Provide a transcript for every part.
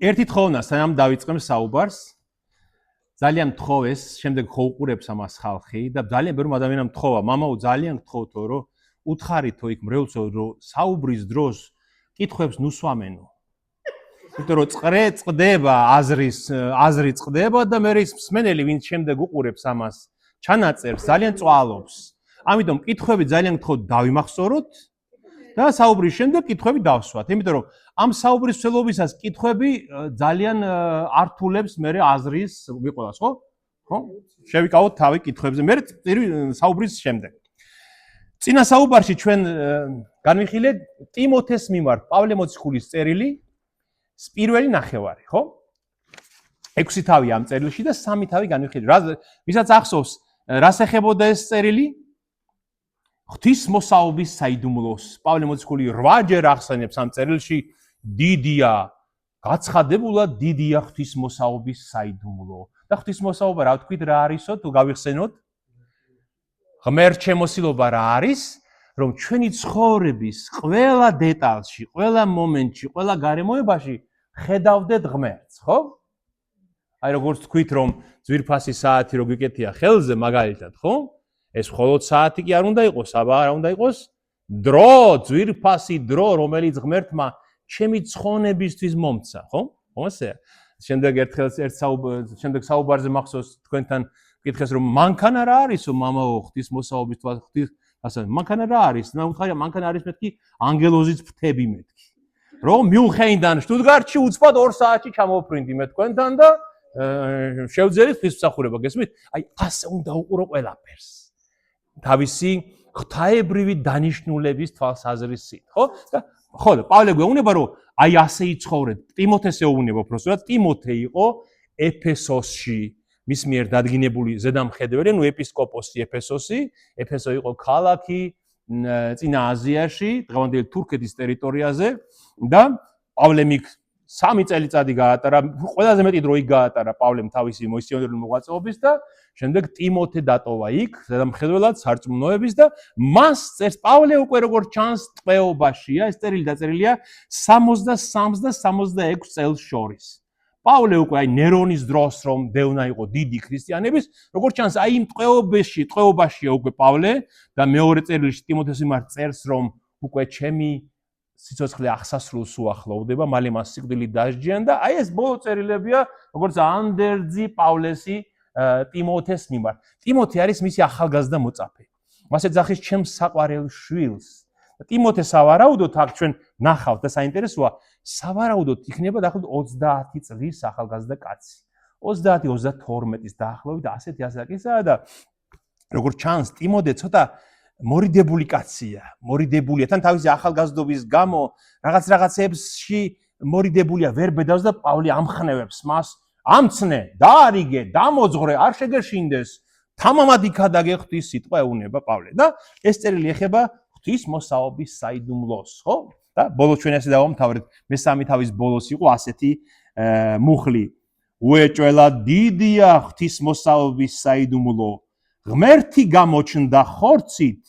ერთი თხოვნა სანამ დავიწყებს საუბარს ძალიან მთხოვეს შემდეგ ხო უყურებს ამას ხალხი და ძალიან ბევრი ადამიანმა მთხოვა მამაო ძალიან გთხოვთო რომ უთხარითო იქ მრევლსო რომ საუბრის დროს კითხვებს ნუსვამენო იმიტომ რომ წყდება აზრი წყდება და მე ის მსმენელი ვინც შემდეგ უყურებს ამას ჩანაწერს ძალიან წვალობს ამიტომ კითხვები ძალიან გთხოვთ დავიმახსოვროთ და საუბრის შემდეგ კითხვები დავსვათ იმიტომ რომ ამ საუბრის ცელობისას კითხვები ძალიან ართულებს მე აზრის ვიყოლას ხო? ხო? შევიკავოთ თავი კითხვებზე მე საუბრის შემდეგ. წინა საუბარში ჩვენ განვიხილეთ ტიმოთეს მიმართ პავლე მოციქულის წერილი პირველი ნახევარი, ხო? 6 თავი ამ წერილში და 3 თავი განვიხილეთ. ვისაც ახსოვს, რას ეხებოდა ეს წერილი? ღვთისმოსაობის საიდუმლოს. პავლე მოციქული 8-ჯერ ახსენებს ამ წერილში დიდია, გაცხადებულად დიდია ღვთისმოსაობის საიდუმლო. და ღვთისმოსაობა რა ვთქვით რა არისო თუ გავიხსენოთ? ღმერთშემოსილობა რა არის? რომ ჩვენი ცხოვრების ყველა დეტალში, ყველა მომენტში, ყველა გარემოებაში ხედავდეთ ღმერთს, ხო? აი როგორც თქვით რომ ძვირფასი საათი რო გიკეთია ხელზე მაგალითად, ხო? ეს მხოლოდ საათი კი არ უნდა იყოს, აბა რა უნდა იყოს? დრო, ძვირფასი დრო, რომელიც ღმერთმა ჩემი ცხონებისთვის მომცა, ხო? ხომასეა. შემდეგ შემდეგ საუბარზე მახსოვს თქვენთან გითხეს რომ მანქანა რა არისო მამაო ღვთისმოსაობის ღვთის ასე მანქანა რა არის? უთხარია მანქანა არის მეთქი ანგელოზის ფრთები მეთქი. რომ მიუნხენიდან შტუტგარტში უცბად 2 საათში ჩამოვფრინდი მე თქვენთან და შევძელით ღვთისმსახურება, გესმით? აი ასე უნდა უყურო ყველაფერს. თავისი ღვთაებრივი დანიშნულების თვალსაზრისით, ხო? და ხო, პავლე გვეუბნება რომ აი ასე იცხოვრეთ. ტიმოთეს ეუბნება უბრალოდ, ტიმოთე იყო ეფესოსში მის მიერ დადგინებული ზედამხედველი, ნუ ეპისკოპოსი ეფესოსი, ეფესო იყო ქალაქი წინა აზიაში, დღევანდელი თურქეთის ტერიტორიაზე და პავლემ იქ 3 წელიწადი გაატარა, ყველაზე მეტი დრო იქ გაატარა პავლემ თავისი მისიონერული მოღვაწეობის და შემდეგ ტიმოთე დატოვა იქ ზედამხედველად სარწმუნოების და მას წერს პავლე უკვე როგორც ჩანს ტყვეობაშია, ეს წერილი დაწერილია 63 და 66 წელს შორის. პავლე უკვე აი ნერონის დროს რომ დევნა იყო დიდი ქრისტიანების, როგორც ჩანს აი იმ ტყვეობაშია უკვე პავლე და მეორე წერილში ტიმოთეს მიმართ წერს რომ უკვე ჩემი სიცოცხლე აღსასრულს უახლოვდება, მალე მას სიკვდილი დასჯიან და აი ეს ბოლო წერილებია, როგორც ანდერძი პავლესი ტიმოთეს მიმართ. ტიმოთე არის მისი ახალგაზრდა მოწაფე. მას ეძახის ჩემს საყვარელ შვილს. ტიმოთე სავარაუდოდ აქ ჩვენ ნახავთ და საინტერესოა, სავარაუდოდ იქნება დაახლოებით 30 წლის ახალგაზრდა კაცი. 30-32 დაახლოებით ასეთი ასაკისაა და როგორც ჩანს, ტიმოთე ცოტა მორიდებული კაცია, მორიდებულია, თან თავისი ახალგაზრდობის გამო რაღაცებში მორიდებულია, ვერ ბედავს და პავლე ამხნევებს მას, ამცნე, დაარიგე, დამოძღრე, არ შეგეშინდეს, თამამად იქადაგე ღვთის სიტყვა ეუბნება პავლე და ეს წერილი ეხება ღვთისმოსაობის საიდუმლოს, ხო? და ბოლოს ჩვენ ასე დავამთავრეთ, მესამე თავის ბოლოს იყო ასეთი მუხლი. უეჭველა დიდია ღვთისმოსაობის საიდუმლო, ღმერთი გამოჩნდა ხორცით,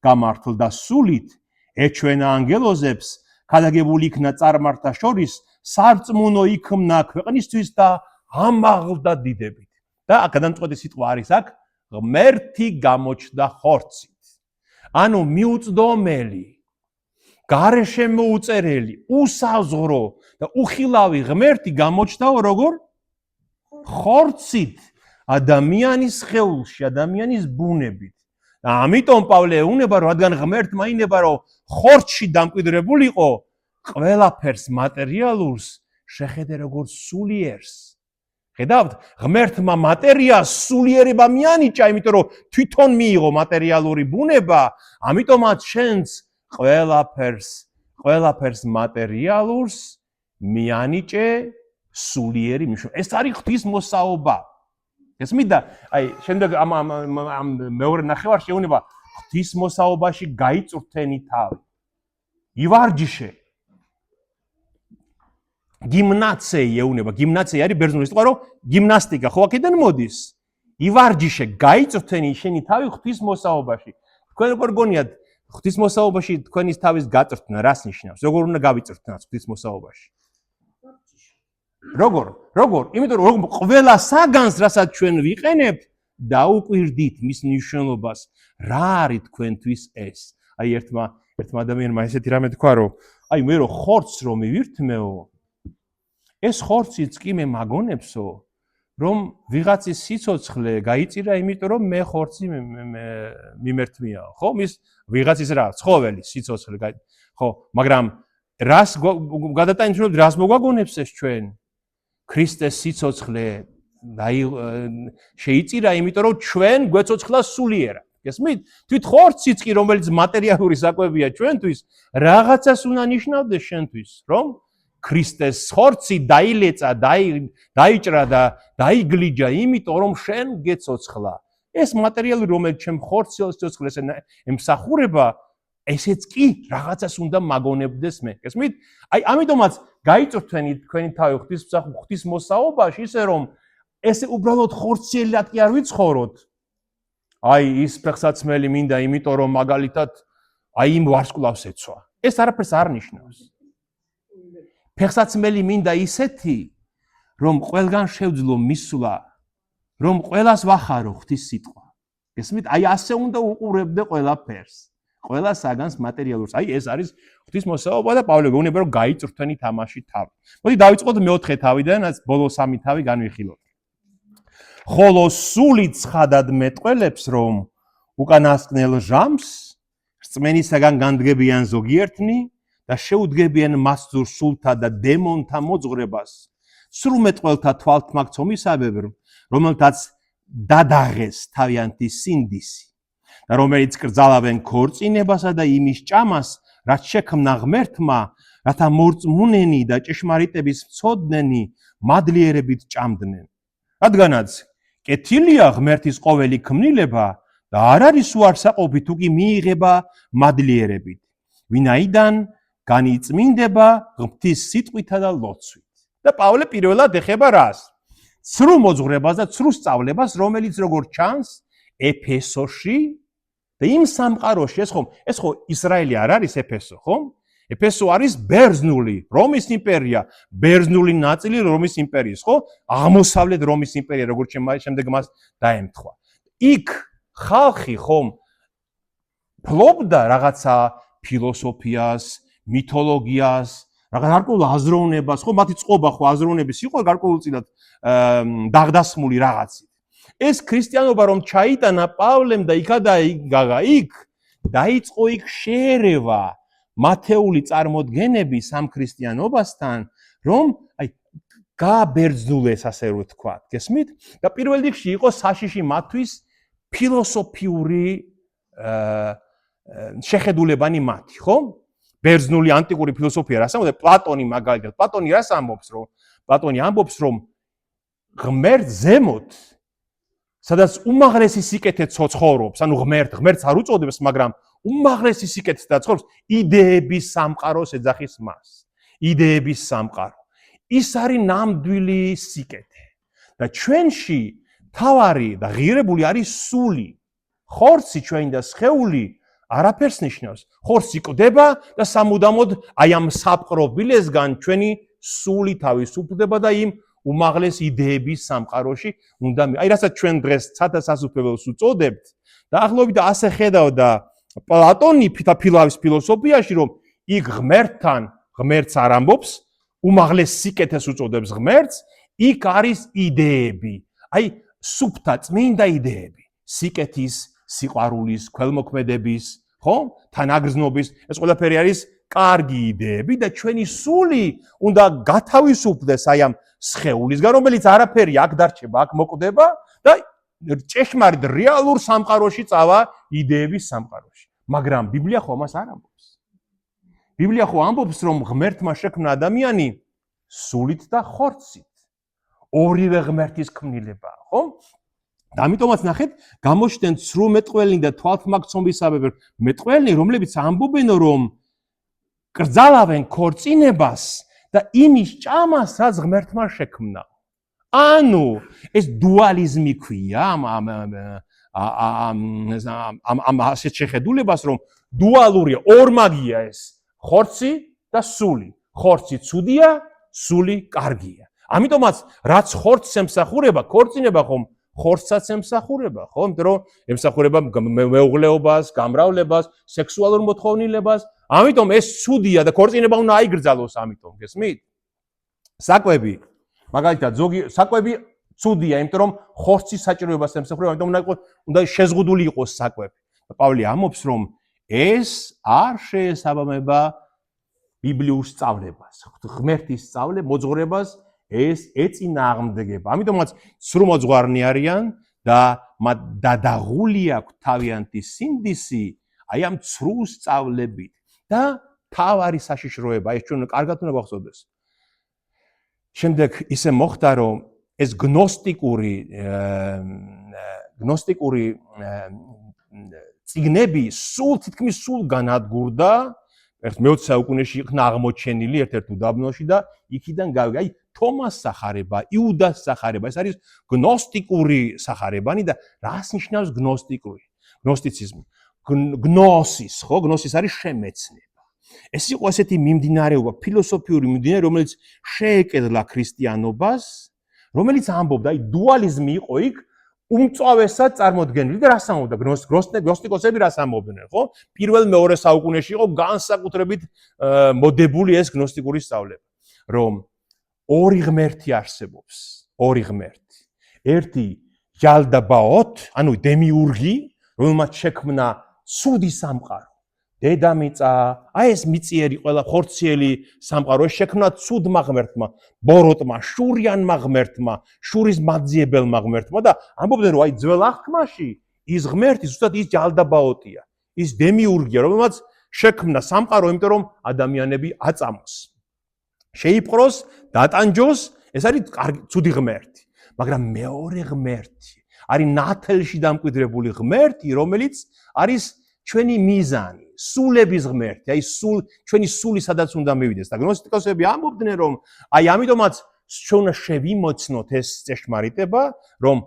გამართლდა სულით, ეჩვენა ანგელოზებს, ქადაგებული იქნა წარმართა შორის, სარწმუნო იქმნა ქვეყნისთვის და ამაღლდა დიდებით. და გადამწყვეტი სიტყვა არის აქ, ღმერთი გამოჩნდა ხორცით. ანუ მიუწდომელი, გარეშე მოუწერელი, უსაზღვრო და უხილავი ღმერთი გამოჩნდაო როგორ? ხორცით. ადამიანის სხეულში, ადამიანის ბუნებით. და ამიტომ პავლე ეუბნება, რომ რადგან ღმერთმა ინება, რომ ხორცში დამკვიდრებულიყო, ყველაფერს მატერიალურს შეხედე როგორც სულიერს. ხედავთ, ღმერთმა მატერიას სულიერება მიანიჭა, იმიტომ რომ თვითონ მიიღო მატერიალური ბუნება, ამიტომაც შენც ყველაფერს მატერიალურს მიანიჭე სულიერი მნიშვნელობა. ეს არის ღვთისმოსაობა. გესმით და აი შემდეგ ამ მეორე ნახევარში ეუბნება ღვთისმოსაობაში გაიწვრთენი თავი. ივარჯიშე. გიმნაცეი ეუბნება, გიმნაცეი არის ბერძნული სიტყვა, რომ გიმნასტიკა ხო აქედან მოდის. ივარჯიშე, გაიწვრთენი შენი თავი ღვთისმოსაობაში. თქვენ როგორ გონიათ, ღვთისმოსაობაში თქვენის თავის გაწრთნა რას ნიშნავს? როგორ უნდა გავიწრთნათ ღვთისმოსაობაში? როგორ? იმიტომ რომ ყველა საგანს, რასაც ჩვენ ვიყენებთ, დაუკვირდით მის მნიშვნელობას. რა არის თქვენთვის ეს? აი ერთმა ადამიანმა ესეთი რამე თქვა, რომ აი მე რო ხორცს რომ მივირთმეო, ეს ხორციც კი მე მაგონებსო, რომ ვიღაცის სიცოცხლე გაიწირა, იმიტომ რომ მე ხორცი მიმერთმიაო, ხო? მის ვიღაცის რა, ცხოველის სიცოცხლე, ხო, მაგრამ რას გადატანიშნოთ, რას მოგვაგონებს ეს ჩვენ? ქრისტეს სიცოცხლე შეიწირა, იმიტომ რომ ჩვენ გვეცოცხლა სულიერად. გესმით? თვით ხორციც კი, რომელიც მატერიალური საკვებია ჩვენთვის, რაღაცას უნდა ნიშნავდეს შენთვის, რომ ქრისტეს ხორცი დაილეწა, დაიჭრა და დაიგლიჯა, იმიტომ რომ შენ გეცოცხლა. ეს მატერიალური, რომელიც ჩემ ხორცს ემსახურება, ესეც კი რაღაცას უნდა მაგონებდეს მე. გესმით? აი ამიტომაც გაიწრთვენით თქვენი თავი ღვთისმოსაობაში, ისე რომ ესე უბრალოდ ხორციელად კი არ ვიცხოვროთ. აი ის ფეხსაცმელი მინდა, იმიტომ რომ მაგალითად აი იმ ვარსკვლავს ეცვა. ეს არაფერს არ ნიშნავს. ფეხსაცმელი მინდა ისეთი, რომ ყველგან შევძლო მისვლა, რომ ყველას ვახარო ღვთის სიტყვა. გესმით? აი ასე უნდა უყურებდე ყველაფერს. ყველა საგანს მატერიალურს. აი ეს არის ღვთისმოსაობა და პავლე გეუბნება რომ გაიწრთვენით ამაში თავი. მოდი დავიწყოთ მეოთხე თავიდან, ბოლო სამი თავი განვიხილოთ. ხოლო სული ცხადად მეტყველებს, რომ უკანასკნელ ჟამს რწმენისაგან განდგებიან ზოგიერთნი და შეუდგებიან მასწურ სულთა და დემონთა მოძღვრებას, სრულმეტყველთა თვალთმაქცომისაბებ, რომელთაც დადაღეს თავიანთი სინდისი და რომელიც კრძალავენ ქორწინებასა და იმის ჭამას, რაც შექმნა ღმერთმა, რათა მორწმუნენი და ჭეშმარიტების მცოდნენი მადლიერებით ჭამდნენ. რადგანაც კეთილია ღმერთის ყოველი ქმნილება და არ არის უარსაყოფი თუ კი მიიღება მადლიერებით, ვინაიდან განიწმინდება ღვთის სიტყვითა და ლოცვით. და პავლე პირველად ეხება რას? ცრუ მოძღვრებას და ცრუ სწავლებას, რომელიც როგორ ჩანს ეფესოში და იმ სამყაროში, ეს ხო ისრაელი არ არის ეფესო, ხო? ეფესო არის ბერძნული, რომის იმპერია, ბერძნული ნაწილი რომის იმპერიის, ხო? აღმოსავლეთ რომის იმპერია, როგორც შემდეგ მას დაემთხვა. იქ ხალხი ხომ ფლობდა რაღაცა ფილოსოფიას, მითოლოგიას, რაღაც გარკვეულ აზროვნებას, ხო, მათი წყობა ხო აზროვნების იყო გარკვეულწილად დაღდასმული რაღაცით. ეს ქრისტიანობა რომ ჩაიტანა პავლემ და იქ დაიწყო იქ შეერევა მათეული წარმოდგენების ამ ქრისტიანობასთან, რომ აი გააბერძნულეს, ასე რომ ვთქვათ, გესმით? და პირველ რიგში იყო საშიში მათთვის ფილოსოფიური შეხედულებანი მათი, ხო? ბერძნული ანტიკური ფილოსოფია რას ამბობს? პლატონი მაგალითად, პლატონი რას ამბობს, რომ პლატონი ამბობს, რომ ღმერთ ზემოთ, სადაც უმაღლესი სიკეთე ცხოვრობს, ანუ ღმერთს არ უწოდებს, მაგრამ უმაღლესი სიკეთე ცხოვრობს, იდეების სამყაროს ეძახის მას. იდეების სამყარო. ის არის ნამდვილი სიკეთე. და ჩვენში თავარი და ღირებული არის სული. ხორცი ჩვენი და სხეული არაფერს ნიშნავს. ხორცი კვდება და სამუდამოდ აი ამ საპყრობილესგან ჩვენი სული თავისუფლდება და იმ უმაღლეს იდეების სამყაროში უნდა აი რასაც ჩვენ დღეს ცათა სასუფეველს უწოდებთ და ახლობით ასე ხედავდა პლატონი ფილავის ფილოსოფიაში, რომ იქ ღმერთს არ ამბობს, უმაღლეს სიკეთეს უწოდებს ღმერთს, იქ არის იდეები, აი სუფთა წმინდა იდეები, სიკეთის, სიყვარულის, ქველმოქმედების, ხო? თანაგრძნობის, ეს ყველაფერი არის კარგი იდეები და ჩვენი სული უნდა გათავისუფლდეს აი ამ სხეულისგან, რომელიც არაფერი აქ დარჩება, აქ მოკვდება და ჭეშმარიტ რეალურ სამყაროში წავა იდეების სამყაროში. მაგრამ ბიბლია ხო ამას არ ამბობს. ბიბლია ხო ამბობს, რომ ღმერთმა შექმნა ადამიანი სულით და ხორცით. ორივე ღმერთის ქმნილებაა, ხო? და ამიტომაც ნახეთ, გამოჩნდნენ სრულმეტყველნი და თვალთმაქცომისაბებ მეტყველნი, რომლებიც ამბობენ, რომ კრძალავენ ქორწინებას და იმის ჭამას, რაც ღმერთმა შექმნა. ანუ ეს დუალიზმი ქვია ამ ასეთ შეხედულებას, რომ დუალურია, ორმაგია ეს ხორცი და სული. ხორცი ცუდია, სული კარგია. ამიტომაც რაც ხორცს ემსახურება, ქორწინება ხომ ხორცსაც ემსახურება, ხო? იმიტომ რომ ემსახურება მეუღლეობას, გამრავლებას, სექსუალურ მოთხოვნილებას. ამიტომ ეს ცუდია და ქორწინება უნდა აიგრძალოს ამიტომ, გესმით? საკვები, მაგალითად, ზოგი საკვები ცუდია, იმიტომ რომ ხორცის საჭიროებას ემსახურება, ამიტომ უნდა შეზღუდული იყოს საკვები. პავლე ამბობს, რომ ეს არ შეესაბამება ბიბლიურ სწავლებას, ღმერთის სწავლე, მოძღვრებას ეს ეწინააღმდეგება. ამიტომაც სრულმოძღვარნი არიან და დადაღული აქვს თავიანთი სინდისი აი ამ ცრუ სწავლებით და თავარი საშიშროება, ეს ჩვენ კარგად უნდა გვახსოვდეს. შემდეგ ისე მოხდა, რომ ეს გნოსტიკური წიგნები თითქმის სულ განადგურდა. მე-20 საუკუნეში იქნა აღმოჩენილი ერთ-ერთ უდაბნოში და იქიდან გავიგე, აი თომას სახარება, იუდას სახარება, ეს არის გნოსტიკური სახარებანი და რას ნიშნავს გნოსტიკური? გნოსტიციზმი. გნოსის, ხო? გნოსის არის შემეცნება. ეს იყო ესეთი მიმდინარეობა, ფილოსოფიური მიმდინარეობა, რომელიც შეეკედლა ქრისტიანობას, რომელიც ამბობდა, აი დუალიზმი იყო იქ უმწვავესად წარმოდგენილი და რას ამბობდა გნოსტიკოსები რას ამბობდნენ, ხო? პირველ-მეორე საუკუნეში იყო განსაკუთრებით მოდებული ეს გნოსტიკური სწავლება, რომ ორი ღმერთი არსებობს, ორი ღმერთი. ერთი ჟალდაბაოთ, ანუ დემიურგი, რომელმაც შექმნა ცუდი სამყარო. დედამიწა, აი ეს მიწიერი ყველა ხორციელი სამყარო შექმნა ცუდმა ღმერთმა, ბოროტმა, შურიანმა ღმერთმა, შურის მაძიებელმა ღმერთმა და ამბობდნენ, რომ აი ძველ აღთქმაში ის ღმერთი ზუსტად ის ჟალდაბაოტია, ის დემიურგია, რომელმაც შექმნა სამყარო, იმიტომ რომ ადამიანები აწამოს. შეიპყროს, დატანჯოს, ეს არის ცუდი ღმერთი. მაგრამ მეორე ღმერთი არის ნათელში დამკვიდრებული ღმერთი, რომელიც არის ჩვენი მიზანი, სულების ღმერთი, აი ჩვენი სული სადაც უნდა მივიდეს. და გნოსტიკოსები ამბობდნენ, რომ აი ამიტომაც ჩვენ უნდა შევიმოცნოთ ეს ჭეშმარიტება, რომ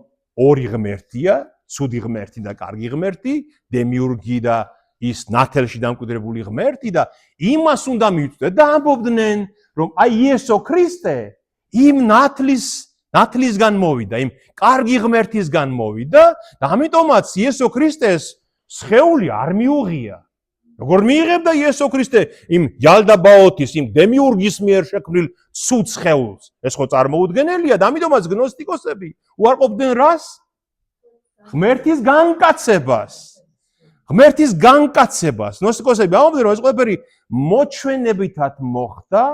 ორი ღმერთია, ცუდი ღმერთი და კარგი ღმერთი, დემიურგი და ის ნათელში დამკვიდრებული ღმერთი და იმას უნდა მივწვდეთ და ამბობდნენ, რომ აი იესო ქრისტე იმ ნათლისგან მოვიდა, იმ კარგი ღმერთისგან მოვიდა და ამიტომაც იესო ქრისტეს სხეული არ მიუღია. როგორ მიიღებდა იესო ქრისტე იმ ჟალდაბაოთის, იმ დემიურგის მიერ შექმნილ ცუდ სხეულს? ეს ხო წარმოუდგენელია და ამიტომაც გნოსტიკოსები უარყოფდნენ რას? ღმერთის განკაცებას. ღმერთის განკაცებას. გნოსტიკოსები ამბობდნენ, რომ ეს ყველაფერი მოჩვენებითად მოხდა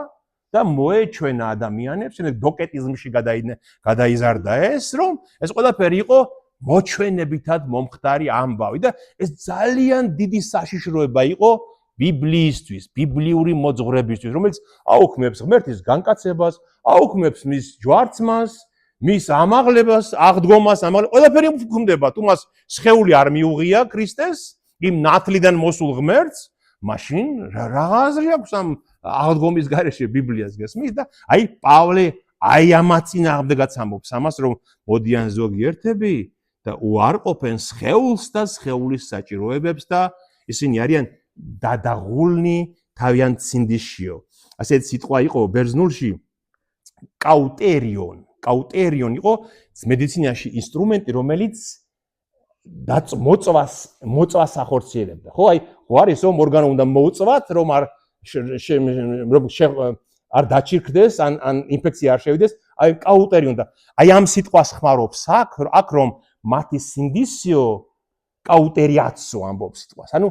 და მოეჩვენა ადამიანებს, შემდეგ დოკეტიზმში გადაიზარდა ეს, რომ ეს ყველაფერი იყო მოჩვენებითად მომხდარი ამბავი და ეს ძალიან დიდი საშიშროება იყო ბიბლიისთვის, ბიბლიური მოძღვრებისთვის, რომელიც აუქმებს ღმერთის განკაცებას, აუქმებს მის ჯვარცმას, მის ამაღლებას, აღდგომას, ყველაფერი უქმდება. თუ მას სხეული არ მიუღია ქრისტეს, იმ ნათლიდან მოსულ ღმერთს, მაშინ რა აზრი აქვს ამ აღდგომის გარეშე ბიბლიას გესმის და აი პავლე აი ამაც წინააღმდეგაც ამბობს ამას, რომ მოდიან ზოგიერთები და უარყოფენ სხეულს და სხეულის საჭიროებებს და ისინი არიან დადაღულნი თავიანთ სინდისშიო. ასეთ სიტყვა იყო ბერძნულში კაუტერიონ. კაუტერიონ იყო მედიცინაში ინსტრუმენტი, რომელიც მოწვას ახორციელებდა. ხო, აი, ხო არის რომ ორგანო უნდა მოუწვათ, რომ არ დაჩირკდეს, ან ინფექცია არ შევიდეს, აი კაუტერიონ და აი ამ სიტყვას ხმარობს აქ რომ მათი სინდისიო კაუტერიაცო ამბობს სიტყვას. ანუ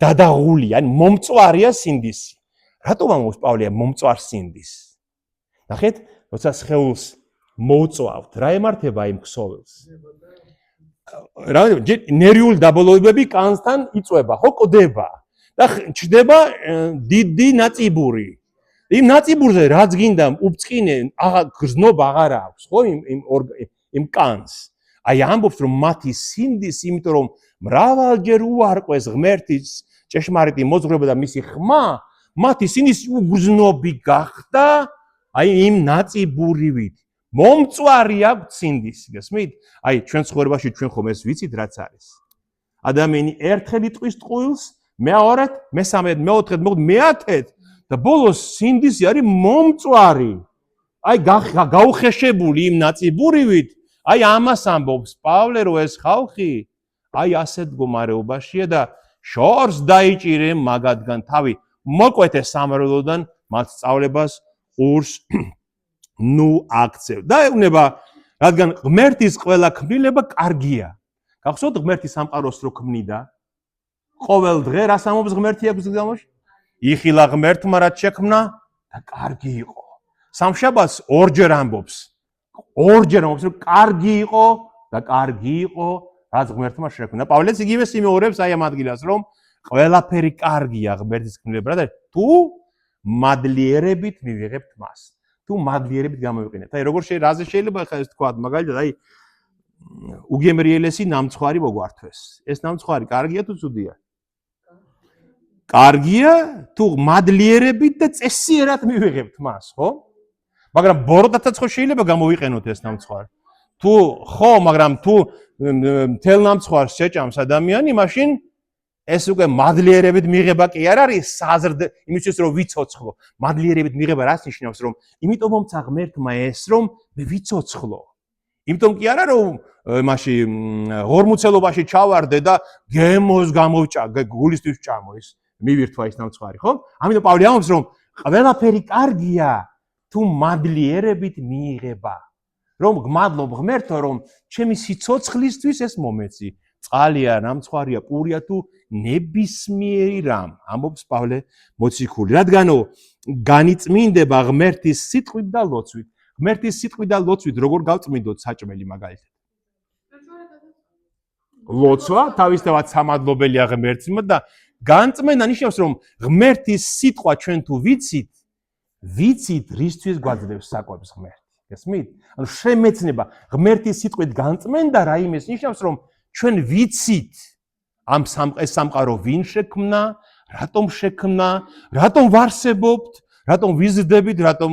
დადაღული, ან მომწვარია სინდისი. რატომ ამბობს პავლე მომწვარ სინდისს? ნახეთ, როცა სხეულს მოუწვავთ, რა ემართება იმ ქსოვილს? რა ნერვიული დაბოლოებები კანსთან იწვება, ხო, კვდება და ჩდება დიდი ნაწიბური. იმ ნაწიბურზე რაც გინდა უბწყინე, გრძნობა აღარ აქვს, ხო, იმ კანს. აი ამბობს რომ მათი სინდისი, იმიტომ რომ მრავალჯერ უარყვეს ღმერთის ჭეშმარიტი მოძღვრება და მისი ხმა, მათი სინდისი უგრძნობი გახდა აი იმ ნაწიბურივით. მომწვარი აქვს სინდისი, გესმით? აი, ჩვენ ცხოვრებაში ჩვენ ხომ ეს ვიცით რაც არის. ადამიანი ერთხელ იტყვის ტყუილს, მეორედ, მესამედ, მეოთხედ, მეათედ და ბოლოს სინდისი არის მომწვარი. აი, გაუხეშებული იმ ნაწიბურივით, აი ამას ამბობს პავლე, რომ ეს ხალხი აი ასეთ მდგომარეობაშია და შორს დაიჭირე მაგათგან თავი მოკვეთე სამართლოდან მათ სწავლებას ყურს აქცევ. დაეუბნება, რადგან ღმერთის ყველა ქმნილება კარგია. გახსოვთ ღმერთის სამყაროს რო ქმნიდა? ყოველ დღე რას ამბობს ღმერთი აქვს გამოში? იხილა ღმერთმა რაც შექმნა და კარგი იყო. სამშაბათს ორჯერ ამბობს. ორჯერ ამბობს, რომ კარგი იყო და კარგი იყო, რაც ღმერთმა შექმნა. პავლეც იგივეს იმეორებს აი ამ ადგილას, რომ ყველაფერი კარგია ღმერთის ქმნილება და თუ მადლიერებით მივიღებთ მას. თუ მადლიერებით გამოვიყენებთ. აი როგორ შეიძლება ხა ეს თქვა, მაგალითად აი უგემრიელესი ნამცხვარი მოგვართვეს. ეს ნამცხვარი კარგია თუ ცუდია? კარგია თუ მადლიერებით და წესიერად მივიღებთ მას, ხო? მაგრამ ბოროტათაც ხო შეიძლება გამოვიყენოთ ეს ნამცხვარი. თუ ხო, მაგრამ თუ მთელ ნამცხვარს შეჭამს ადამიანი, მაშინ ეს უკვე მადლიერებით მიღება კი არ არის საზრდ იმისთვის რომ ვიცოცხლო. მადლიერებით მიღება რას ნიშნავს, რომ იმიტომ მომცა ღმერთმა ეს რომ მე ვიცოცხლო. იმიტომ კი არა რომ მაშინ ღორმუცელობაში ჩავარდე და გემოს გამოვჭა, გულისთვის ვჭამო ის მივირთვა ის ნამცხვარი, ხო? ამიტომ პავლე ამბობს რომ ყველაფერი კარგია თუ მადლიერებით მიიღება. რომ გმადლობ ღმერთო რომ ჩემი სიცოცხლისთვის ეს მომეცი. წყალია, ნამცხვარია, პურია თუ ნებისმიერი რამ, ამბობს პავლე მოციქული. რადგანო განიწმინდება ღმერთის სიტყვით და ლოცვით. ღმერთის სიტყვით და ლოცვით როგორ გავწმინდოთ საჭმელი მაგალითად? ლოცვა თავისთავად სამადლობელია ღმერთმა და განწმენდა ნიშნავს რომ ღმერთის სიტყვა ჩვენ თუ ვიცით რისთვის გვაძლევს საკვებს ღმერთი. გესმით? ანუ შემეცნება ღმერთის სიტყვით განწმენდა რა იმის ნიშნავს რომ ჩვენ ვიცით ამ სამყარო ვინ შექმნა, რატომ შექმნა, რატომ ვარსებობთ, რატომ ვიზრდებით, რატომ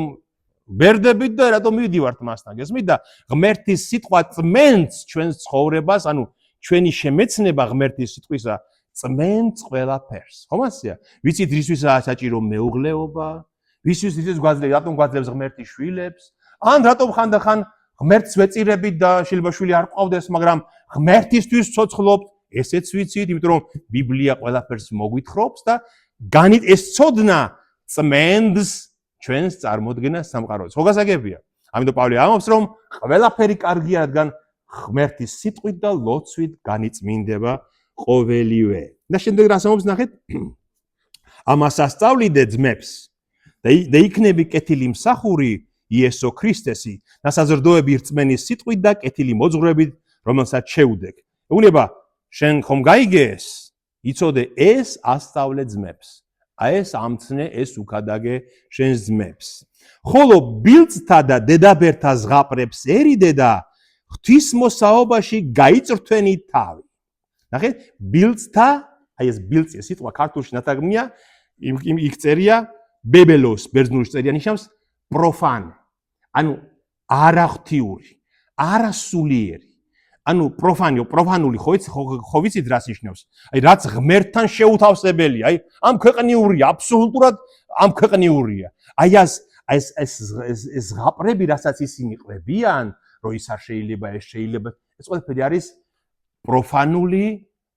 ვერდებით და რატომ მივდივართ მასთან. გესმით? და ღმერთის სიტყვა წმენს ჩვენს ცხოვრებას, ანუ ჩვენი შემეცნება ღმერთის სიტყვისა წმენს ყველაფერს. ხომ ასეა? ვიცით რისთვისაა საჭირო მეუღლეობა, რისთვის გვაძლევს, რატომ გვაძლევს ღმერთი შვილებს, ან რატომ ხანდახან ღმერთს ვეწირებით და შეიძლება შვილი არ ყავდეს, მაგრამ ღმერთისთვის ცოცხლობთ, ესეც ვიცით, იმიტომ რომ ბიბლია ყველაფერს მოგვითხრობს და ეს ცოდნა წმენს ჩვენს წარმოდგენას სამყაროს. ხო გასაგებია? ამიტომ პავლე ამბობს, რომ ყველაფერი კარგია, რადგან ღმერთის სიტყვით და ლოცვით განიწმინდება ყოველივე. და შემდეგ რას ამბობს ნახეთ? ამას ასწავლიდე ძმებს და იქნები კეთილი მსახური იესო ქრისტესი და საზრდოები რწმენის სიტყვით და კეთილი მოძღვრებით, რომელსაც შეუდეკ. ეუბნება, შენ ხომ გაიგეს? იცოდე ეს ასწავლე ძმებს. აი ეს ამცნე, ეს უკადაგე შენს ძმებს. ხოლო ბილწთა და დედაბერთა ზღაპრებს ერიდე და ღვთისმოსაობაში გაიწრთვენი თავი. ნახეთ, ბილწთა, აი ეს ბილწი სიტყვა ქართულში ნათარგმნია, იქ წერია ბებელოს ბერძნულში წერია ნიშნავს პროფანი. ანუ არაღთიური, არასულიერი. ანუ პროფანული ხო ვიცით რას ნიშნავს? აი რაც ღმერთთან შეუთავსებელია, აი ამ ქვეყნიურია, აბსოლუტურად ამ ქვეყნიურია. აი ეს ზღაპრები, რასაც ისინი ყვებიან, რომ ის არ შეიძლება, ეს შეიძლება, ეს ყველაფერი არის პროფანული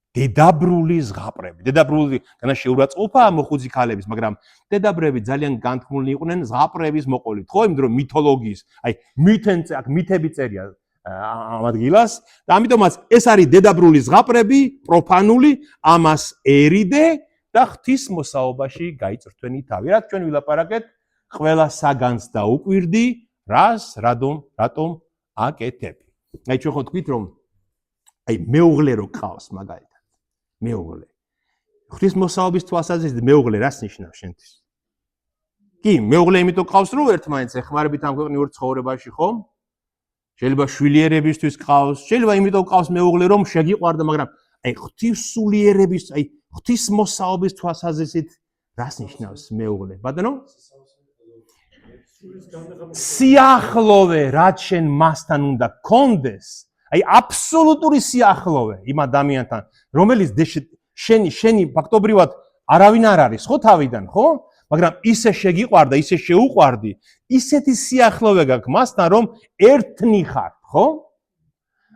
დედაბრული ზღაპრები. დედაბრული განაში ურაცხყოფაა მოხუცი ქალების, მაგრამ დედაბრები ძალიან განთქმულნი იყვნენ ზღაპრების მოყოლით, ხო? იმიტომ რომ მითოლოგიის, აი მითები წერია ამ ადგილას და ამიტომაც ეს არის დედაბრული ზღაპრები, პროფანული, ამას ერიდე და ღვთისმოსაობაში გაიწრთვენი თავი. რაც ჩვენ ვილაპარაკეთ, ყველა საგანს დაუკვირდი, რატომ აკეთებ. აი ჩვენ ხო თქვით რომ აი მეუღლე რო ყავს მაგალითად. მეუღლე. ღვთისმოსაობის თვალსაზრისით მეუღლე რას ნიშნავს შენთვის? კი, მეუღლე იმიტომ ყავს რომ ერთმანეთს ეხმარებით ამ ქვეყნიურ ცხოვრებაში, ხო? შეიძლება შვილიერებისთვის ყავს, შეიძლება იმიტომ ყავს მეუღლე რომ შეგიყვარდა, მაგრამ აი ღვთისულიერების, აი ღვთისმოსაობის თვალსაზრისით რას ნიშნავს მეუღლე? ბატონო? სიახლოვე რაც შენ მასთან უნდა გქონდეს, აი აბსოლუტური სიახლოვე იმ ადამიანთან, რომელიც შენი ფაქტობრივად არავინ არ არის, ხო თავიდან, ხო? მაგრამ ისე შეგიყვარდა, ისე შეუყვარდი, ისეთი სიახლოვე გაქვს მასთან, რომ ერთნი ხართ, ხო?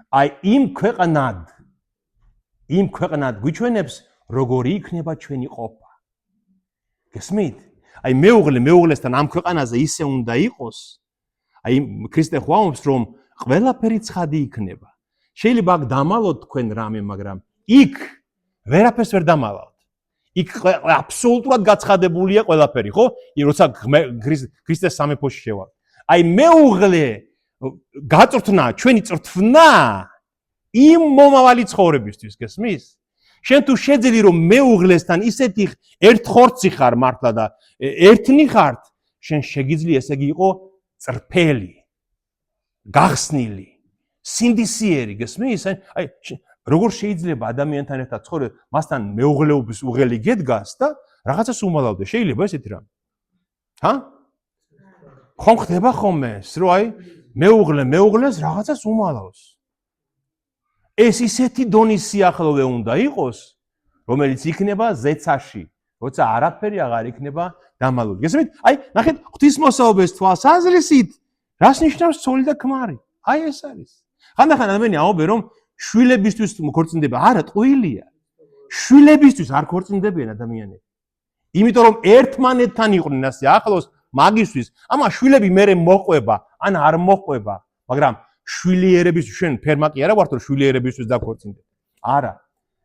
აი იმ ქვეყნად გვიჩვენებს, როგორი იქნება ჩვენი ყოფა. გესმით? აი მეუღლესთან ამ ქვეყანაზე ისე უნდა იყოს. აი ქრისტე ხვამობს, რომ ყველაფერი ცხადი იქნება. შეიძლება აქ დამალოთ თქვენ რამე, მაგრამ იქ ვერაფერს ვერ დამალავთ. იქ აბსოლუტურად გაცხადებულია ყველაფერი, ხო? როცა ქრისტეს სამეფოში შევალ. აი მეუღლე გაწრთნა, ჩვენი წრთნა იმ მომავალი ცხოვრებისთვის, გესმის? შენ თუ შეძელი რომ მეუღლესთან ისეთი ერთ ხორცი ხარ მართლა და ერთნი ხართ, შენ შეგიძლია ესე იგი იყო წრფელი, გახსნილი, სინდისიერი, გესმის? აი როგორ შეიძლება ადამიანთან ერთად ცხოვრე, მასთან მეუღლეობის უღელი გედგას და რაღაცას უმალავდე, შეიძლება ესეთი რამე? ჰა? ხომ ხდება ხოლმე ეს, რომ აი მეუღლეს რაღაცას უმალავს. ეს ისეთი დონის სიახლოვე უნდა იყოს, რომელიც იქნება ზეცაში, როცა არაფერი აღარ იქნება დამალული. გესმით? აი, ნახეთ, ღვთისმოსაობის თვალსაზრისით, რას ნიშნავს ცოლი და ქმარი? აი ეს არის. ხანდახან ადამიანი აობენ, რომ შვილებისთვის ქორწინდება, არა, ტყუილია. შვილებისთვის არ ქორწინდებიან ადამიანები. იმიტომ რომ ერთმანეთთან იყვნენ ასე ახლოს მაგისთვის, ამა შვილები მერე მოყვება, ან არ მოყვება, მაგრამ შვილიერებისთვის შენ ფერმაკი არა ვართ, რომ შვილიერებისთვის დაქორწინდეთ. არა.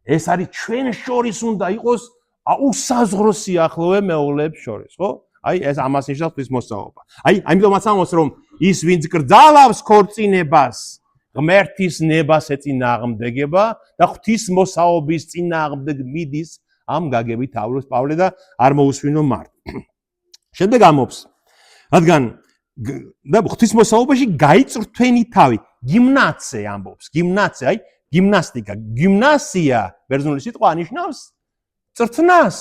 ეს არის ჩვენ შორის უნდა იყოს უსაზღვრო სიახლოვე მეუღლეებს შორის, ხო? აი ეს ამას ნიშნავს ღვთისმოსაობა. აი ამიტომაც ამბობს, რომ ის ვინც გრძალავს ქორწინებას, ღმერთის ნებას ეწინააღმდეგება და ღვთისმოსაობის წინააღმდეგ მიდის, ამ გაგებით ავლის პავლე და არ მოусვინო მართ. შემდეგ ამბობს, რადგან და ღვთისმოსაობაში გაიწრთვენი თავი, გიმნაცე ამბობს, გიმნაცე, აი გიმნასტიკა, გიმნასია, ბერძნული სიტყვა ნიშნავს წრთნას,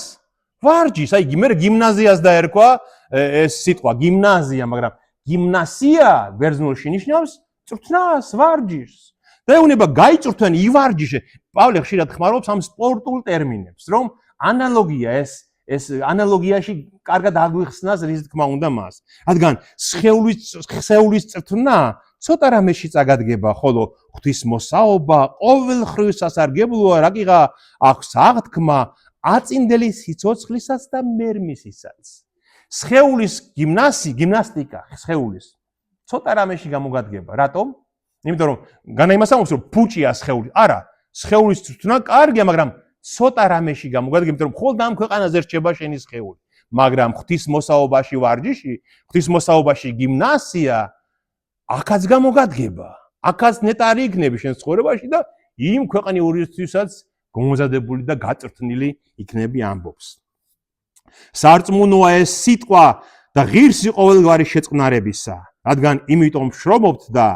ვარჯიშს, აი მე გიმნაზიას დაერქვა ეს სიტყვა, გიმნაზია, მაგრამ გიმნასია ბერძნულში ნიშნავს წრთნას, ვარჯიშს. და ეუბნება გაიწრთვენ, ივარჯიშე. პავლე ხშირად ხმარობს ამ სპორტულ ტერმინებს, რომ ანალოგია ეს ანალოგიაში კარგად აგვიხსნას რის თქმა უნდა მას. რადგან სხეულის წრთნა ცოტა რამეში წაგადგება, ხოლო ღვთისმოსაობა ყოველხრივ სასარგებლოა, რაკიღა აქვს აღთქმა აწინდელი სიცოცხლისას და მერმისისაც. სხეულის გიმნასტიკა, სხეულის ცოტა რამეში გამოგადგება. რატომ? იმიტომ რომ განაიმას ამბობს, რომ ფუჭია სხეული. არა, სხეულის წრთნა კარგია, მაგრამ ცოტა რამეში გამოგადგება, იმიტომ რომ მხოლოდ ამ ქვეყანაზე რჩება შენი სხეული. მაგრამ ღვთისმოსაობაში ვარჯიში, ღვთისმოსაობაში გიმნასია აქაც გამოგადგება. აქაც ნეტარი იქნები შენ ცხოვრებაში და იმ ქვეყნიურისთვისაც გამოზადებული და გაწრთნილი იქნები ამბობს. სარწმუნოა ეს სიტყვა და ღირსი ყოველგვარი შეწყნარებისა, რადგან იმიტომ შრომობთ და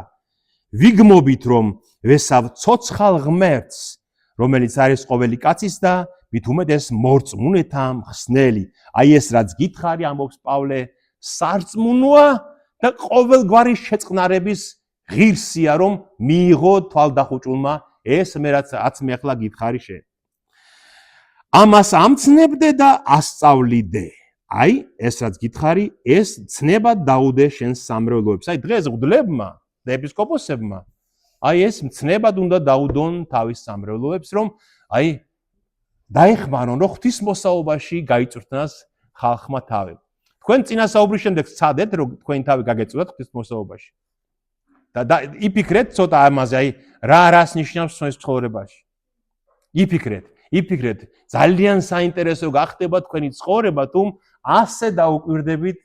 ვიგმობით, რომ ვესავ ცოცხალ ღმერთს, რომელიც არის ყოველი კაცის და მით უმეტეს მორწმუნეთა მხსნელი. აი ეს რაც გითხარი ამბობს პავლე, სარწმუნოა და ყოველგვარი შეწყნარების ღირსია, რომ მიიღო თვალდახუჭულმა ეს რაც მე ახლა გითხარი შენ. ამას ამცნებდე და ასწავლიდე. აი ეს რაც გითხარი, ეს ცნება დაუდე შენ სამრევლოებს. აი დღეს გვდლებმა და ეპისკოპოსებმა აი ეს მცნებად უნდა დაუდონ თავის სამრევლოებს, რომ აი დაეხმარონ, რომ ღვთისმოსაობაში გაიწრთნას ხალხმა თავი. თქვენ წინასაუბრის შემდეგ სცადეთ, რომ თქვენი თავი გაგეწევათ ღვთისმოსაობაში. და იფიქრეთ ცოტა ამაზე, აი რას ნიშნავს თქვენს ცხოვრებაში. იფიქრეთ, ძალიან საინტერესო გახდება თქვენი ცხოვრება, თუ ასე დაუკვირდებით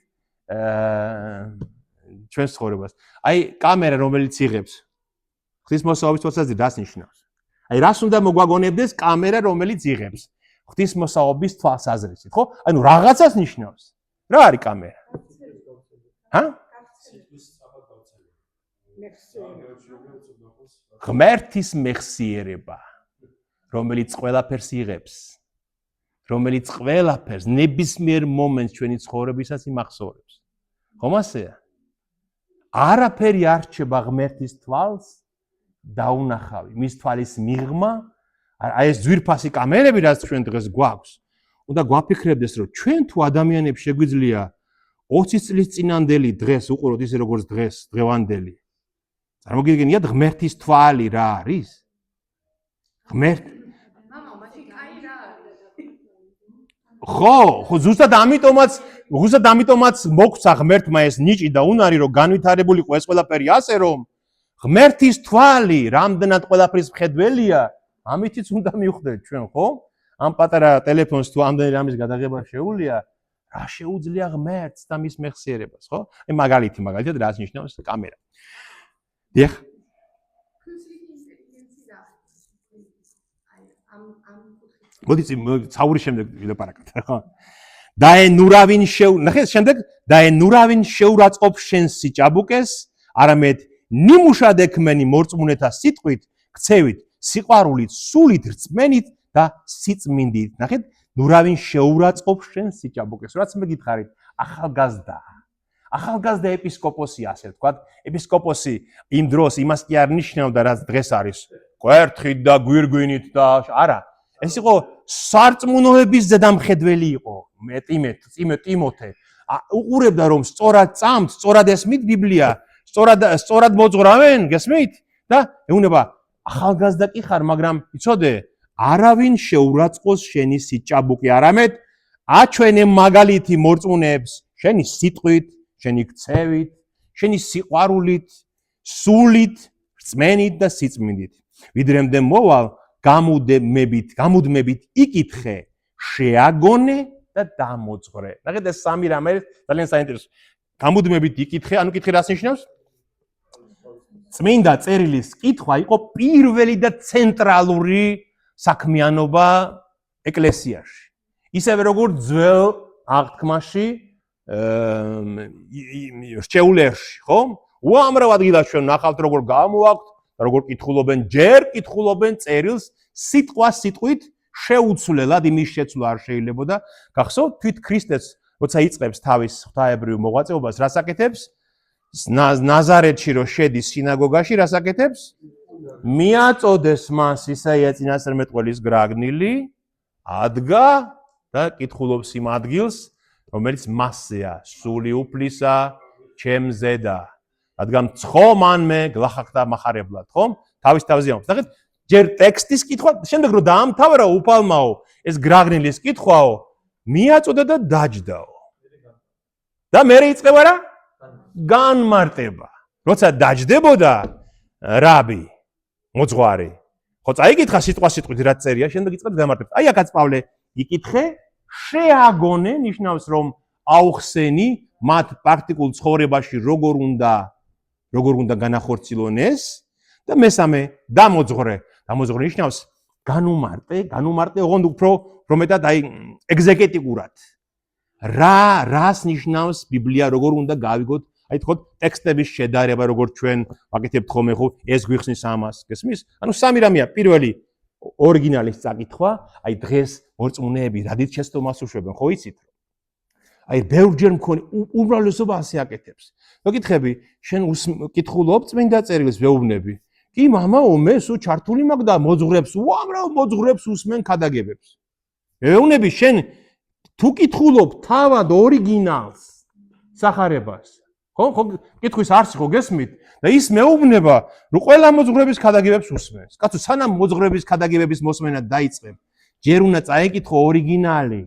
ჩვენს ცხოვრებას. აი კამერა რომელიც იღებს ღვთისმოსაობის თვალსაზრისით რას ნიშნავს? აი რას უნდა მოგვაგონებდეს კამერა რომელიც იღებს ღვთისმოსაობის თვალსაზრისით, ხო? ანუ რაღაცას ნიშნავს. რა არის კამერა? ჰა? ღმერთის მეხსიერება, რომელიც ყველაფერს იღებს, რომელიც ყველაფერს ნებისმიერ მომენტს ჩვენი ცხოვრებისას იმახსოვრებს. ხომ ასეა? არაფერი არ რჩება ღმერთის თვალს დაუნახავი, მის თვალის მიღმა, აი ეს ძვირფასი კამერები, რაც ჩვენ დღეს გვაქვს, უნდა გვაფიქრებდეს, რომ ჩვენ თუ ადამიანებს შეგვიძლია 20 წლის წინანდელი დღეს უყუროთ ისე როგორც დღეს, დღევანდელი. წარმოგიდგენიათ ღმერთის თვალი რა არის? ხო, ზუსტად ამიტომაც მოგცა ღმერთმა ეს ნიჭი და უნარი, რომ განვითარებულიყო ეს ყველაფერი ასე, რომ ღმერთის თვალი რამდენად ყველაფრის მხედველია, ამითიც უნდა მივხვდეთ ჩვენ, ხო? ამ პატარა ტელეფონს თუ ამდენი რამის გადაღება შეუძლია, რა შეუძლია ღმერთს და მის მეხსიერებას, ხო? აი მაგალითად რაც ნიშნავს კამერა. დიახ. მოდით საურის შემდეგ ვილაპარაკოთ, ხო? დაენურავინ ნახეთ შემდეგ დაენურავინ შეურაცხყოფ შენ სიჭაბუკეს, არამედ ნიმუშად ექმენი მორწმუნეთა სიტყვით, ქცევით, სიყვარულით, სულით, რწმენით და სიწმინდით. ნახეთ, ნურავინ შეურაცხყოფ შენ სიჭაბუკეს. რაც მე გითხარით, ახალგაზრდა ეპისკოპოსი ასე ვთქვათ, ეპისკოპოსი იმ დროს იმას კი არ ნიშნავდა, რაც დღეს არის. კვერთხით და გვირგვინით და არა. ეს იყო სარწმუნოების ზედამხედველი იყო. ტიმოთე უყურებდა რომ სწორად წამთ, სწორად ესმით ბიბლია, სწორად მოძღვრავენ, გესმით? და ეუბნება, ახალგაზრდა კი ხარ, მაგრამ იცოდე, არავინ შეურაცხყოს შენი სიჭაბუკე, არამედ აჩვენე მაგალითი მორწმუნეებს, შენი სიტყვით, შენი ქცევით, შენი სიყვარულით, სულით, რწმენით და სიწმინდით. ვიდრემდე მოვალ, გამუდმებით იკითხე, შეაგონე და დამოძღვრე. ნახეთ ეს სამი რამე ძალიან საინტერესო. გამუდმებით იკითხე, ანუ კითხე რას ნიშნავს? წმინდა წერილის კითხვა იყო პირველი და ცენტრალური საქმიანობა ეკლესიაში. ისევე როგორც ძველ აღთქმაში, რჩეულერში, ხო? უამრავად გიდა ჩვენ ნახავთ როგორ გამოაქვთ, როგორ კითხულობენ, ჯერ კითხულობენ წერილს სიტყვით შეუცვლელად იმის შეცვლა არ შეიძლება და გახსოვთ თვით ქრისტეს როცა იწყებს თავის ღვთაებრივ მოღვაწეობას, რას აკეთებს? ნაზარეთში რო შედის სინაგოგაში, რას აკეთებს? მიაწოდეს მას ისაია წინასწარმეტყველის გრაგნილი, ადგა და კითხულობს იმ ადგილს, რომელიც მასზეა, სული უფლისა, ჩემზე და რადგან ცხომანმე გლახაკთა მახარებლად, ხომ? თავის თავზე ამბობს. ნახეთ, ჯერ ტექსტის კითხვა, შემდეგ რომ დაამთავრა უფალმაო, ეს გრაგნილის კითხვაო, მიაწოდა და დაჯდაო. და მე იწყება რა? განმარტება. როცა დაჯდებოდა რაბი, მოძღვარი, ხო წაიკითხა სიტყვით რაც წერია, შემდეგ იწყებს განმარტებას. აი აქაც პავლე იკითხე, შეაგონე, ნიშნავს რომ აუხსენი მათ პრაქტიკულ ცხოვრებაში როგორ უნდა განახორციელონ ეს და მესამე დამოძღვრე. დამოძღვრე ნიშნავს განუმარტე, ოღონდ უფრო მეტად აი ეგზეკუტიურად. რას ნიშნავს ბიბლია, როგორ უნდა გავიგოთ, აი თქო ტექსტების შედარება, როგორც ჩვენ ვაკეთებთ ხოლმე, ხო, ეს გვიხსნის ამას, გესმის? ანუ სამი რამეა, პირველი ორიგინალის წაკითხვა, აი დღეს მორწმუნეები რადით შეცდომას უშვებენ, ხო იცით? აი ბევრჯერ მქონი უმრავლესობა ასე აკეთებს. მოგითხები, შენ კითხულობ წმინდა წერილს ვეუბნები. კი მამაო, მე სულ ჩართული მაქვს და მოძღვრებს, უამრავ მოძღვრებს უსმენ ქადაგებებს. ვეუბნები, შენ თუ კითხულობ თავად ორიგინალს სახარებას, ხო? კითხვის არსი ხო გესმით? და ის მეუბნება, რომ ყველა მოძღვრების ქადაგებებს უსმენს. კაცო, სანამ მოძღვრების ქადაგებების მოსმენა დაიწყებ, ჯერ უნდა წაიკითხო ორიგინალი.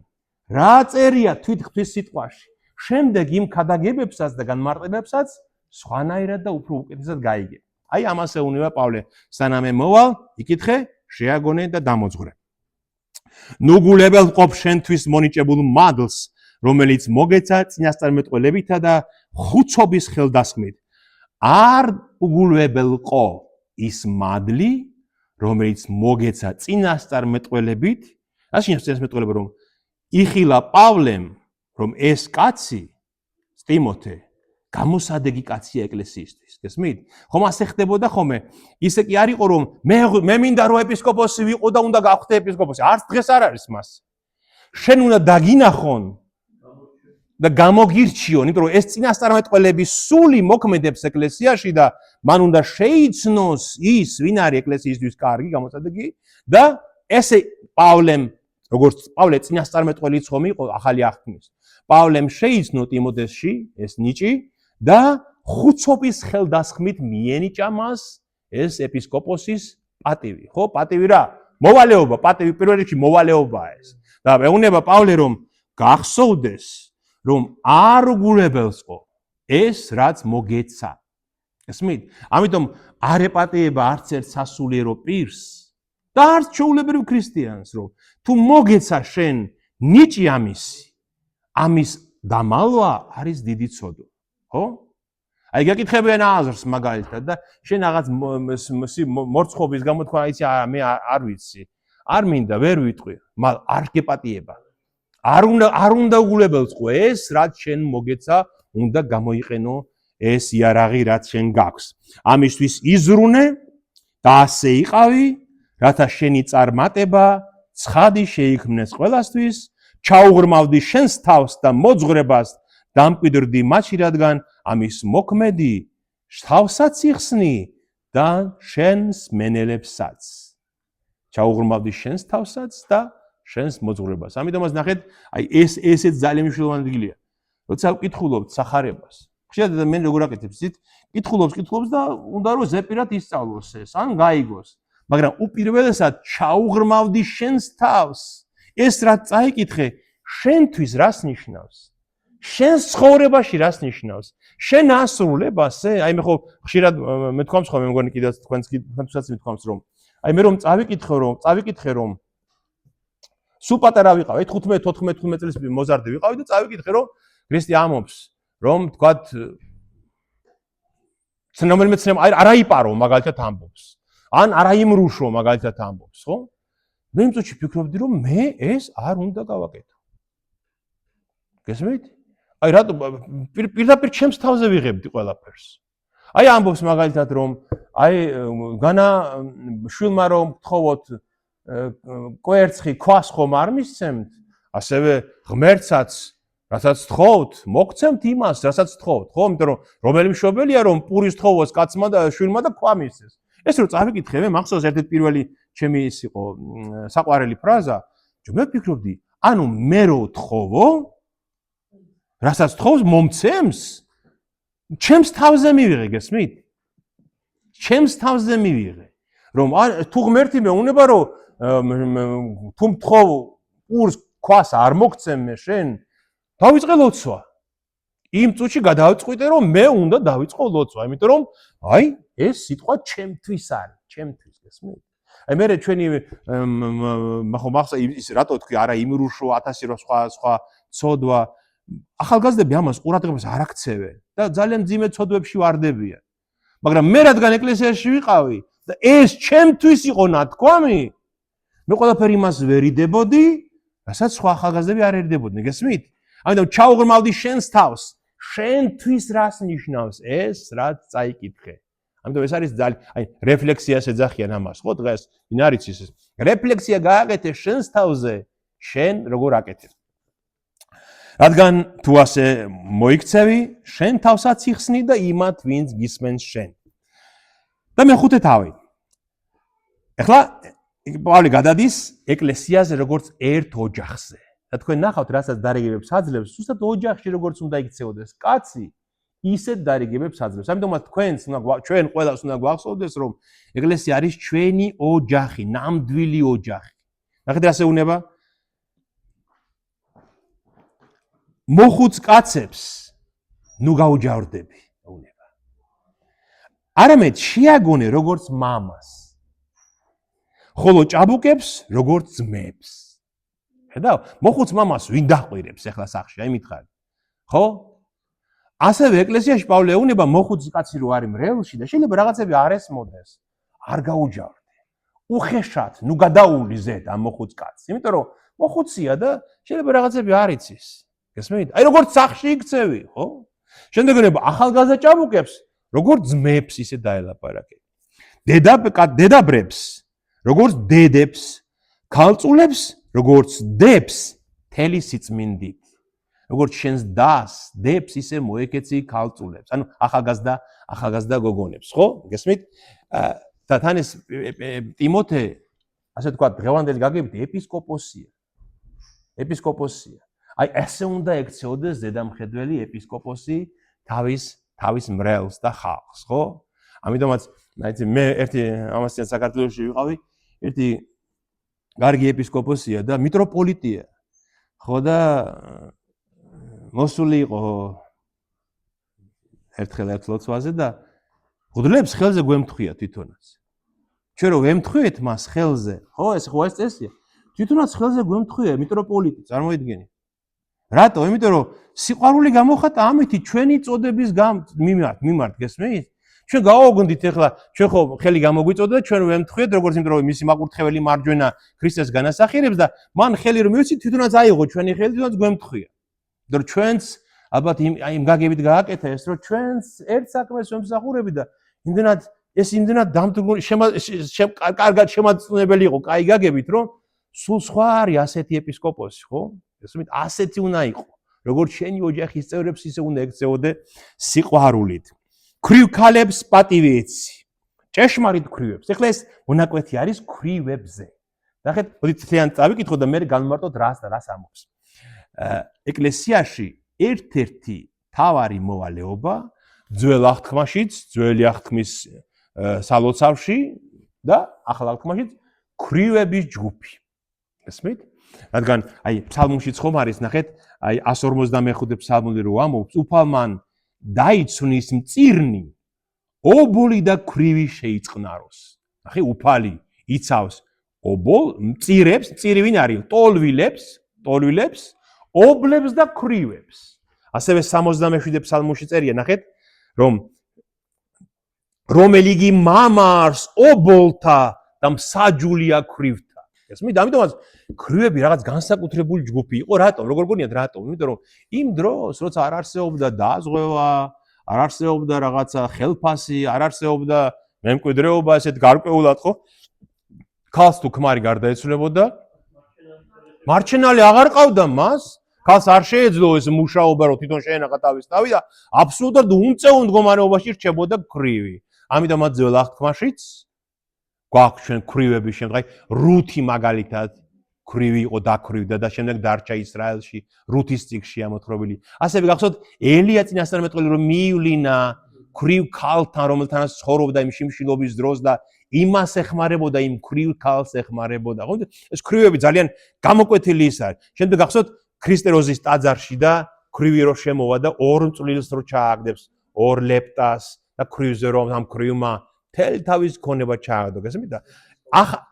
რა წერია თვით ღვთის სიტყვაში? შემდეგ იმ ქადაგებებსაც და განმარტებებსაც სხვანაირად და უფრო უკეთესად გაიგებ. აი ამას ეუბნება პავლე, სანამ მოვალ, იკითხე, შეაგონე და დამოძღვრე. ნუგულებელ ყოფ შენთვის მონიჭებულ მადლს, რომელიც მოგეცა წინასწარმეტყველებითა და ხუცობის ხელდასხმით. არ უგულებელყო ის მადლი, რომელიც მოგეცა წინასწარმეტყველებით, რას ნიშნავს წინასწარმეტყველება, რომ იხილა პავლემ, რომ ეს კაცი, ტიმოთე, გამოსადეგი კაცია ეკლესიისთვის, გესმით? ხომ ასე ხდებოდა ხოლმე? ისე კი არ იყო, რომ მე მინდა რომ ეპისკოპოსი ვიყო და უნდა გავხდე ეპისკოპოსი. არც დღეს არ არის მას. შენ უნდა დაგინახონ და გამოგირჩიონ, იმიტომ რომ ეს წინასწარმეტყველები სული მოქმედებს ეკლესიაში და მან უნდა შეიცნოს ის, ვინ არის ეკლესიისთვის კარგი გამოცადეგი და ესე პავლემ, როგორც პავლე წინასწარმეტყველიც ხომ იყო ახალი აღთქმის. პავლემ შეიცნო ტიმოთესში ეს ნიჭი და ხუცობის ხელდასხმით მიენიჭა მას ეს ეპისკოპოსის პატივი. ხო, პატივი რა? მოვალეობა, პატივი პირველ რიგში მოვალეობაა ეს. და ეუბნება პავლე რომ გახსოვდეს რომ არ უგულებელსო ეს რაც მოგეცა. ესმით? ამიტომ არ ეპატიება არც ერთ სასულიერო პირს და არც ჩვეულებრივ ქრისტიანს, რომ თუ მოგეცა შენ ნიჭი ამის დამალვა არის დიდი ცოდვა. ხო? აი გაკითხებიან აზრს მაგალითად და შენ რაღაც მორცხობის გამოთქვა იცი მე არ ვიცი. არ მინდა, ვერ ვიტყვი, მაგრამ არ გეპატიება. არ უნდა უგულებელსო ეს რაც შენ მოგეცა, უნდა გამოიყენო ეს იარაღი რაც შენ გაქვს. ამისთვის იზრუნე და ასე იყავი, რათა შენი წარმატება ცხადი შეიქმნეს ყველასთვის, ჩაუღრმავდი შენს თავს და მოძღვრებას დამკვიდრდი მათში, რადგან ამის მოქმედი თავსაც იხსნი და შენს მენელებსაც. ჩაუღრმავდი შენს თავსაც და შენს მოძღვრებას. ამიტომაც ნახეთ, აი ესეც ძალიან მნიშვნელოვანი ადგილია. როცა ვკითხულობთ სახარებას, ხშირად მე როგორ აკეთებ, ზით კითხულობს და უნდა რომ ზეპირად ისწავლოს ეს, ან გაიგოს. მაგრამ უპირველესად ჩაუღრმავდი შენს თავს. ეს რაც წაიკითხე, შენთვის რას ნიშნავს? შენს ცხოვრებაში რას ნიშნავს? შენ ასრულებასე? აი მე ხო ხშირად მეთქვამს ხოლმე მე მგონი კიდევ თქვენთვისაც მეთქვამს რომ აი მე რომ წავიკითხე რომ სულ პატარა ვიყავი 15-14 წლის მოზარდი ვიყავი და წავიკითხე რომ ქრისტე ამობს რომ თქვათ ცნობილი მეცნიერმა არა იპარო მაგალითად ამბობს ან არა იმრუშო მაგალითად ამბობს ხო? მე იმ წუთში ფიქრობდი რომ მე ეს არ უნდა გავაკეთო. გესმით? აი რატო პირდაპირ ჩემს თავზე ვიღებდი ყველაფერს. აი ამბობს მაგალითად რომ აი განა შვილმა რომ გთხოვოთ კვერცხი ქვას ხომ არ მისცემთ, ასევე ღმერთსაც რასაც თხოვთ, მოგცემთ იმას, რასაც თხოვთ, ხო? იმიტომ რომ რომელი მშობელია რომ პურის თხოვოს კაცმა და შვილმა და ქვა მისცეს. ეს რო წავიკითხე, მე მახსოვს ერთ-ერთი პირველი ჩემი ის იყო საყვარელი ფრაზა, მე ვფიქრობდი, ანუ მე რო თხოვო, რასაც თხოვს მომცემს, ჩემს თავზე მივიღე, გესმით? ჩემს თავზე მივიღე. რომ თუ ღმერთი მეუნება რომ თუ მთხოვ პურს ქვას არ მოგცემ მე შენ, დავიწყე ლოცვა. იმ წუთში გადავწყვიტე რომ მე უნდა დავიწყო ლოცვა, იმიტომ რომ აი ეს სიტყვა ჩემთვის არის, ჩემთვის, გესმით? აი მე ჩვენი მახსოვს ის რატო თქვი არა იმრუშო 1000 რო სხვა ცოდვა ახალგაზრდები ამას ყურადღებას არ აქცევენ და ძალიან ძიმე ცოდვებში ვარდებიან. მაგრამ მე რადგან ეკლესიაში ვიყავი და ეს ჩემთვის იყო ნათქვამი, მე ყველაფერი იმას ვერიდებოდი, რასაც სხვა ახალგაზრდები არ ერიდებოდნენ, გესმით? ამიტომ ჩაუღრმავდი შენს თავს, შენთვის რას ნიშნავს ეს, რაც წაიკითხე. ამიტომ ეს არის ძალიან, აი რეფლექსიას ეძახიან ამას, ხო დღეს, ვინ არის ის? რეფლექსია გააკეთე შენს თავზე, შენ როგორ აკეთებ. რადგან თუ ასე მოიქცევი, შენ თავსაც იხსნი და იმათ ვინც გისმენს შენ. და მეხუთე თავი. ეხლა პავლე გადადის ეკლესიაზე როგორც ერთ ოჯახზე. და თქვენ ნახავთ, რასაც დარიგებებს აძლევს, ზუსტად ოჯახში როგორც უნდა იქცეოდეს კაცი, ისეთ დარიგებებს აძლევს. ამიტომაც ჩვენ ყველას უნდა გვახსოვდეს, რომ ეკლესია არის ჩვენი ოჯახი, ნამდვილი ოჯახი. ნახეთ რა შეუნება? მოხუც კაცებს ნუ გაუჯავრდები, უნება. არამედ შეაგონე როგორც მამას. ხოლო ჭაბუკებს როგორც ძმებს. ხედავ? მოხუც მამას ვინ დაყვირებს ახლა სახში, აი მითხარი. ხო? ასევე ეკლესიაში პავლე ეუბნება მოხუც კაცი რო არის მრევლში და შეიძლება რაღაცები არ ესმოდეს, არ გაუჯავრდე. უხეშად, ნუ გადაული ზედ ამ მოხუც კაცს. იმიტომ რომ მოხუცია და შეიძლება რაღაცები არ იცის. გესმით? აი როგორც სახში იქცევი, ხო? შემდეგ ეუბნება ახალგაზრდა ჭაბუკებს როგორც ძმებს ისე დაელაპარაკე. დედაბრებს როგორც დედებს, ქალწულებს როგორც დებს თელი სიწმინდით. როგორც შენს დას, დებს ისე მოეკეცი ქალწულებს. ანუ ახალგაზრდა გოგონებს, ხო? გესმით? და თან ეს ტიმოთე, ასე თქვა, დღევანდელი გაგებით ეპისკოპოსია. აი ესე უნდა ექცეოდეს ზედამხედველი ეპისკოპოსი თავის მრევლს და ხალხს, ხო? ამიტომაც მე ერთი ამასთან საქართველოში ვიყავი, ერთი კარგი ეპისკოპოსია და მიტროპოლიტია. ხო და მოსული იყო ერთხელ ერთ ლოცვაზე და ღუდლებს ხელზე გვემთხვია თვითონაც. ჩვენ რო ვემთხვიეთ მას ხელზე, ხო, ეს ხო ეს წესია. თვითონაც ხელზე გვემთხვია მიტროპოლიტი, წარმოიდგინე. რატო? იმიტომ რომ სიყვარული გამოხატა ამითი ჩვენი წოდების მიმართ, გესმით? ჩვენ გავაუგნდით ახლა, ჩვენ ხო ხელი გამოგვიწოდა და ჩვენ ვემთხვიეთ, როგორც იმიტომ რომ მისი მაკურთხეველი მარჯვენა ქრისტეს განასახიერებს და მან ხელი რომ მივეცით, თვითონაც აიღო ჩვენი ხელი, თვითონაც გვემთხვია. იმიტომ რომ ჩვენც ალბათ იმ გაგებით გააკეთა ეს, რომ ჩვენც ერთ საქმეს ვემსახურები და იმდენად დამდგმული კარგად შემაწუნებელი იყო, კაი გაგებით, რომ სულ სხვა არის ასეთი ეპისკოპოსი, ხო? ესმით, ასეთი უნდა იყო. როგორც შენი ოჯახის წევრებს ისე უნდა ექცეოდე სიყვარულით. ქრივ ქალებს პატივი ეცი. ჭეშმარიტ ქრივებს. ეხლა ეს მონაკვეთი არის ქრივებზე. ნახეთ, მოდით ძალიან წავიკითხოთ და მე განვმარტოთ რას ამბობს. ეკლესიაში ერთ-ერთი თავარი მოვალეობა ძველ აღთქმაშიც, ძველი აღთქმის სალოცავში და ახალ აღთქმაშიც ქრივების ჯგუფი. ესმით? რადგან აი ფსალმუნშიც ხომ არის, ნახეთ, აი 155 ფსალმუნი რო ამბობს, უფალმან დაიცვნის მწირნი, ობოლი და ქრივი შეიწყნაროს. ნახე, უფალი იცავს ობოლ, მწირებს, მწირი ვინ არის? ტოლვილებს, ობლებს და ქრივებს. ასევე 67 ფსალმუნში წერია, ნახეთ, რომელი იგი მამარს ობოლთა და მსაჯულია ქრივთა. ესმით, ამიტომაც ქრივები რაღაც განსაკუთრებული ჯგუფი იყო, რატომ? როგორ გონიათ რატომ? იმიტომ რომ იმ დროს, როცა არ არსებობდა დაზღვევა, არ არსებობდა რაღაცა ხელფასი, არ არსებობდა მემკვიდრეობა, ესეთ გარკვეულად, ხო? ქალს თუ ქმარი გარდაეცვლებოდა, მარჩენალი აღარ ყავდა მას, ქალს არ შეეძლო ეს მუშაობა, რომ თვითონ შეენახა თავის თავი და აბსოლუტურად უმწეო მდგომარეობაში რჩებოდა ქრივი. ამიტომაც ძველ აღთქმაშიც გვაქვს ჩვენ ქრივების შემდგარი, რუთი მაგალითად ქრივი იყო დაქრივდა და შემდეგ დარჩა ისრაელში, რუთის წიგნში ამოთხრობილი. ასევე გახსოვთ ელია წინასწარმეტყველი რომ მიივლინა ქრივ ქალთან, რომელთანაც ცხოვრობდა იმ შიმშილობის დროს და იმას ეხმარებოდა, იმ ქრივ ქალს ეხმარებოდა. ხო? ეს ქრივები ძალიან გამოკვეთილი ის არის. შემდეგ გახსოვთ ქრისტეროზის ტაძარში და ქრივი რო შემოვა და ორ წვლილს რო ჩააგდებს, ორ ლეპტას და ქრივზე რომ ამ ქრივმა თელ თავის ქონება ჩააგდო, გესმით? და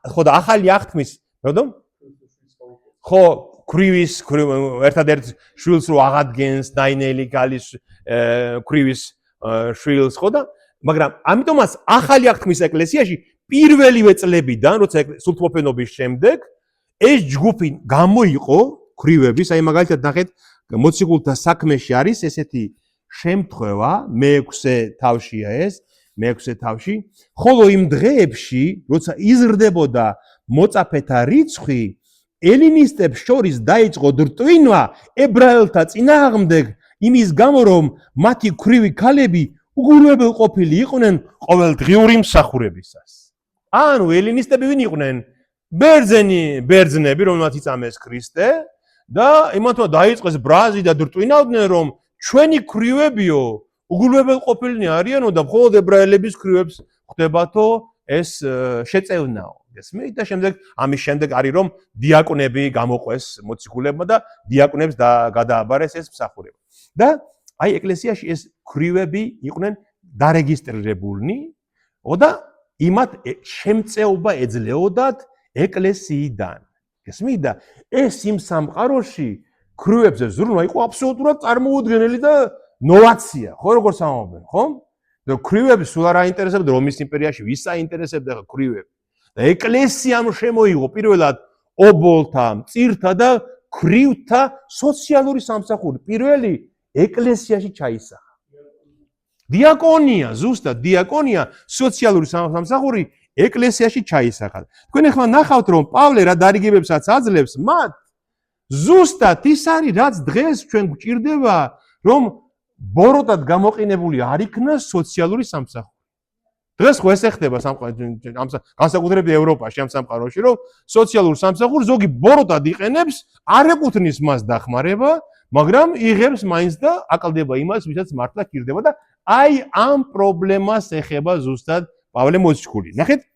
ხო და ახალი აღთქმის, როდომ? ხო, ქრივის ერთადერთ შვილს რო აღადგენს დაინელი გალის ქრივის შვილს, ხო და მაგრამ ამიტომაც ახალი აღთქმის ეკლესიაში პირველივე წლებიდან, როცა სულთმოფენობის შემდეგ ეს ჯგუფი გამოიყო ქრივების, აი მაგალითად ნახეთ, მოციქულთა საქმეში არის ესეთი შემთხვევა, მე-6 თავშია ეს, მე-6 თავში, ხოლო იმ დღეებში, როცა იზრდებოდა მოწაფეთა რიცხვი, ელინისტებს შორის დაიწყო დრტვინა ებრაელთა წინააღმდეგ, იმის გამო რომ მათი ქრივი ქალები უგულებელყოფილი იყვნენ ყოველდღიური მსახურებისას. ანუ ელინისტები ვინ იყვნენ? ბერძნები, რომელმაც იწამეს ქრისტე და იმათმა დაიწყეს ბრაზი და დრტვინავდნენ რომ ჩვენი ქრივებიო უგულებელყოფილნი არიანო და მხოლოდ ებრაელების ქრივებს ხდებათო ეს შეწევნაო. გესმით? და შემდეგ ამის შემდეგ არის რომ დიაკვნები გამოყვეს მოციქულებმა და დიაკვნებს გადააბარეს ეს მსახურება. და აი ეკლესიაში ეს ქრივები იყვნენ დარეგისტრირებულნი და იმათ შემწეობა ეძლეოდათ ეკლესიიდან. გესმით? და ეს იმ სამყაროში ქრივებზე ზრუნვა იყო აბსოლუტურად წარმოუდგენელი და ნოვაცია, ხო როგორც ამბობენ, ხო? და ქრივები სულ არ აინტერესებდა რომის იმპერიაში, ვის აინტერესებდა ქრივები. და ეკლესიამ შემოიღო პირველად ობოლთა, მწირთა და ქრივთა სოციალური სამსახური. პირველი ეკლესიაში ჩაისახა. დიაკონია, ზუსტად დიაკონია, სოციალური სამსახური ეკლესიაში ჩაისახა. თქვენ ახლა ნახავთ რომ პავლე რა დარიგებებსაც აძლევს მათ ზუსტად ის არის, რაც დღეს ჩვენ გვჭირდება, რომ ბოროტად გამოყენებული არ იქნას სოციალური სამსახური. დღეს ხო ეს ეხდება განსაკუთრებით ევროპაში ამ სამყაროში, რომ სოციალურ სამსახურს ზოგი ბოროტად იყენებს, არ ეკუთვნის მას დახმარება, მაგრამ იღებს მაინც და აკლდება იმას, ვისაც მართლა გირდება და აი ამ პრობლემას ეხება ზუსტად პავლე მოციქული. ნახეთ,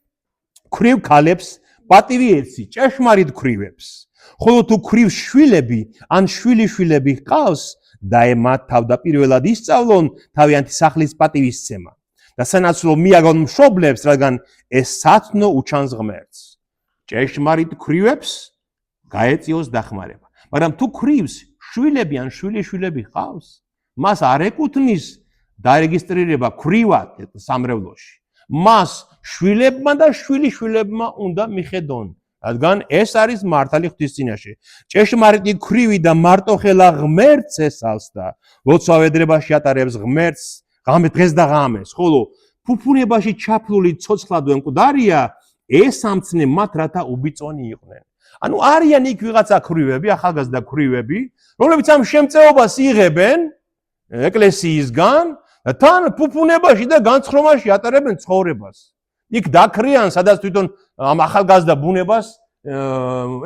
ქვრივ ქალებს პატივი ეცი, ჭეშმარიტ ქვრივებს. ხოლო თუ ქვრივ შვილები ან შვილიშვილები ჰყავს, და ემათ თავდაპირველად ისწავლონ თავიანთი სახლის პატივისცემა და სანაცვლო მიაგონ მშობლებს, რადგან ეს სათნო უჩანს ღმერთს. ჭეშმარიტ ქვრივებს გაეწიოს დახმარება. მაგრამ თუ ქვრივს შვილები ან შვილიშვილები ჰყავს, მას არ ეკუთვნის დარეგისტრირება ქვრივად სამრევლოში. მას შვილებმა და შვილიშვილებმა უნდა მიხედონ, რადგან ეს არის მართალი ღვთის წინაშე. ჭეშმარიტი ქვრივი და მარტოხელა ღმერთს ესალს და როცა ვედრებაში ატარებს ღმერთს დღეს და ღამეს, ხოლო ფუფუნებაში ჩაფლული ცოცხლადვე მკვდარია, ეს ამცნე მათ რათა უბიწონი იყვნენ. ანუ არიან იქ ვიღაცა ქვრივები, ახალგაზრდა ქვრივები, რომლებიც ამ შემწეობას იღებენ ეკლესიისგან და თან ფუფუნებაში და განცხრომაში ატარებენ ცხოვრებას. იქ დაკრიან, სადაც თვითონ ამ ახალგაზრდა ბუნებას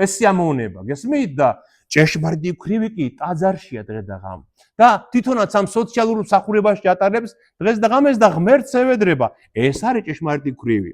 ეს სიამოვნება, გესმით? და ჭეშმარიტი ქვრივი კი ტაძარშია დღეს და ღამე. და თვითონაც ამ სოციალურ მსახურებაში ატარებს დღეს და ღამეს და ღმერთს ევედრება. ეს არის ჭეშმარიტი ქვრივი.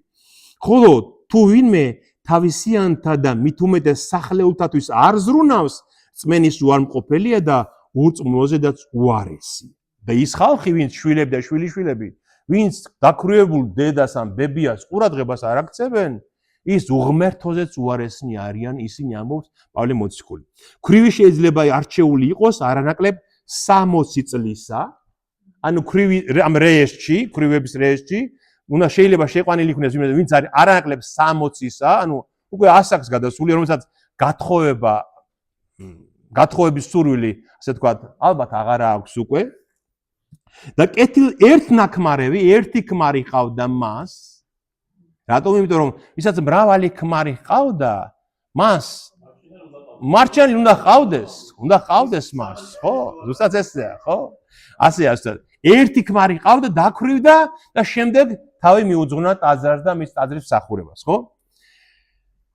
ხოლო თუ ვინმე თავისიანთა და მით უმეტეს სახლეულთათვის არ ზრუნავს, წმენის უარმყოფელია და ურწმუნოზედაც უარესი. და ის ხალხი, ვინც შვილები და შვილიშვილები, ვინც დაქვრივებულ დედას ან ბებიას ყურადღებას არ აქცევენ, ის უღმერთოზეც უარესნი არიან, ისინი ამბობს პავლე მოციქული. ქვრივი შეიძლება არჩეული იყოს არანაკლებ 60 წლისა, ანუ ქვრივი ამ რეესტში, ქვრივების რეესტში, უნდა შეიძლება შეყვანილი იქნეს, ვინც არის არანაკლებ 60-ისა, ანუ უკვე ასაკს გადასული, რომელსაც გათხოვების სურვილი, ასე ვთქვათ, ალბათ აღარ აქვს უკვე. და ერთი ქმარი ჰყავდა მას. რატომ? იმიტომ რომ ვისაც მრავალი ქმარი ჰყავდა, მას მარჩენელი უნდა ჰყავდეს მას, ხო? ზუსტად ესეა, ხო? ასე. ერთი ქმარი ჰყავდა, დაქვრივდა და შემდეგ თავი მიუძღვნა ტაძარს და მის ტაძრის მსახურებას, ხო?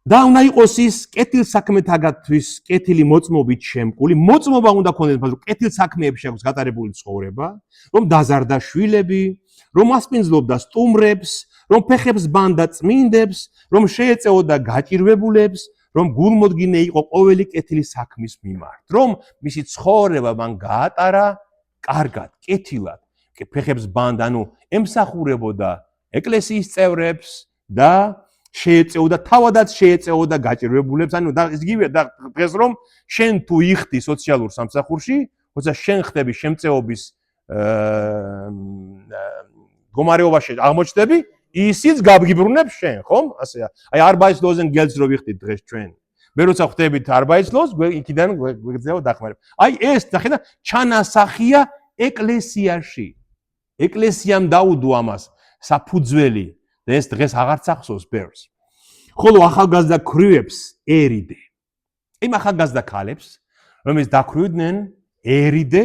და უნდა იყოს ის კეთილსაქმეთაგათვის კეთილი მოწმობით შემკული, მოწმობა უნდა ქონდეს მას, რომ კეთილ საქმეებში აქვს გატარებული ცხოვრება, რომ დაზარდა შვილები, რომ ასპინძლობდა სტუმრებს, რომ ფეხებს ბანდა წმინდებს, რომ შეეწეოდა გაჭირვებულებს, რომ გულმოდგინე იყო ყოველი კეთილი საქმის მიმართ, რომ მისი ცხოვრება მან გაატარა კარგად, კეთილად, ფეხებს ბანდა, ანუ ემსახურებოდა ეკლესიის წევრებს და შეეწეოდა, თავადაც შეეწეოდა გაჭირვებულებს, ანუ იგივე და დღეს რომ შენ თუ იხდი სოციალურ სამსახურში, როცა შენ ხდები შემწეობის მდგომარეობაში აღმოჩნდები, ისიც გაბგიბრუნებს შენ, ხომ? ასეა. აი არბაიცლოზენ გელს რო ვიხდით დღეს ჩვენ. მე როცა ხდებით არბაიცლოს, იქიდან გვეგზაო დახმარება. აი ეს ნახე და ჩანასახია ეკლესიაში. ეკლესიამ დაუდო ამას საფუძველი და ეს დღეს აღარც ახსოვს ბევრს. ხოლო ახალგაზრდა ქვრივებს ერიდე. იმ ახალგაზრდა ქალებს, რომლებიც დაქვრივდნენ, ერიდე,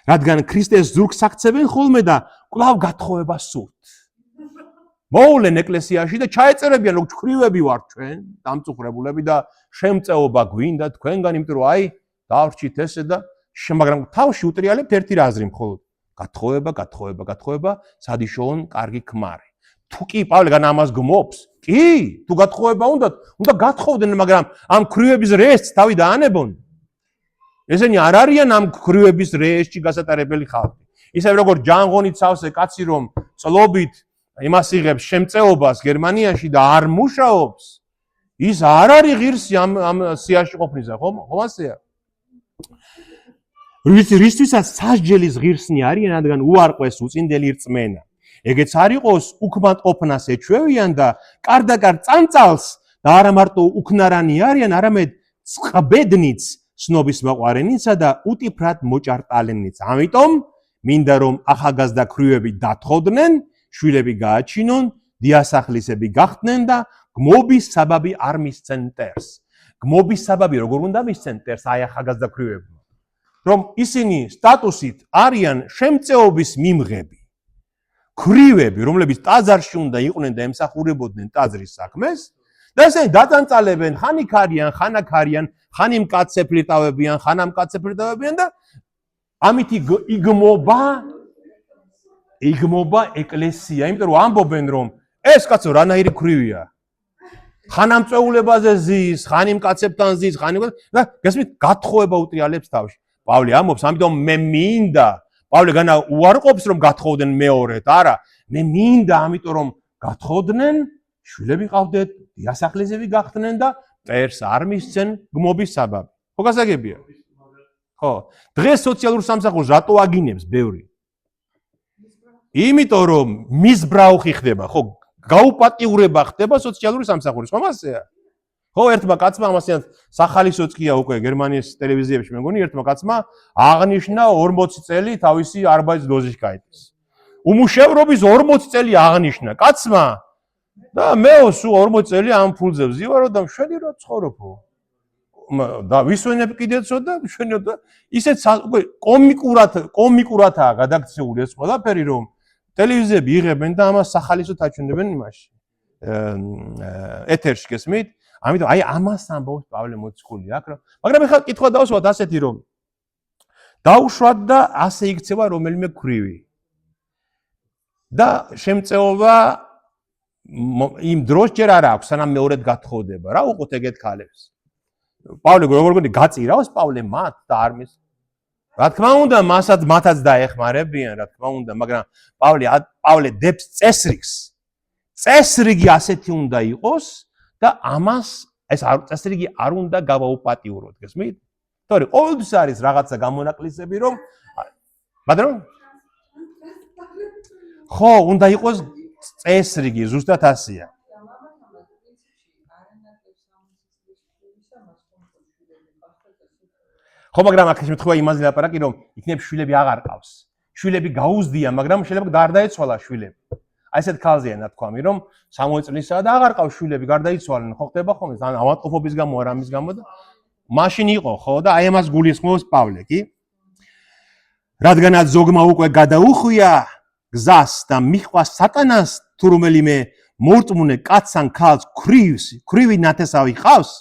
რადგან ქრისტეს ზურგს აქცევენ ხოლმე და კვლავ გათხოვებას სურთ. მოვლენ ეკლესიაში და ჩაეწერებიან, რომ ქვრივები ვართ ჩვენ, დამწუხრებულები და შემწეობა გვინდა თქვენგან, იმიტომ რომ აი დავრჩით ესე და მაგრამ თავში უტრიალებთ ერთი რაზრი მხოლოდ. გათხოვება, სადიშოონ კარგი ქმარი. თუ კი პავლე ამას გმობს, კი, თუ გათხოვება უნდა გათხოვდნენ, მაგრამ ამ ქვრივების რეესტს თავი დაანებონ. ესენი არ არიან ამ ქვრივების რეესტში გასატარებელი ხალხი. ისევ როგორც ჯანღონით სავსე კაცი რომ წლობით იმას იღებს შემწეობას გერმანიაში და არ მუშაობს, ის არ არის ღირსი ამ სიაში ყოფნისა, ხომ ასეა? რისთვისაც სასჯელის ღირსნი არიან, რადგან უარყვეს უწინდელი რწმენა. ეგეც არ იყოს უქმად ყოფნას ეჩვევიან და კარდაკარ წანწალს და არა მარტო უქნარანი არიან, არამედ წყბედნიც, ცნობის მოყვარენიცა და უტიფრად მოჭარტალენიც. ამიტომ მინდა რომ ახალგაზრდა ქვრივები დათხოვდნენ, შვილები გააჩინონ, დიასახლისები გახდნენ და გმობის საბაბი არ მისცენ მტერს. გმობის საბაბი როგორ უნდა მისცენ ტერს აი ახალგაზრდა ქვრივებმა, რომ ისინი სტატუსით არიან შემწეობის მიმღები. ქვრივები, რომლებიც ტაძარში უნდა იყვნენ და ემსახურებოდნენ ტაძრის საქმეს, და ესენი დაწანწალებენ, ხან იქ არიან, ხან აქ არიან, ხან იმ კაცზე ფლირტავებიან, ხან ამ კაცზე ფლირტავებიან და ამით იგმობა ეკლესია, იმიტომ რომ ამბობენ რომ ეს კაცო რანაირი ქვრივია. ხან ამ წვეულებაზე ზის, ხან იმ კაცებთან ზის, ხან და გასმით გათხოვება უტრიალებს თავში. პავლე ამბობს, ამიტომ მე მინდა, პავლე განა უარყოფს რომ გათხოვდნენ მეორედ, არა, მე მინდა, ამიტომ რომ გათხოვდნენ, შვილები ყავდეთ, დიასახლისები გახდნენ და წერს არ მისცენ გმობის საბაბი. ხო გასაგებია? ხო, დღეს სოციალურ სამსახურს რატო აგინებს ბევრი? იმიტომ რომ მისბრაუხი ხდება, ხო, გაუპატიურება ხდება სოციალური სამსახურის, ხომ ასეა? ხო, ერთმა კაცმა ამასიან სახალისოც ყია უკვე გერმანიის ტელევიზიებში მე მგონი ერთმა კაცმა აღნიშნა 40 წელი თავისი Arbeitslosigkeit-ის. უმუშევრობის 40 წელი აღნიშნა კაცმა და მეო სულ 40 წელი ამ ფულზე ვზივარო და მშვენი რა ცხოვრობო. და ვისვენებ კიდეცო და მშვენიო და ისეთ უკვე კომიკურათაა გადაქცეული ეს ყველაფერი რომ ტელევიზიები იღებენ და ამას სახალისოდ აჩვენებენ იმაში. ეთერში გესმით? ამიტომ აი ამას ამბობს პავლე მოციქული აქ რომ მაგრამ ეხლა კითხვა დავსვათ ასეთი რომ დაუშვათ და ასე იქცევა რომელიმე ქვრივი. და შემწეობა იმ დროს ჯერ არ აქვს, სანამ მეორედ გათხოვდება. რა უყოთ ეგეთ ქალებს? პავლე როგორ გონი გაწირავს პავლე მათ და არ მის. რა თქმა უნდა, მათაც დაეხმარებიან, რა თქმა უნდა, მაგრამ პავლე დებს წესრიგს. წესრიგი ასეთი უნდა იყოს და ამას ეს წესრიგი არ უნდა გავაუპატიუროთ, გესმით? თორე ყოველთვის არის რაღაცა გამონაკლისები, რომ მაგრამ ხო, უნდა იყოს წესრიგი, ზუსტად ასეა. ხო, მაგრამ აქ შემთხვევა იმაზე ლაპარაკი, რომ იქნებ შვილები აღარ ყავს. შვილები გაუზდიან, მაგრამ შეიძლება გარდაეცვალა შვილები. აი ესეთ ქალზეა ნათქვამი, რომ 60 წლისაა და აღარ ყავს შვილები, გარდაიცვალნენ, ხო ხდება ხოლმე, ან ავადმყოფობის გამო, არ ამის გამო და მაშინ იყო, ხო და აი ამას გულისხმობს პავლე, კი? რადგანაც ზოგმა უკვე გადაუხვია გზას და მიჰყვა სატანას თუ რომელიმე მორწმუნე კაცს ან ქალს ქვრივი ნათესავი ყავს,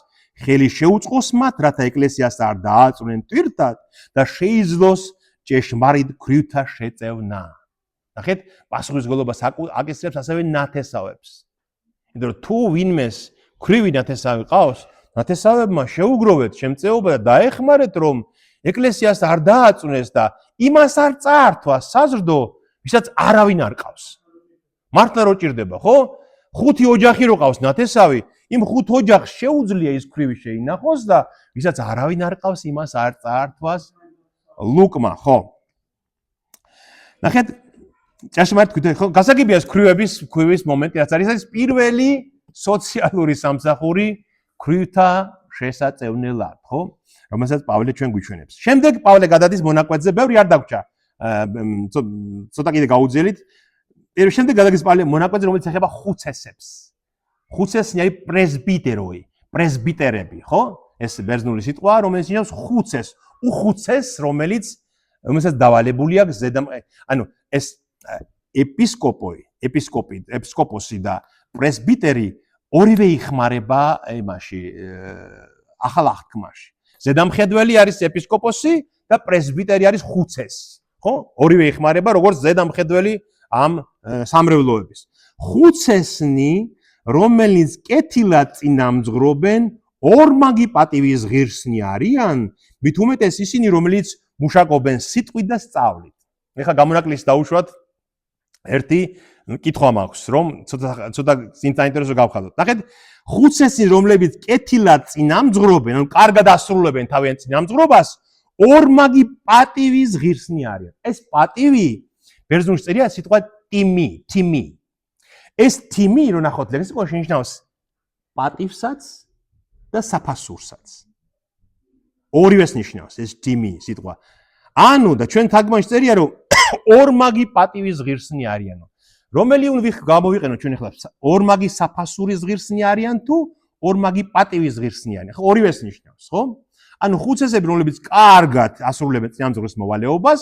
ხელი შეუწყოს მათ, რათა ეკლესიას არ დააწუნენ ტვირთად და შეიძლოს ჭეშმარიტ ქვრივთა შეწევნა. ნახეთ, პასუხისმგებლობას აკისრებს ასევე ნათესავებს. იმიტომ რომ თუ ვინმეს ქვრივი ნათესავი ყავს, ნათესავებმა შეუგროვეთ შემწეობა და დაეხმარეთ, რომ ეკლესიას არ დააწუნეს და იმას არ წაართვა საზრდო, ვისაც არავინ არ ყავს. მართლა რო ჭირდება, ხო? 5 ოჯახი რო ყავს ნათესავი, იმ 5 ოჯახს შეუძლია ის ქვრივი შეინახოს და ვისაც არავინ არ ყავს, იმას არ წაართვას ლუკმა, ხო? ნახეთ, ჭეშმარიტ ხო, გასაგებია ეს ქვრივის მომენტი, რაც არის ეს პირველი სოციალური სამსახური ქვრივთა შესაწევნელად, ხო? რომელსაც პავლე ჩვენ გვიჩვენებს. შემდეგ პავლე გადადის მონაკვეთზე, ბევრი არ დაგვრჩა. ცოტა კიდე გაუძიელით. შემდეგ გადადის პავლე მონაკვეთზე, რომელიც ეხება ხუცესებს. ხუცესნი არის პრესბიტერები, ხო? ეს ბერძნული სიტყვაა, რომელიც ნიშნავს ხუცეს, უხუცეს, რომელსაც დავალებული აქვს ანუ ეს ეპისკოპოსი და პრესბიტერი ორივე იხმარება იმაში ახალ აღთქმაში. ზედამხედველი არის ეპისკოპოსი და პრესბიტერი არის ხუცეს, ხო? ორივე იხმარება როგორც ზედამხედველი ამ სამრევლოების. ხუცესნი, რომელიც კეთილად წინამძღვრობენ, ორმაგი პატივის ღირსნი არიან, მით უმეტეს ისინი, რომელიც მუშაკობენ სიტყვით და სწავლით. ეხლა გამონაკლისს დაუშვათ ერთი კითხვა მაქვს, რომ ცოტა საინტერესო გავხადოთ. ნახეთ, ხუცესნი, რომლებიც კეთილად წინამძღვრობენ, ანუ კარგად ასრულებენ თავიანთ წინამძღვრობას, ორმაგი პატივის ღირსნი არიან. ეს პატივი ბერძნულში წერია სიტყვა თიმი. ეს თიმი, რო ნახოთ, ლექსიკონში ნიშნავს პატივსაც და საფასურსაც. ორივეს ნიშნავს ეს თიმი სიტყვა. ანუ და ჩვენ თარგმანში წერია, რომ ორმაგი პატივის ღირსნი არიანო. რომელი გამოვიყენოთ ჩვენ ახლა ორმაგი საფასურის ღირსნი არიან თუ ორმაგი პატივის ღირსნიანი. ხო, ორივეს ნიშნავს, ხო? ანუ ხუცესები, რომლებიც კარგად ასრულებენ წინამძღვრის მოვალეობას,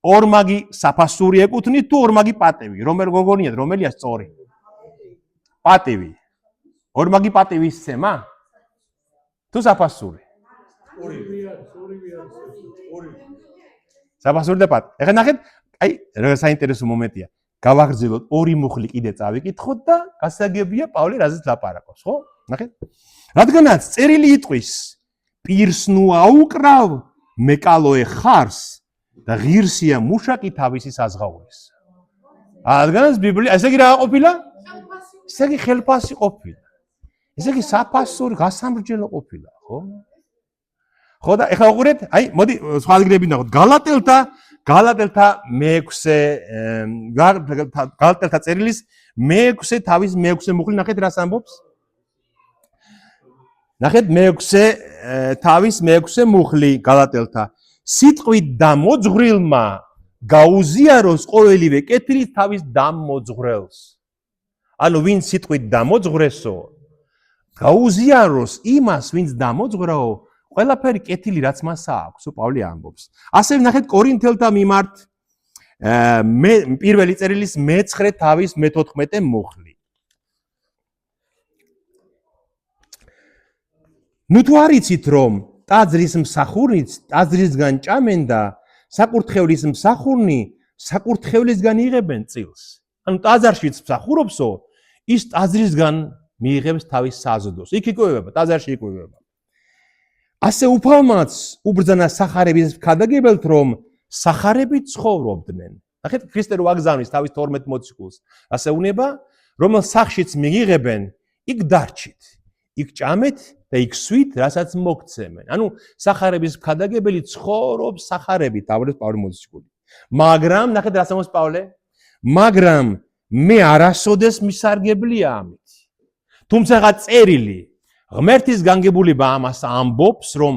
ორმაგი საფასური ეკუთვნით თუ ორმაგი პატივი. გოგონიათ, რომელია სწორი? პატივი. ორმაგი პატივი ისცემა? თუ საფასური? საფასური და პატივი. ეხლა ნახეთ, აი, რა საინტერესო მომენტია. გავაგრძელოთ ორი მუხლი კიდე წავიკითხოთ და გასაგებია პავლე რაზეც ლაპარაკობს, ხო? ნახეთ. რადგანაც წერილი იტყვის პირს ნუ აუკრავ მეკალოე ხარს და ღირსია მუშაკი თავისი საზღაურის. რადგანაც ბიბლია, ესე იგი რა ყოფილა? ესე იგი ხელფასი ყოფილა. ესე იგი საფასური გასამრჯელო ყოფილა, ხო? ხო და ეხლა უყურეთ, აი, მოდი სხვა ადგილები ნახოთ. გალატელთა გალატელთა წერილის მე-6 თავის მე-6 მუხლი ნახეთ რას ამბობს? ნახეთ მე-6 თავის მე-6 მუხლი გალატელთა სიტყვით დამოძღვრილმა გაუზიაროს ყოველივე კეთილი თავის დამოძღვრელს. ანუ ვინ სიტყვით დამოძღვრესო გაუზიაროს იმას ვინც დამოძღვრაო ყველაფერი კეთილი რაც მას აქვს, პავლე ამბობს. ასევე ნახეთ კორინთელთა მიმართ პირველი წერილის მე-9 თავის მე-14 მუხლი. ნუ თუ არიცით რომ ტაძრის მსახურნიც ტაძრისგან ჭამენ და საკურთხევლის მსახურნი საკურთხევლისგან იღებენ წილს. ანუ ტაძარშიც მსახურობსო, ის ტაძრისგან მიიღებს თავის საზრდოს. იქ იკვებება, ტაძარში იკვებება. ასე უფალმაც უბრძანა სახარების ქადაგებელთ რომ სახარებით ცხოვრობდნენ. ნახეთ, ქრისტე რო აგზავნის თავის 12 მოციქულს. ასე უნება, რომელ სახშიც მიიღებენ, იქ დარჩით. იქ ჭამეთ და იქ სვით, რასაც მოგცემენ. ანუ სახარების ქადაგებელი ცხოვრობს სახარებით, ამბობს პავლე მოციქული. მაგრამ ნახეთ რას ამბობს პავლე? მაგრამ მე არასოდეს მისარგებლია ამით. თუმცა წერილი ღმერთის განგებულება ამას ამბობს, რომ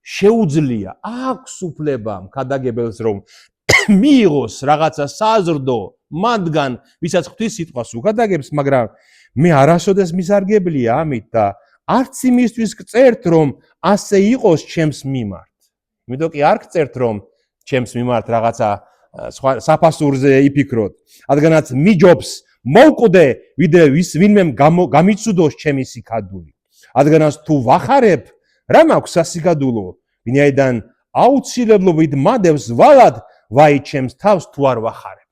შეუძლია აქვს უფლება ქადაგებელს რომ მიიღოს რაღაცა საზრდო მათგან, ვისაც ღვთის სიტყვას უქადაგებს, მაგრამ მე არასოდეს მისარგებლია ამით და არც იმისთვის გწერთ, რომ ასე იყოს ჩემს მიმართ. იმიტომ კი არ გწერთ, რომ ჩემს მიმართ რაღაცა საფასურზე იფიქროთ. რადგანაც მიჯობს მოვკვდე, ვიდრე ვინმე გამიცუდოს ჩემი სიკადული. რადგანაც თუ ვახარებ, რა მაქვს სასიკადულო, ვინაიდან აუცილებლობით მადევს ვალად, ვაი ჩემს თავს თუ არ ვახარებ.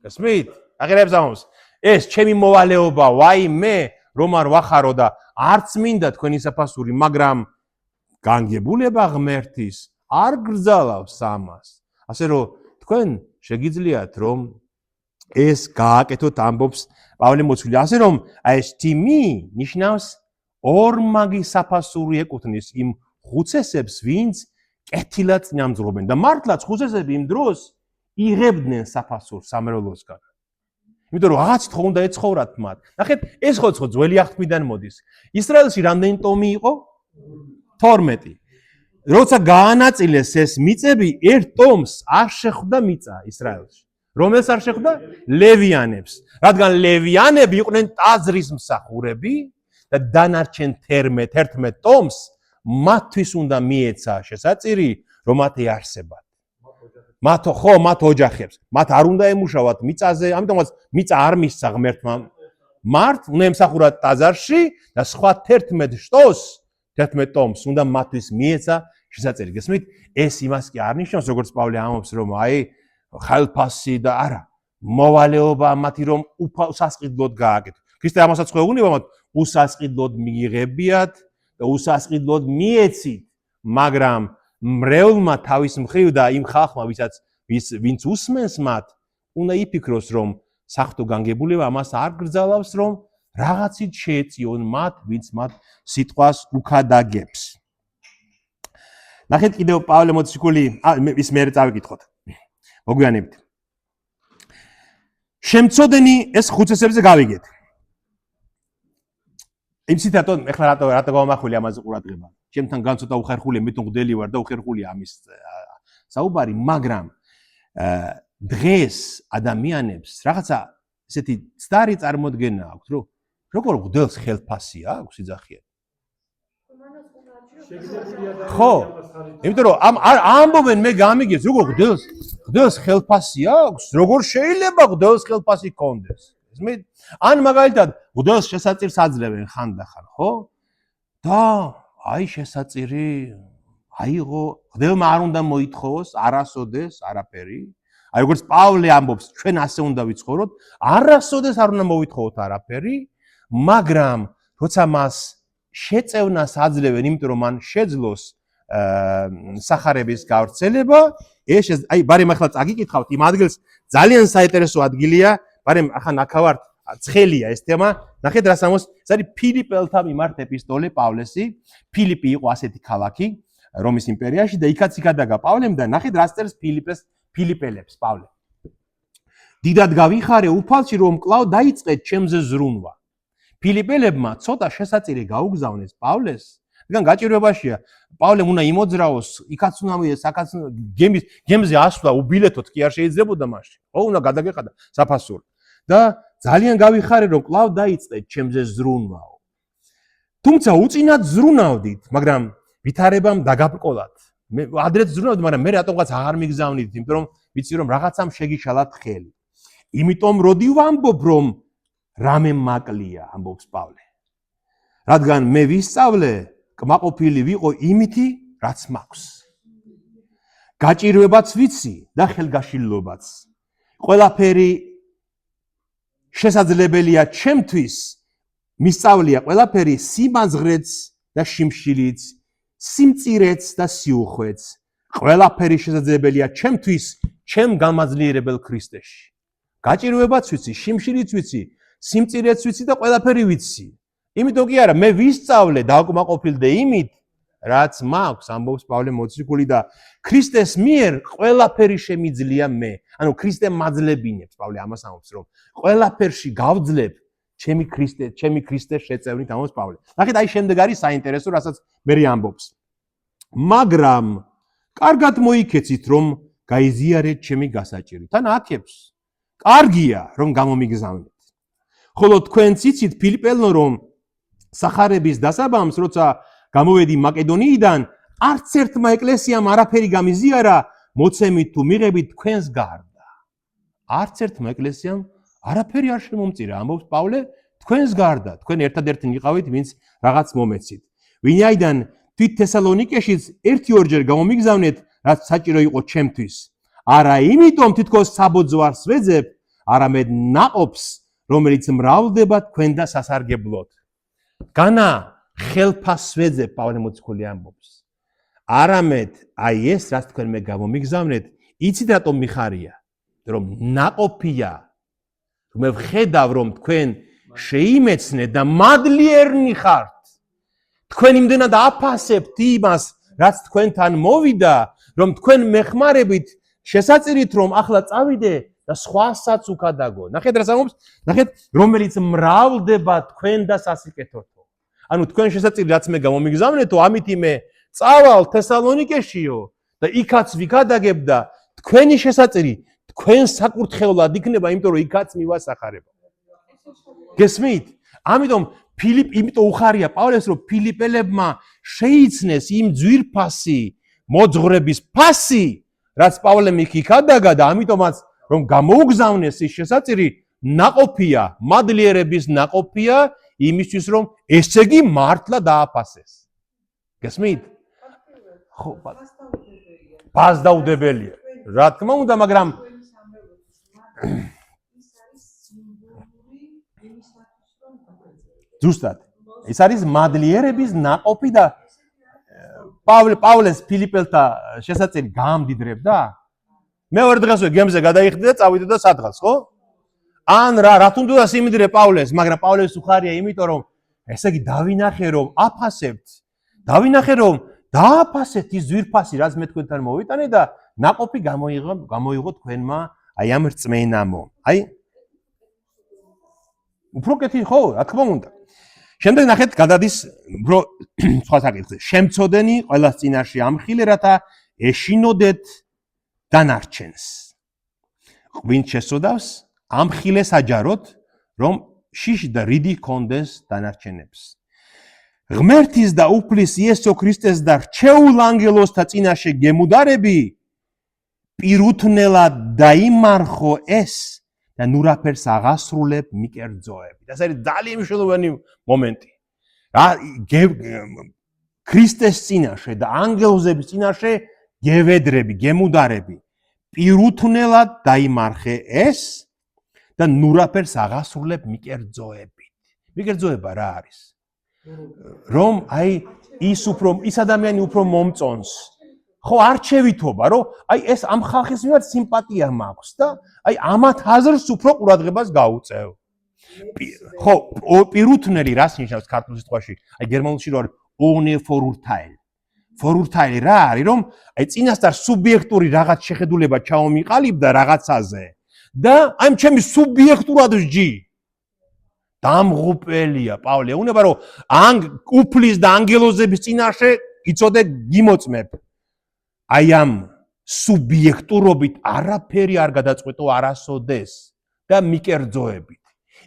გესმით? აღერებს ამბობს, ეს ჩემი მოვალეობა, ვაი მე რომ არ ვახარო და არც მინდა თქვენი საფასური, მაგრამ განგებულება ღმერთის არ გრძალავს ამას. ასე რომ თქვენ შეგიძლიათ რომ ეს გააკეთოთ, ამბობს პავლე მოციქული. ასე რომ აი ეს თიმი ნიშნავს ორმაგი საფასური ეკუთვნის იმ ხუცესებს, ვინც კეთილად წინამძღვრობენ და მართლაც ხუცესები იმ დროს იღებდნენ საფასურს სამრევლოსგან. იმიტომ რომ რაღაცით ხო უნდა ეცხოვრათ მათ. ნახეთ, ეს ხო ძველი აღთქმიდან მოდის. ისრაელში რამდენი ტომი იყო? 12. როცა გაანაწილეს ეს მიწები, ერთ ტომს არ შეხვდა მიწა ისრაელში. რომელს არ შეხვდა? ლევიანებს. რადგან ლევიანები იყვნენ ტაძრის მსახურები და დანარჩენ 11 ტომს მათთვის უნდა მიეცა შესაწირი, რომ მათ ეარსებათ. მათ ოჯახებს, მათ არ უნდა ემუშავათ მიწაზე, ამიტომაც მიწა არ მისცა ღმერთმა. მართ უნდა ემსახურათ ტაძარში და სხვა 11 ტომს უნდა მათთვის მიეცა შესაწირი. გესმით? ეს იმას კი არ ნიშნავს, როგორც პავლე ამბობს, რომ აი ხალფასი და არა, მოვალეობა მათი რომ უსასყიდლოდ გააკეთო. ქრისტე ამასაც ხო ეუბნება მათ, უსასყიდლოდ მიიღებიათ და უსასყიდლოდ მიეცით, მაგრამ მრევლმა თავის მხრივ და იმ ხალხმა, ვინც უსმენს მათ, უნდა იფიქროს, რომ საღვთო განგებულება ამას არ გრძალავს, რომ რაღაცით შეეწიონ მათ, ვინც მათ სიტყვას უქადაგებს. ნახეთ კიდევ პავლე მოციქული, ის მე წავიკითხოთ. მოგვიანებით. შემწოდენი ეს ხუცესებზე გავიგეთ. იმ ციტატონ ეხლა რატო გავამახვილე ამაზე ყურადღება. ჩემთან განცოტა უხერხული, მე მგდელი ვარ და უხერხულია ამის საუბარი, მაგრამ დღეს ადამიანებს რაღაცა ესეთი ცდარი წარმოდგენა აქვს, რომ როგორ მგდელს ხელფასი აქვს, იძახიან. ხო, იმიტომ რომ ამბობენ მე გამიგებს, როგორ ღდელს ხელფასი აქვს, როგორ შეიძლება ღდელს ხელფასი ჰქონდეს. ან მაგალითად ღდელს შესაწირს აძლევენ ხანდახან, ხო? და აი შესაწირი აიღო, ღდელმა არ უნდა მოითხოვოს არასოდეს არაფერი. აი როგორც პავლე ამბობს, ჩვენ ასე უნდა ვიცხოვროთ, არასოდეს არ უნდა მოვითხოვოთ არაფერი, მაგრამ როცა მას შეწევნას აძლევენ, იმიტომ რომ მან შეძლოს სახარების გავრცელება, აი ბარემ ახლა წაგიკითხავთ იმ ადგილს, ძალიან საინტერესო ადგილია, ბარემ ახლა ნახავართ, ცხელია ეს თემა, ნახეთ რას ამბობს, ეს არის ფილიპელთა მიმართ ეპისტოლე პავლესი, ფილიპი იყო ასეთი ქალაქი რომის იმპერიაში და იქაც იკადაგა პავლემ და ნახეთ რას წერს ფილიპელებს პავლე. დიდად გავიხარე უფალში რომ კлау დაიწყეთ ჩემზე ზრუნვა. ფილიპელებმა ცოტა შესაწირი გაუგზავნეს პავლეს, რადგან გაჭირვებაშია პავლემ უნდა იმოძრაოს, იქაც უნდა მიდეს, აქაც გემზე ასვლა უბილეთოთ კი არ შეიძლებოდა მაშინ. ხო, უნდა გადაგეყადა საფასური. და ძალიან გავიხარე რომ კлау დაიწყეთ ჩემზე ზრუნვაო. თუმცა უწინად ზრუნავდით, მაგრამ ვითარებამ დაგაბრკოლათ. მე ადრეც ზრუნავდი, მაგრამ მე რატომღაც აღარ მიგზავნით, იმიტომ რომ ვიცი რომ რაღაცამ შეგიშალათ ხელი. იმიტომ როდი ვამბობ რომ რამე მაკლია, ამბობს პავლე. რადგან მე ვისწავლე, კმაყოფილი ვიყო იმითი, რაც მაქვს. გაჭირვებაც ვიცი და ხელგაშლილობაც. ყველაფერი შესაძლებელია ჩემთვის, მისწავლია ყველაფერი სიმაზღრეც და შიმშილიც, სიმწირეც და სიუხვეც. ყველაფერი შესაძლებელია ჩემთვის, ჩემ გამაძლიერებელ ქრისტეში. გაჭირვებაც ვიცი, შიმშილიც ვიცი, სიმწირეც ვიცი და ყველაფერი ვიცი. იმიტომ კი არა, მე ვისწავლე და აკმაყოფილდე იმით, რაც მაქვს, ამბობს პავლე მოციქული და ქრისტეს მიერ ყველაფერი შემიძლია მე. ანუ ქრისტე მაძლებინებს, პავლე ამას ამბობს, რომ ყველაფერში გავძლებ ჩემი ქრისტეს შეწევნით, ამბობს პავლე. ნახეთ, აი შემდეგ არის საინტერესო, რასაც მე ამბობს. მაგრამ კარგად მოიქეცით, რომ გაიზიარეთ ჩემი გასაჭირი. თან აქებს კარგია, რომ გამომიგზავნეთ. ხოლო თქვენც იცით ფილიპელნო, რომ სახარების დასაბამს, როცა გამოვედი მაკედონიიდან, არც ერთმა ეკლესიამ არაფერი გამიზიარა, მოცემით თუ მიღებით თქვენს გარდა. არც ერთმა ეკლესიამ არაფერი არ შემომწირა, ამბობს პავლე, თქვენს გარდა, თქვენ ერთადერთი იყავით, ვინც რაღაც მომეცით. ვინაიდან თვით თესალონიკეშიც 1-2 გამომიგზავნეთ, რაც საჭირო იყო ჩემთვის. არა იმიტომ თითქოს საბოძვარს ვეძებ, არამედ ნაყოფს, რომელიც მრავლდება თქვენ და სასარგებლოდ. განა ხელფას ვეძებ, პავლე მოციქული ამბობს. არამედ აი ეს, რაც თქვენ მე გამომიგზავნეთ, იცით რატომ მიხარია? რომ ნაყოფია. მე ვხედავ, რომ თქვენ შეიმეცნეთ და მადლიერნი ხართ. თქვენ იმდენად აფასებთ იმას, რაც თქვენთან მოვიდა, რომ თქვენ მეხმარებით შესაწირით, რომ ახლა წავიდე და სხვასაც უკადაგო. ნახეთ რას ამბობს? ნახეთ, რომელიც მრავლდება თქვენ და სასიკეთოთო. ანუ თქვენ შესაწირი რაც მე გამომიგზავნეთო, ამითი მე წავალ თესალონიკეშიო და იქაც ვიკადაგებ და თქვენი შესაწირი თქვენ საკურთხევლად იქნება, იმიტომ რომ იქაც მივასახარებ. გესმით? ამიტომ იმიტომ უხარია პავლეს, რომ ფილიპელებმა შეიცნეს იმ ძვირფასი მოძღვრების ფასი, რაც პავლემ იქადაგა და ამიტომაც რომ გამოუგზავნეს ის შესაწირი, ნაყოფია, მადლიერების ნაყოფია იმისთვის, რომ ესე იგი მართლა დააფასეს. გესმით? ხო, ფასდაუდებელია. რა თქმა უნდა, მაგრამ ზუსტად ეს არის მადლიერების ნაყოფი და პავლეს ფილიპელთა შესაწირი გაამდიდრებდა. მეორე დღესვე გემზე გადაიხდი და წავიდე და სადღაც, ხო? ან რა თუნდაც იმიდრე პავლეს, მაგრამ პავლეს უხარია, იმიტომ რომ ესე იგი დავინახე რომ აფასებთ. დავინახე რომ დააფასეთ ის ძვირფასი, რაც მე თქვენთან მოვიტანე და ნაყოფი გამოიღო თქვენმა აი ამ რწმენამო. აი უფრო კეთი ხო, რა თქმა უნდა. შემდეგ ნახეთ გადადის უფრო სხვა საკითხზე. შემწოდენი ყველას წინაშე ამხილე, რათა ეშინოდეთ დანარჩენს. ღვინც შესწოდავს ამხილეს აჯაროთ, რომ შიში და რიდი ჰქონდეს დანარჩენებს. ღმერთის და უფლის იესო ქრისტეს და რჩეულ ანგელოზთა წინაშე გემუდარები პირუთნელად დაიმარხო ეს და ნურაფერს აღასრულებ მიკერძოები. ეს არის ძალიან მნიშვნელოვანი მომენტი. ქრისტეს წინაშე და ანგელოზების წინაშე გევედრები, გემუდარები. პირუთნელად დაიმარხე ეს და ნურაფერს აღასრულებ მიკერძოებით. მიკერძოება რა არის? რომ აი ის ადამიანი უფრო მომწონს. ხო არჩევითობა, რომ აი ეს ამ ხალხის მიმართ სიმპათია მაქვს და აი ამათ აზრს უფრო ყურადღებას გაუწევ. ხო, პირუთნელი რას ნიშნავს ქართულ სიტყვაში? აი გერმანულში რო არის ohne Vorurteil. Vorurteil რა არის, რომ აი წინასწარ სუბიექტური რაღაც შეხედულება ჩაომიყალიბდა რაღაცაზე და აი ჩემი სუბიექტურად ვსჯი. დამღუპელია პავლე, უნება რომ უფლის და ანგელოზების წინაშე იცოდე გიმოწმებ. აი ამ სუბიექტურობით არაფერი არ გადაწყვეტო არასოდეს და მიკერძოებით.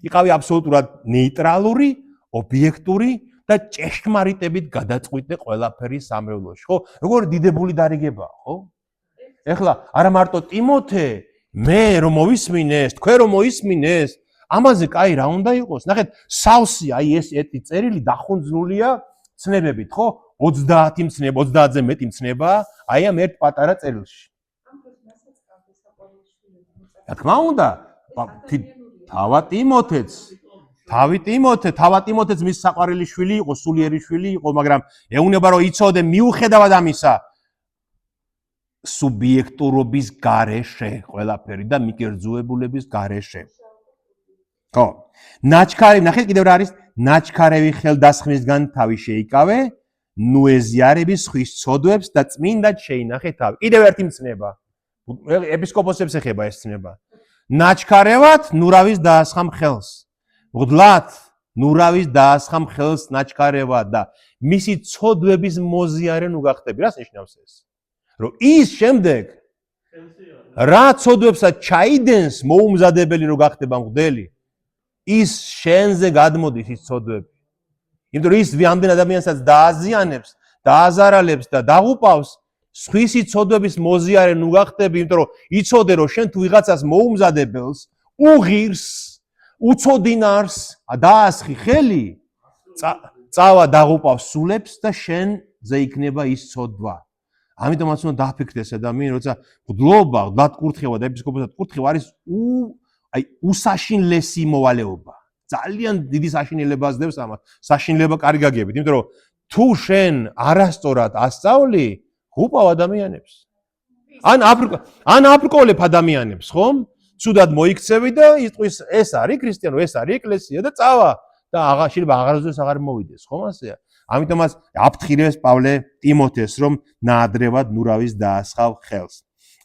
იყავი აბსოლუტურად ნეიტრალური, ობიექტური და ჭეშმარიტებით გადაწყვიტე ყველაფერი სამრევლოში, ხო? როგორ დიდებული დარიგებაა, ხო? ეხლა არა მარტო ტიმოთე, მე რომ მოვისმინეს, თქვენ რომ მოისმინეს, ამაზე კაი რა უნდა იყოს? ნახეთ, სავსე აი ეს ეტი წერილი დახუნძნულია ცნებებით, ხო? 30 მცნება, 30-ზე მეტი მცნება, აი ამ ერთ პატარა წერილში. რა თქმა უნდა, თავი ტიმოთეც მის საყვარელი შვილი იყო, სულიერი შვილი იყო, მაგრამ ეუნება რომ იცოდე მიუხედავად ამისა სუბიექტურობის გარეშე ყველაფერი და მიკერძოებულების გარეშე. ხო. ნაჩქარი, ნახეთ კიდევ რა არის? ნაჩქარევი ხელდასხმისგან თავი შეიკავე, ნუ ეზიარების ხვის ცოდვებს და წმინდად შეინახე თავი. კიდევ ერთი მცნება. ეპისკოპოსებს ეხება ეს ცნება. ნაჩქარევად ნურავის დაასხამ ხელს. მღვდლად ნურავის დაასხამ ხელს ნაჩქარევად და მისი ცოდვების მოზიარე ნუ გახდები. რას ნიშნავს ეს? რომ ის შემდეგ რა ცოდვებსაც ჩაიდენს მოუმზადებელი რო გახდება მღვდელი, ის შენზე გადმოდის ის ცოდვები. იმიტომ რომ ის ამდენ ადამიანსაც დააზიანებს, დააზარალებს და დაღუპავს, სხვისი ცოდვების მოზიარე ნუ გახდები, იმიტომ რომ იცოდე რომ შენ თუ ვიღაცას მოუმზადებელს, უღირს, უცოდინარს, დაასხი ხელი, წავა დაღუპავს სულებს და შენზე იქნება ის ცოდვა. ამიტომაც უნდა დაფიქრდეს ადამიანი, როცა მღვდლობა, მღვდლად-კურთხევა და ეპისკოპოსად კურთხევა არის უსაშინლესი მოვალეობა. ძალიან დიდი საშინელებას დევს ამას. საშინლება კარგი გაგებით, იმიტომ რომ თუ შენ არასწორად ასწავლი, უპავ ადამიანებს. ან აფრკოლებ ადამიანებს, ხომ? ცუდად მოიქცევი და იტყვის ეს არის ქრისტიანო, ეს არის ეკლესია და წავა და შეიძლება აღარასდროს აღარ მოვიდეს, ხომ ასეა? ამიტომაც აფრთხილებს პავლე ტიმოთეს, რომ ნაადრევად ნურავის დაასხავ ხელს.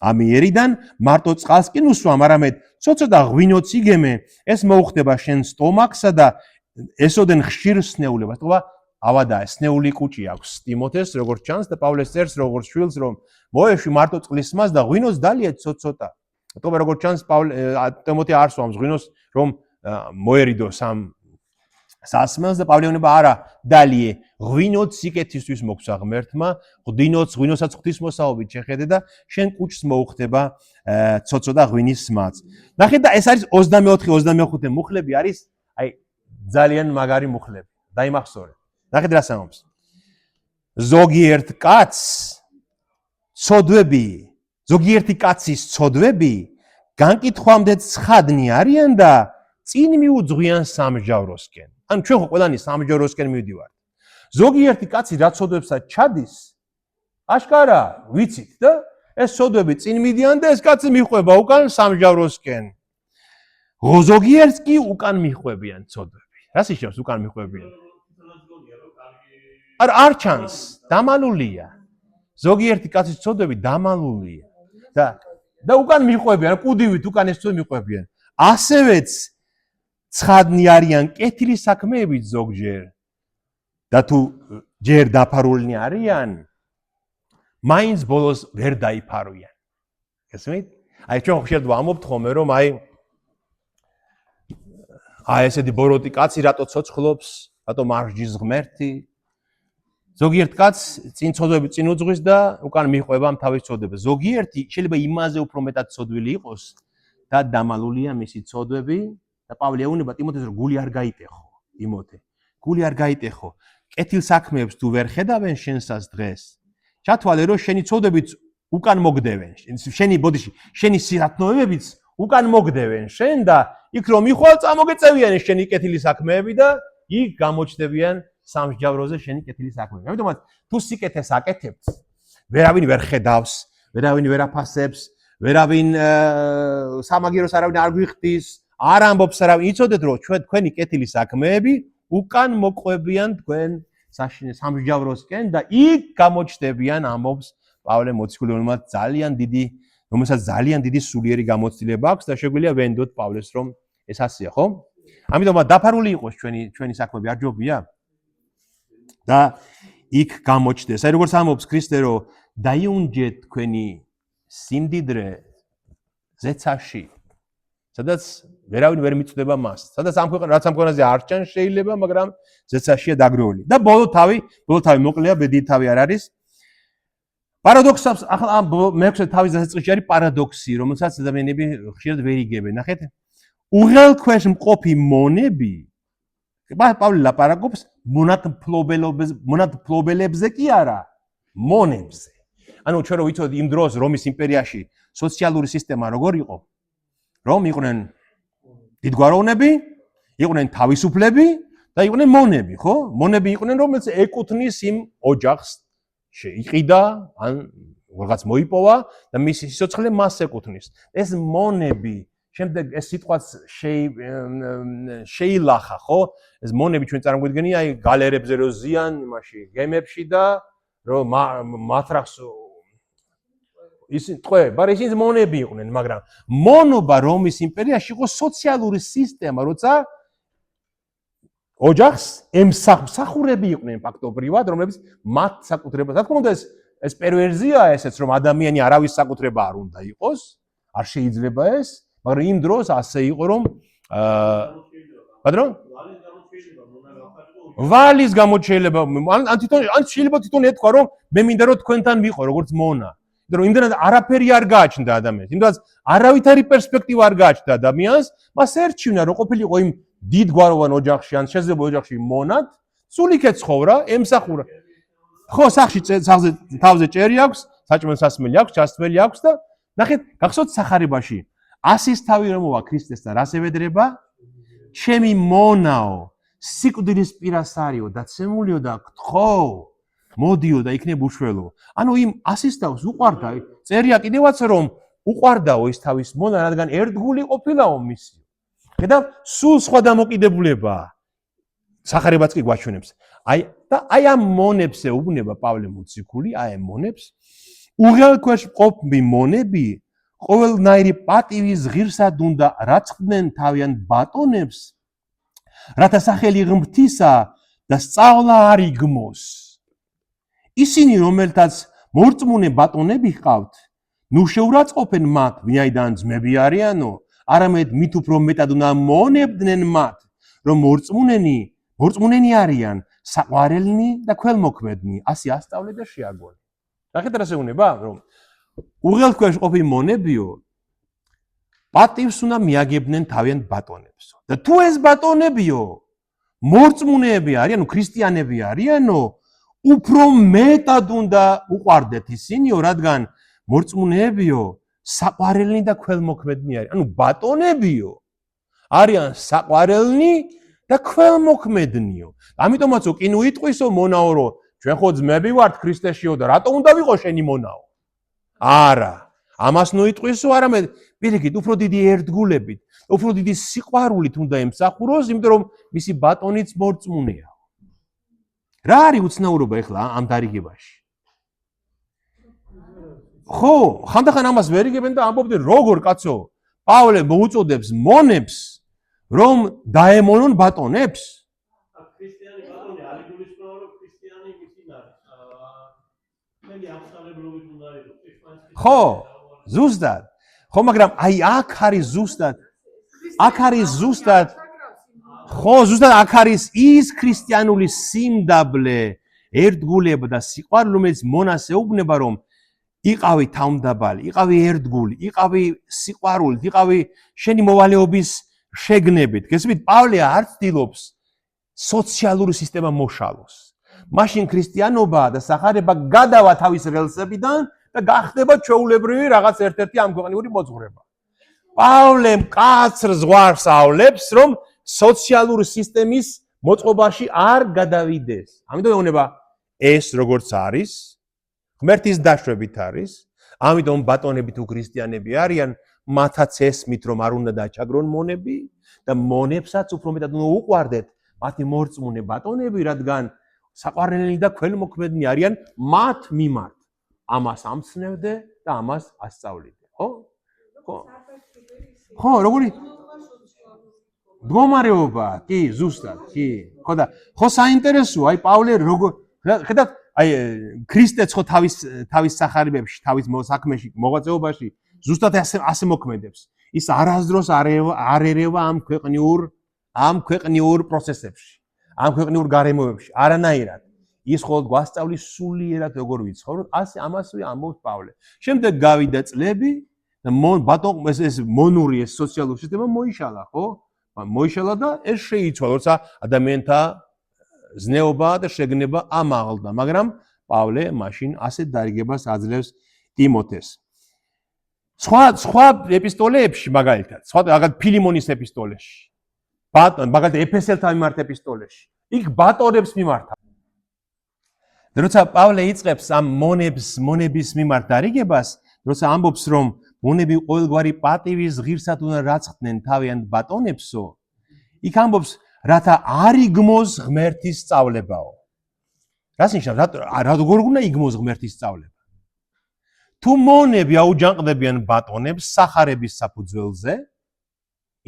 ამიერიდან მარტო წყალს კი ნუსვამ, არამედ ცოტა ღვინოც იგემე, ეს მოუხდება შენ სტომაქსა და ესოდენ ხშირ სნეულებას. თქო, ავადა სნეული კუჭი აქვს ტიმოთეს, როგორც ჩანს და პავლეს წერს როგორც შვილს, რომ მოეშვი მარტო წყლის მას და ღვინოს დალია ცოტა. თქო, როგორც ჩანს ტიმოთე არ სვამს ღვინოს, რომ მოერიდოს ამ სასმელს და პავლე უნება არა დალიე ღვინოც სიკეთისთვის მოგცა ღმერთმა, ღვინოსაც ღვთისმოსაობით შეხედე და შენ კუჭს მოუხდება ცოტა ღვინის მაც. ნახეთ და ეს არის 24-25 მუხლები არის აი ძალიან მაგარი მუხლები. დაიმახსოვრე. ნახეთ რას ამბობს. ზოგიერთ ზოგიერთი კაცის ცოდვები განკითხვამდე ცხადნი არიან და წინ მიუძღვიან სამსჯავროსკენ. ან ჩვენ ხო ყველანი სამსჯავროსკენ მივდივართ. ზოგიერთი კაცი რა ცოდვებსაც ჩადის, აშკარა ვიცით და ეს ცოდვები წინ მიდიან და ეს კაცი მიხვება უკან სამსჯავროსკენ. ზოგიერთს კი უკან მიხვებიან ცოდვები. რას ნიშნავს უკან მიხვებიან? არ ჩანს, დამალულია. ზოგიერთი კაცის ცოდვები დამალულია და უკან მიხვებიან, კუდივით უკან ეს ცოდვები მიხვებიან. ასევეც ცხადნი არიან კეთილი საქმეებით ზოგჯერ და თუ ჯერ დაფარულნი არიან, მაინც ბოლოს ვერ დაიფარვიან. გესმით? აი ჩვენ ხშირად ვამბობთ ხოლმე რომ აი ესეთი ბოროტი კაცი რატო ცოცხლობს, რატო მარჯის ღმერთი, ზოგიერთ კაცს წინ ცოდვები წინ უძღვის და უკან მიყვება ამ თავის ცოდვებს. ზოგიერთი შეიძლება იმაზე უფრო მეტად ცოდვილი იყოს და დამალულია მისი ცოდვები და პავლე ეუბნება ტიმოთეს რომ გული არ გაიტეხო, ტიმოთე. გული არ გაიტეხო. კეთილ საქმეებს თუ ვერ ხედავენ შენსას დღეს. ჩათვალე რომ შენი ცოდვებიც უკან მოგდევენ. შენი სირათმოებებიც უკან მოგდევენ შენ და იქ რომ მიხვალ წამოგეწევიან შენი კეთილი საქმეები და იქ გამოჩნდებიან სამსჯავროზე შენი კეთილი საქმეები. ამიტომაც თუ სიკეთეს აკეთებთ, ვერავინ ვერ ხედავს, ვერავინ ვერ აფასებს, ვერავინ სამაგიეროს არავინ არ გვიხდის, არ ამბობს არავინ, იცოდეთ რომ თქვენი კეთილი საქმეები უკან მოყვებიან თქვენ სამსჯავროსკენ და იქ გამოჩნდებიან ამბობს პავლე მოციქულიმა რომელსაც ძალიან დიდი სულიერი გამოცდილება აქვს და შეგვიძლია ვენდოთ პავლეს რომ ეს ასეა, ხო? ამიტომაც დაფარული იყოს ჩვენი საქმეები არ ჯობია? და იქ გამოჩნდეს. აი როგორც ამბობს ქრისტე რომ დაიუნჯეთ თქვენი სიმდიდრე ზეცაში, სადაც ვერავინ ვერ მიწდება მას. სადაც რაც ამ ქვეყანაზე არ ჩანს შეიძლება, მაგრამ ზეცაშია დაგროვილი. და ბოლო თავი მოკლეა, ბედით თავი არ არის. პარადოქსს ახლა მეექვსე თავის დასაწყისში არის პარადოქსი, რომელსაც ადამიანები ხშირად ვერ იგებენ. ნახეთ. უღელქვეშ მყოფი მონები პავლე ლაპარაკობს მონათმფლობელებზე კი არა, მონებზე. ანუ ჩვენ რო ვიცოდით იმ დროს რომის იმპერიაში სოციალური სისტემა როგორ იყო? რომ იყვნენ დიდგვაროვნები, იყვნენ თავისუფლები და იყვნენ მონები, ხო? მონები იყვნენ, რომელიც ეკუთვნის იმ ოჯახს, შეიყიდა, ან რაღაც მოიპოვა და მისი სიცოცხლე მას ეკუთვნის. ეს მონები შემდეგ ეს სიტყვაც შეილახა, ხო? ეს მონები ჩვენ წარმოგვიდგენია აი გალერებზე რო ზიან, იმაში გემებში და რომ მათრახს ისინი ისინი მონები იყვნენ, მაგრამ მონობა რომის იმპერიაში იყო სოციალური სისტემა, როცა ოჯახს ემსახურები იყვნენ ფაქტობრივად, რომლებიც მათ საკუთრებას. რა თქმა უნდა ეს პერვერზია ესეც რომ ადამიანი არავის საკუთრება არ უნდა იყოს, არ შეიძლება ეს, მაგრამ იმ დროს ასე იყო რომ ვალის გამო შეიძლება ან შეიძლება თვითონ ეთქვა რომ მე მინდა რომ თქვენთან ვიყო როგორც მონა. იმიტომ რომ იმდენად არაფერი არ გააჩნდა ადამიანს, იმდენად არავითარი პერსპექტივა არ გააჩნდა ადამიანს, მას ერჩივნა რომ ყოფილიყო იმ დიდგვაროვან ოჯახში, ან შეიძლება ოჯახში მონად, სულ იქ ეცხოვრა, ემსახურა. ხო, სახში თავზე ჭერი აქვს, საჭმელ სასმელი აქვს, ჩასმელი აქვს და ნახეთ, გახსოვთ სახარებაში ასის თავი რომ მოვა ქრისტესთან, რას ევედრება? ჩემი მონაო, სიკვდილის პირას არისო და ცემულიო და გთხოვ, მოდიო და იქნებ უშველო. ანუ იმ ასის თავს უყვარდა, წერია კიდევაც რომ უყვარდაო ის თავის მონა, რადგან ერთგული ყოფილაო მისი. ხედავ, სულ სხვა დამოკიდებულებაა. სახარებაც კი გვაჩვენებს. აი ამ მონებს ეუბნება პავლე მოციქული, აი ამ მონებს უღელქვეშ მყოფი მონები ყოველნაირი პატივის ღირსად უნდა რაცხდნენ თავიანთ ბატონებს, რათა სახელი ღმრთისა და სწავლა არ იგმოს. ისინი, რომელთაც მორწმუნე ბატონები ჰყავთ, ნუ შეურაცხყოფენ მათ, ვინაიდან ძმები არიანო, არამედ მით უფრო მეტად უნდა მონებდნენ მათ, რომ მორწმუნენი არიან, საყვარელნი და ქველმოქმედნი, ასე ასწავლე და შეაგონე. ნახეთ რა შეუნება, რომ უღელქვეშ ყოფი მონებიო, პატივს უნდა მიაგებდნენ თავიანთ ბატონებსო. და თუ ეს ბატონებიო, მორწმუნეები არიან, ქრისტიანები არიანო, უფრო მეტად უნდა უყვარდეთ ისინიო, რადგან მორწმუნეებიო, საყვარელნი და ქველმოქმედნი არიან. ანუ ბატონებიო, არიან საყვარელნი და ქველმოქმედნიო. ამიტომაც კი ნუ იტყვისო მონაო, რომ ჩვენ ხო ძმები ვართ ქრისტეშიო და რატომ უნდა ვიყო შენი მონაო? არა. ამას ნუ იტყვისო, არამედ პირიქით, უფრო დიდი ერთგულებით, უფრო დიდი სიყვარულით უნდა ემსახუროს, იმიტომ რომ მისი ბატონიც მორწმუნეა. რა არის უცნაურობა ახლა ამ დარიგებაში? ხო, ხანდახან ამას ვერ იგებენ და ამბობდნენ, როგორ კაცო, პავლე მოუწოდებს მონებს, რომ დაემონონ ბატონებს? ქრისტიანი ბატონი არ იგულისხმება, რომ ქრისტიანი ისინი არის. მენი აღსალებრობით უნდა იყოს. ხო, ზუსტად. ხო, მაგრამ აი აქ არის ზუსტად. ხო, ზუსტად აქ არის ის ქრისტიანული სიმდაბლე, ერთგულება და სიყვარული, რომელიც მონას ეუბნება, რომ იყავი თავმდაბალი, იყავი ერთგული, იყავი სიყვარულით, იყავი შენი მოვალეობის შეგნებით. გესმით, პავლე არ ცდილობს სოციალური სისტემა მოშალოს. მაშინ ქრისტიანობა და სახარება გადავა თავის რელსებიდან და გახდება ჩვეულებრივი რაღაც ერთ-ერთი ამგვარული მოძღვრება. პავლე მკაცრ ზღვარს ავლებს, რომ სოციალური სისტემის მოწყობაში არ გადავიდეს. ამიტომ ეუბნება ეს როგორც არის, ღმერთის დაშვებით არის, ამიტომ ბატონები თუ ქრისტიანები არიან, მათაც ესმით რომ არ უნდა დაჩაგრონ მონები და მონებსაც უფრო მეტად უნდა უყვარდეთ მათი მორწმუნე ბატონები, რადგან საყვარელი და ქველმოქმედნი არიან მათ მიმართ. ამას ამცნევდე და ამას ასწავლიდე, ხო? ხო, როგორი მდგომარეობა, კი, ზუსტად, კი. ხო და ხო საინტერესოა, აი პავლე როგორ ხედავთ, აი ქრისტეც ხო თავის სახარებებში, თავის საქმეში, მოღვაწეობაში ზუსტად ასე მოქმედებს. ის არასდროს არ ერევა ამ ქვეყნიურ პროცესებში, ამ ქვეყნიურ გარემოებში, არანაირად. ის მხოლოდ გვასწავლის სულიერად როგორ ვიცხოვროთ, ამასვე ამბობს პავლე. შემდეგ გავიდა წლები და ეს მონური ეს სოციალური სისტემა მოიშალა, ხო? მოიშალა და ეს შეიცვალა, როცა ადამიანთა ზნეობა და შეგნება ამაღლდა, მაგრამ პავლე მაშინ ასეთ დარიგებას აძლევს ტიმოთეს. სხვა ეპისტოლეებში მაგალითად, მაგალითად ფილიმონის ეპისტოლეში, მაგალითად ეფესელთა მიმართ ეპისტოლეში, იქ ბატონებს მიმართა. როცა პავლე იწყებს ამ მონების მიმართ დარიგებას, როცა ამბობს რომ მონები ყოველგვარი პატივის ღირსად უნდა რაცხდნენ თავიანთ ბატონებსო, იქ ამბობს რათა არ იგმოს ღმერთის სწავლებაო. რას ნიშნავს? როგორ უნდა იგმოს ღმერთის სწავლება? თუ მონები აუჯანყდებიან ბატონებს სახარების საფუძველზე,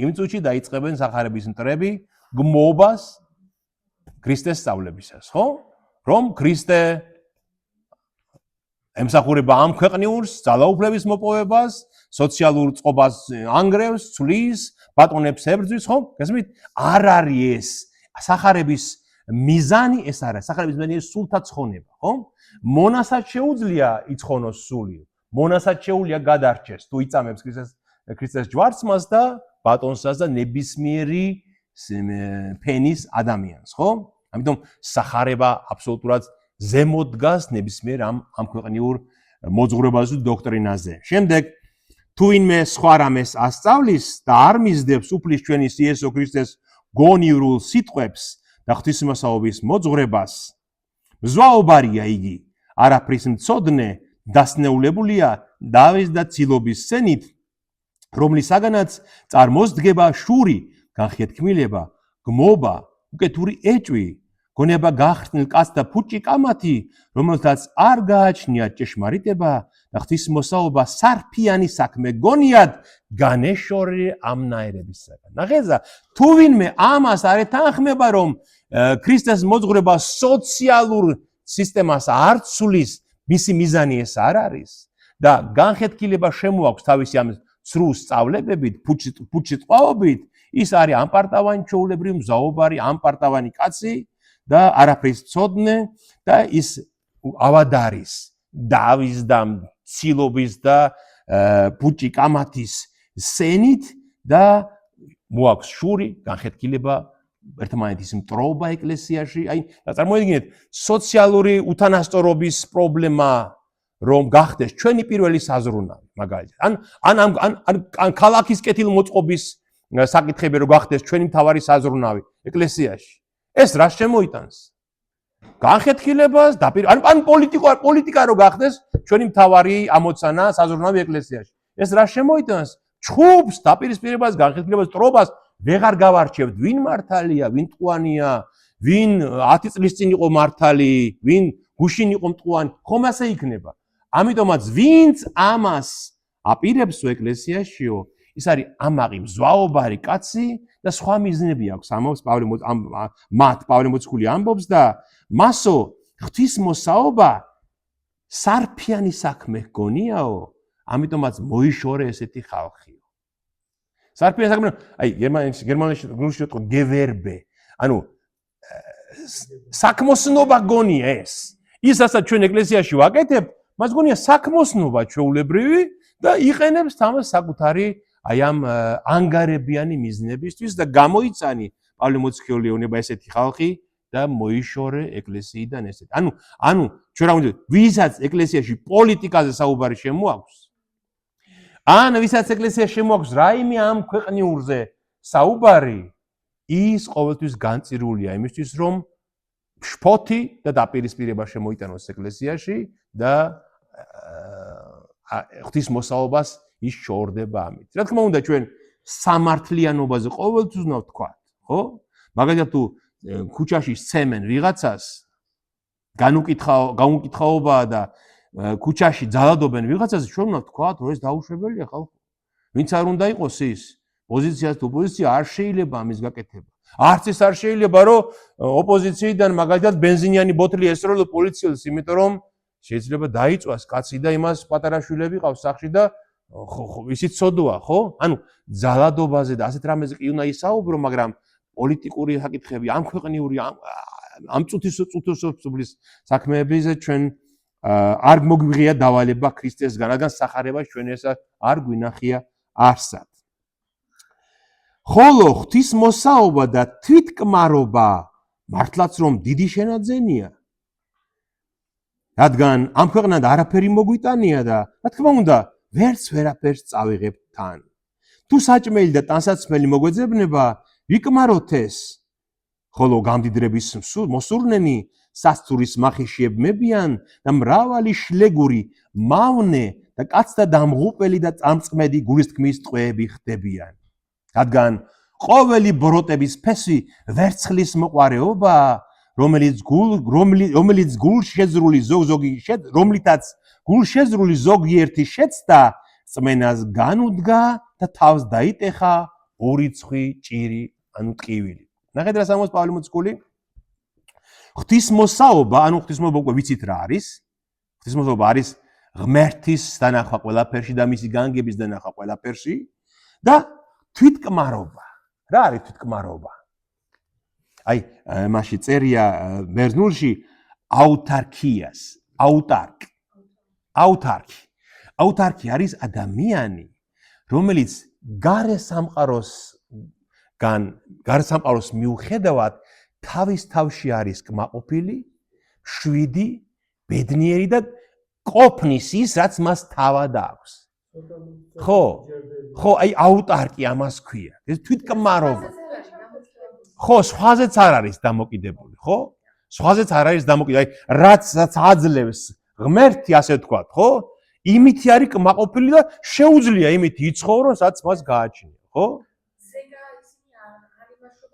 იმ წუთში დაიწყებენ სახარების მტრები გმობას ქრისტეს სწავლებისას, ხო? რომ ქრისტე ემსახურება ამ ქვეყნიურს, ძალაუფლების მოპოვებას, სოციალურ წყობას ანგრევს, ცვლის, ბატონებს ებრძვის, ხო? გესმით? არ არის ეს სახარების მიზანი, ეს არა, სახარების მიზანი სულთა ცხონება, ხო? მონასაც შეუძლია იცხონოს სული, მონასაც შეუძლია გადარჩეს, თუ იწამებს ქრისტეს ჯვარცმას და ბატონსაც და ნებისმიერი ფენის ადამიანს, ხო? ამიტომ სახარება აბსოლუტურად ზემოთ დგას ნებისმიერ ამ ქვეყნიურ მოძღვრებაზე დოქტრინაზე. შემდეგ თუ ვინმე სხვა რამეს ასწავლის და არ მისდევს უფლის ჩვენის იესო ქრისტეს გონივრულ სიტყვებს და ღვთისმოსაობის მოძღვრებას, მზვაობარია იგი, არაფრის მცოდნე, დასნეულებულია დავის და ცილობის სცენით, რომლისაგანაც წარმოსდგება შური, განხეთქმილება, გმობა, უკეთური ეჭვი, გონება გახსნილ კაცთა ფუჭი კამათი, რომელთაც არ გააჩნიათ ჭეშმარიტება და ღვთისმოსაობა სარფიანი საქმე გონიათ განეშორე ამნაირებისაგან. ნახეზე, თუ ვინმე ამას არ ეთანხმება, რომ ქრისტეს მოძღვრება სოციალურ სისტემას არ ცვლის, მისი მიზანი ეს არ არის და განხეთქილება შემოაქვს თავისი ამ ცრუ სწავლებებით, ფუჭი წყალობით, ის არის ამპარტავანი ჩვეულებრივი მზაობარი, ამპარტავანი კაცი და არაფრის მცოდნე და ის ავადარის დავის და ცილობის და ფუჭი კამათის სენით და მოაქვს შური, განხეთქილება, ერთმანეთის მტრობა ეკლესიაში. აი, წარმოიდგინეთ, სოციალური უთანასწორობის პრობლემა რომ გახდეს ჩვენი პირველი საზრუნავი, მაგალითად. ან ქალაქის კეთილმოწყობის საკითხები რომ გახდეს ჩვენი მთავარი საზრუნავი ეკლესიაში. ეს რა შემოიტანს? განხეთქილებას, ან პოლიტიკა რომ გახდეს ჩვენი მთავარი ამოცანა საზრუნავი ეკლესიაში. ეს რა შემოიტანს? ჩხუბს, დაპირისპირებას, განხეთქილებას, ტრობას ვეღარ გავარჩევთ, ვინ მართალია, ვინ ტყუანია, ვინ 10 წლის წინ იყო მართალი, ვინ გუშინ იყო მტყუანი, ხომ ასე იქნება. ამიტომაც ვინც ამას აპირებსო ეკლესიაშიო, ის არის ამაყი მზვაობარი კაცი და სხვა მიზნები აქვს. ამობს პავლე მოციქული ამბობს და მასო ღვთისმოსაობა სარფიანი საქმე გონიაო, ამიტომაც მოიშორე ესეთი ხალხიო. სარფიანი საქმე, აი გერმანიაში გუნში იყო გევერბე. ანუ საქმოსნობა გონია ეს. ის რასაც ჩვენ ეკლესიაში ვაკეთებ, მას გონია საქმოსნობა ჩვეულებრივი და იყენებს თამას საკუთარი აი ამ ანგარებიანი მიზნებისთვის და გამოიცანი პავლე მოციქული ეუბნება ესეთი ხალხი და მოიშორე ეკლესიიდან ესეთ. ანუ ჩვენ რა ვიმძე, ვისაც ეკლესიაში პოლიტიკაზე საუბარი შემოაქვს, ან ვისაც ეკლესიაში შემოაქვს რაიმე ამ ქვეყნიურზე საუბარი, ის ყოველთვის განწირულია იმისთვის, რომ შფოთი და დაპირისპირება შემოიტანოს ეკლესიაში და ღვთისმოსაობას ის შორდება ამით. რა თქმა უნდა, ჩვენ სამართლიანობაზე ყოველთვის უნდა ვთქვათ, ხო? მაგალითად თუ ქუჩაში სცემენ ვიღაცას, განუკითხაობაა და ქუჩაში ძალადობენ ვიღაცას, ჩვენ უნდა ვთქვათ, რომ ეს დაუშვებელია ხალხო. ვინც არ უნდა იყოს ის პოზიციას თუ ოპოზიცია არ შეიძლება ამის გაკეთება. არც ის არ შეიძლება, რომ ოპოზიციიდან მაგალითად ბენზინიანი ბოთლი ესროლო პოლიციელს, იმიტომ რომ შეიძლება დაიწვას კაცი და იმას პატარა შვილები ყავს სახლში და ხო ისიც ცოდოა, ხო? ანუ ძალადობაზე და ასეთ რამეზე კი უნდა ისაუბრო, მაგრამ პოლიტიკური საკითხები, ამ ქვეყნიური ამ წუთისწულის საქმეებზე ჩვენ არ მოგვიღია დავალება ქრისტესგან, რადგან სახარება ჩვენ ესა არ გვინახია არსად. ხოლო ღვთისმოსაობა და თვითკმარობა მართლაც რომ დიდი შენაძენია. რადგან ამ ქვეყნად არაფერი მოგვიტანია და რა თქმა უნდა, ვერაფერს წავიღებთ თან. თუ საჭმელი და ტანსაცმელი მოგვეძებნება, ვიკმაროთ ეს. ხოლო გამდიდრების მოსურნენი სასწურის მახიშიებმებიან და მრავალი შლეგური, მავნე და კაცთა დამღუპელი და წამწმედი გულისთქმის ტყვეები ხდებიან. რადგან ყოველი ბროტების ფესი ვერცხლის მოყარეობაა, რომლითაც გულშეზრული ზოგიერთი შეცდა წმენას განუდგა და თავს დაიტეხა ორიცხვი ჭირი ანუ ტკივილი. ნახეთ რა სამოს პავლე მოციქული. ღვთისმოსაობა, ანუ ღვთისმოსაობა უკვე ვიცით რა არის. ღვთისმოსაობა არის ღმერთის დანახვა ყველაფერში და მისი განგების დანახვა ყველაფერში და თვითკმარობა. რა არის თვითკმარობა? აი, მასში წერია ბერძნულში აუთარქიას, აუთარკი. აუთარკი არის ადამიანი, რომელიც გარე სამყაროს მიუხედავად თავის თავში არის კმაყოფილი, შვიდი, ბედნიერი და ყოფნის ის, რაც მას თავად აქვს. ხო, აი აუტარკი ამას ქვია. ეს თვითკმარობა. ხო, სხვაზეც არ არის დამოკიდებული, ხო? სხვაზეც არ არის დამოკიდებული. აი რაც აძლევს ღმერთი, ასე ვთქვათ, ხო? იმითი არის კმაყოფილი და შეუძლია იმით იცხოვროს, რაც მას გააჩნია, ხო?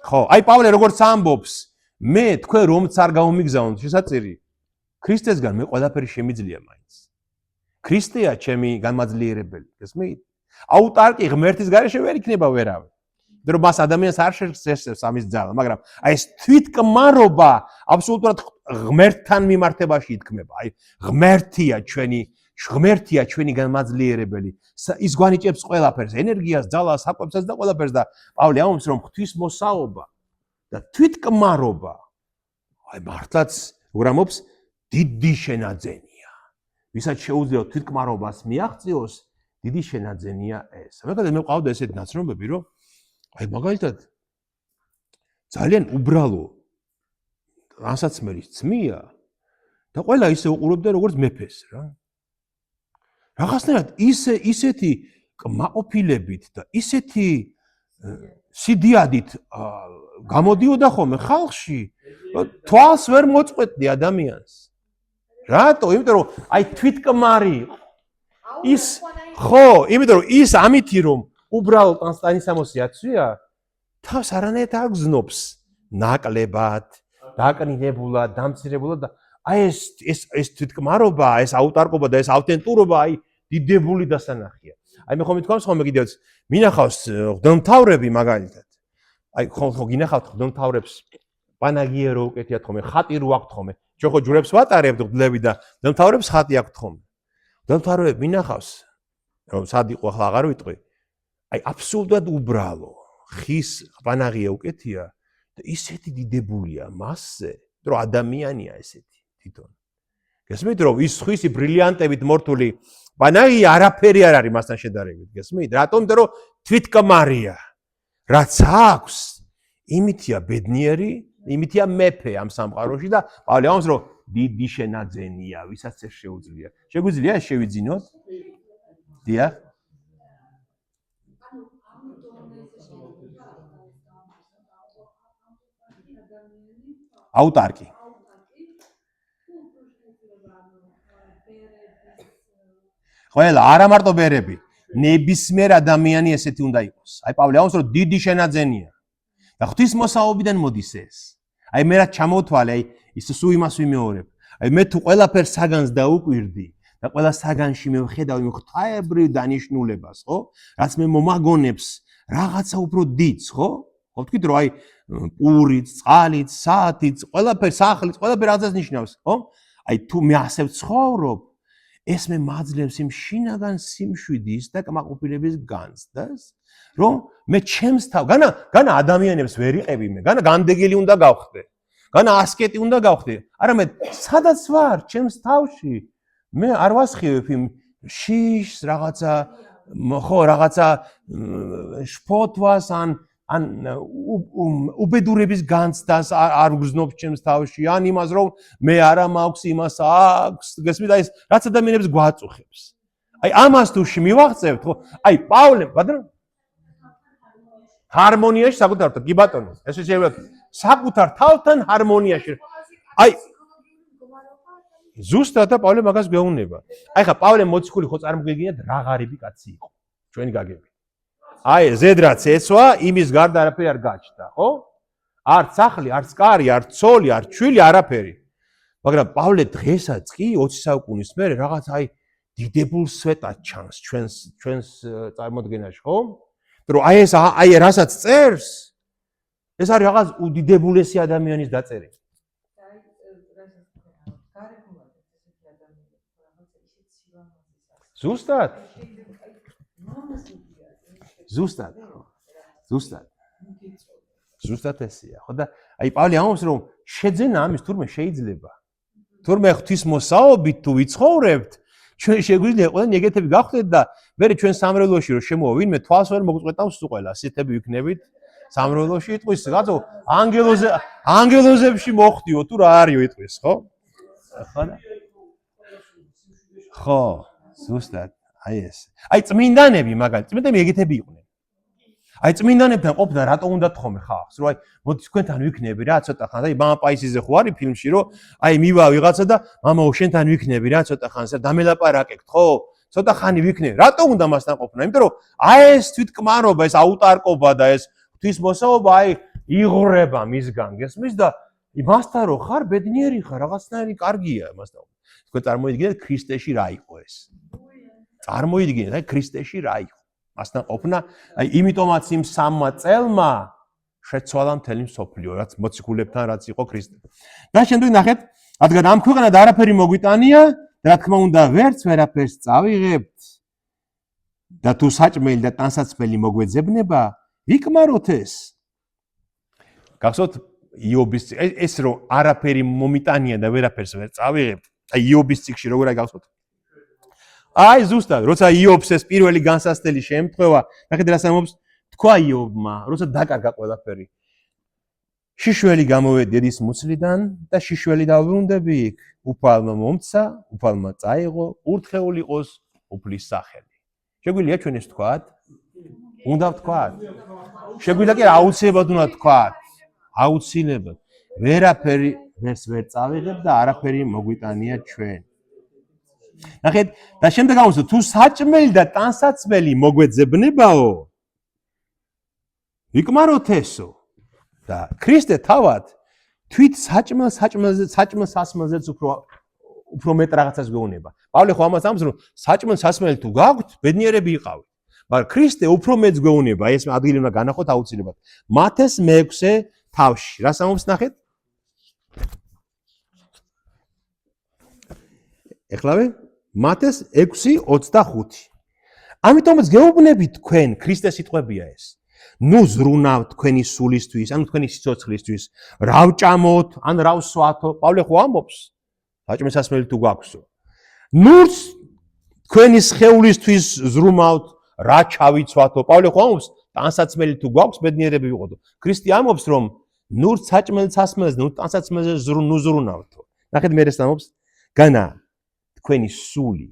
ხო, აი პავლე როგორც ამბობს, მე თქვენ რომც არ გამომიგზავნოთ შესაწირი, ქრისტესგან მე ყველაფერი შემიძლია მაინც. ქრისტეა ჩემი განმაძლიერებელი, გესმით? აუტარკი ღმერთის გარეშე ვერ იქნება ვერავე. იმიტომ რომ მას ადამიანს არ შეესწევს ამის ძალა, მაგრამ აი ეს თვითკმარობა აბსოლუტურად ღმერთთან მიმართებაში ითქმება. აი ღმერთია ჩვენი განმაძლიერებელი. ის გვანიჭებს ყველაფერს, ენერგიას, ძალას, საკვებსაც და ყველაფერს და პავლე ამბობს რომ ღვთისმოსაობა და თვითკმარობა აი მართლაც როგორ ამბობს დიდი შენაძენია. ვისაც შეუძლია თვითკმარობას მიაღწიოს, დიდი შენაძენია ეს. მაგალითად მე ყავდა ესეთი ნაცნობები, რომ აი მაგალითად ძალიან უბრალო განსაცმელის ძმია და ყველა ისე უყურებდა როგორც მეფეს რა. რაღაცნაირად ისეთი კმაყოფილებით და ისეთი სიდიადით გამოდიოდა ხოლმე ხალხში, თვალს ვერ მოწყვეტდი ადამიანს. რატო? იმიტომ რომ აი თვითკმარი იყო. ხო, იმიტომ რომ ის ამითი რომ უბრალო ტანსტანისამოსი აცვია, თავს არანაირად არ გზნობს ნაკლებად, დაკნინებულად, დამცირებულად და აი ეს თვითკმარობა, ეს აუტარკობა და ეს ავთენტურობა აი დიდებული დასანახია. აი მე ხომ მithქვამს ხოლმე კიდევაც მინახავს ღვთისმთავრები მაგალითად. აი ხო გინახავთ ღვთისმთავრებს პანაგია რო უკეთიათ ხოლმე, ხატი რო აქვთ ხოლმე. ჩვენ ხო ჯვრებს ვატარებთ ღვთლები და ღვთისმთავრებს ხატი აქვთ ხოლმე. ღვთისმთავრები მინახავს რომ სად იყო ახლა აღარ ვიტყვი. აი აბსოლუტურად უბრალო, ხის პანაღია უკეთია და ისეთი დიდებულია მასზე, რომ ადამიანია ესეთი თვითონ. გესმით, რომ ის სხვისი ბრილიანტებით მორთული პანაი არაფერი არ არის მასთან შედარებით, გესმით? რატომ? რომ თვითკმარია. რაც აქვს, იმითია ბედნიერი, იმითია მეფე ამ სამყაროში და პავლე ამბობს, რომ დიდი შენაძენია, ვისაც ეს შეუძლია. შეგვიძლია ეს შევიძინოთ? დიახ. აუტარკი. ყველა არა მარტო ბერები, ნებისმიერ ადამიანი ესეთი უნდა იყოს. აი პავლე ამბობს, რომ დიდი შენაძენია. და ღვთისმოსაობიდან მოდის ეს. აი მე რა ჩამოვთვალე, აი ის სულ იმას ვიმეორებ. აი მე თუ ყველაფერ საგანს დაუკვირდი და ყველა საგანში მე ვხედავ იმ ღვთაებრივ დანიშნულებას, ხო? რაც მე მომაგონებს რაღაცა უფრო დიდს, ხო? ხო ვთქვით, რომ აი პურით, წყალით, საათით, ყველაფერ სახლით, ყველაფერ რაღაცას ნიშნავს, ხო? აი თუ მე ასე ვცხოვრობ, ეს მე მაძლევს იმ შინაგან სიმშვიდის და კმაყოფილების განცდას, რომ მე ჩემს თავ, განა ადამიანებს ვერ იყები მე, განა განდეგელი უნდა გავხდე, განა ასკეტი უნდა გავხდე, არამედ სადაც ვარ, ჩემს თავში, მე არ ვასხივებ იმ შიშს, რაღაცა, ხო, რაღაცა შფოთვას ან უბედურების განცდას არ ვგრძნობ ჩემს თავში, ან იმას, რომ მე არა მაქვს, იმას აქვს, გესმით, აი ეს რაც ადამიანებს გვაწუხებს. აი ამას თუ მივაღწევთ, ხო? აი პავლე, ბატონო ჰარმონიაში საკუთარ თავთან, კი ბატონო, ეს შეიძლება საკუთარ თავთან ჰარმონიაში. აი ზუსტად და პავლე მაგას გვეუბნება. აი ხა პავლე მოციქული ხო წარმოგეგინეთ რა ღარიბი კაცი იყო. ჩვენი გაგები. აი ზედრაც ეცვა, იმის გარდა არაფერი არ გაჩნდა, ხო? არც სახლი, არც კარი, არც ცოლი, არც ჩვილი, არაფერი. მაგრამ პავლე დღესაც კი 20 საუკუნის მერე რაღაც აი დიდებულ სვეტად ჩანს ჩვენს წარმოდგენაში, ხო? რომ აი ეს აი რასაც წერს, ეს არის რაღაც უდიდებულესი ადამიანის დაწერილი. ზუსტად. ზუსტად. ზუსტად. ზუსტად ესეა, ხო და აი პავლე ამბობს, რომ შეძენა ამის თურმე შეიძლება. თურმე ღვთისმოსაობით თუ ვიცხოვრებთ, ჩვენ შეგვიძლია ყველანი ეგეთები გავხდეთ და მე ჩვენ სამრევლოში რომ შემოვა ვინმე თვალს ვერ მოგწყვეტავს თუ ყველა ასეთები ვიქნებით სამრევლოში იტყვის რაღაცო ანგელოზებში მოხდიო თუ რა არისო იტყვის, ხო? ხო, ზუსტად. აი ეს. აი წმინდანები მაგალითად, წმინდანები ეგეთები იყვნენ. აი წმინდანებთან ყოფნა რატო უნდა თხოვე ხალხს, რომ აი მოდი თქვენთან ვიქნები რა ცოტა ხანს, აი მამა პაისიზე ხო არის ფილმში, რომ აი მივა ვიღაცა და მამაო შენთან ვიქნები რა ცოტა ხანს, დამელაპარაკებთ, ხო? ცოტა ხანი ვიქნები. რატო უნდა მასთან ყოფნა? იმიტომ რომ აი ეს თვითკმარობა, ეს აუტარკობა და ეს ღვთისმოსაობა აი იღრება მისგან, გესმის და მასთან რო ხარ, ბედნიერი ხარ, რაღაცნაირი კარგია მასთან. თქვენ წარმოიდგინეთ ქრისტეში რა იყო ეს? წარმოიდგინეთ, აი ქრისტეში რა იყო? მასთან ყოფნა, აი იმიტომაც იმ 3 წელმა შეცვალა მთელი მსოფლიო, რაც მოციქულებთან რაც იყო ქრისტე. და შემდეგ ნახეთ, რადგან ამ ქვეყანად არაფერი მოგვიტანია, რა თქმა უნდა, ვერაფერს წავიღებთ და თუ საჭმელი და ტანსაცმელი მოგვეძებნება, ვიკმაროთ ეს. გახსოვთ იობის ეს რომ არაფერი მომიტანია და ვერაფერს ვერ წავიღებთ, აი იობის ციკში როგორ აი გახსოვთ? აი ზუსტად, როცა იობს ეს პირველი განსასწრელი შემთხვევა, ნახეთ რას ამბობს, თქვა იობმა, როცა დაკარგა ყველაფერი. შიშველი გამოვედი დედის მუცლიდან და შიშველი დავბრუნდები იქ. უფალმა მომცა, უფალმა წაიღო, ურთხეულ იყოს უფლის სახელი. შეგვიძლია ჩვენ ეს თქვათ? უნდა ვთქვათ? შეგვიძლია კი აუცილებლად უნდა ვთქვათ. აუცილებლად. ვერაფერი ეს ვერ წავიღებ და არაფერი მოგვიტანია ჩვენ. ნახეთ, და შემდეგ ამბობს, თუ საჭმელი და ტანსაცმელი მოგვეძებნებაო, ვიკმაროთ ესო. და ქრისტე თავად თვით საჭმელ-სასმელზეც უფრო მეტ რაღაცას გვეუბნება. პავლე ხო ამას ამბობს, რომ საჭმელ-სასმელი თუ გაგვთ, ბედნიერები იყავით. მაგრამ ქრისტე უფრო მეც გვეუბნება, ეს ადგილი უნდა განახოთ აუცილებლად. მათეს მე-6 თავში. რას ამბობს ნახეთ? ეხლავე მათეს 6:25. ამიტომაც გეუბნებით თქვენ, ქრისტეს სიტყვებია ეს. ნუ ზრუნავთ თქვენი სულისთვის, ანუ თქვენი სიცოცხლისთვის, რა ვჭამოთ, ან რა ვსვათო. პავლე ხო ამბობს, საჭმელსასმელი თუ გვაქვსო. ნურს თქვენი სხეულისთვის ზრუნავთ, რა ჩავიცვათო. პავლე ხო ამბობს, ტანსაცმელი თუ გვაქვს, ბედნიერები ვიყოდო. ქრისტე ამბობს, რომ ნურს საჭმელსასმელს, ნუ ტანსაცმელზე ნუ ზრუნავთო. ნახეთ მე რას ამბობს? განა თქვენი სული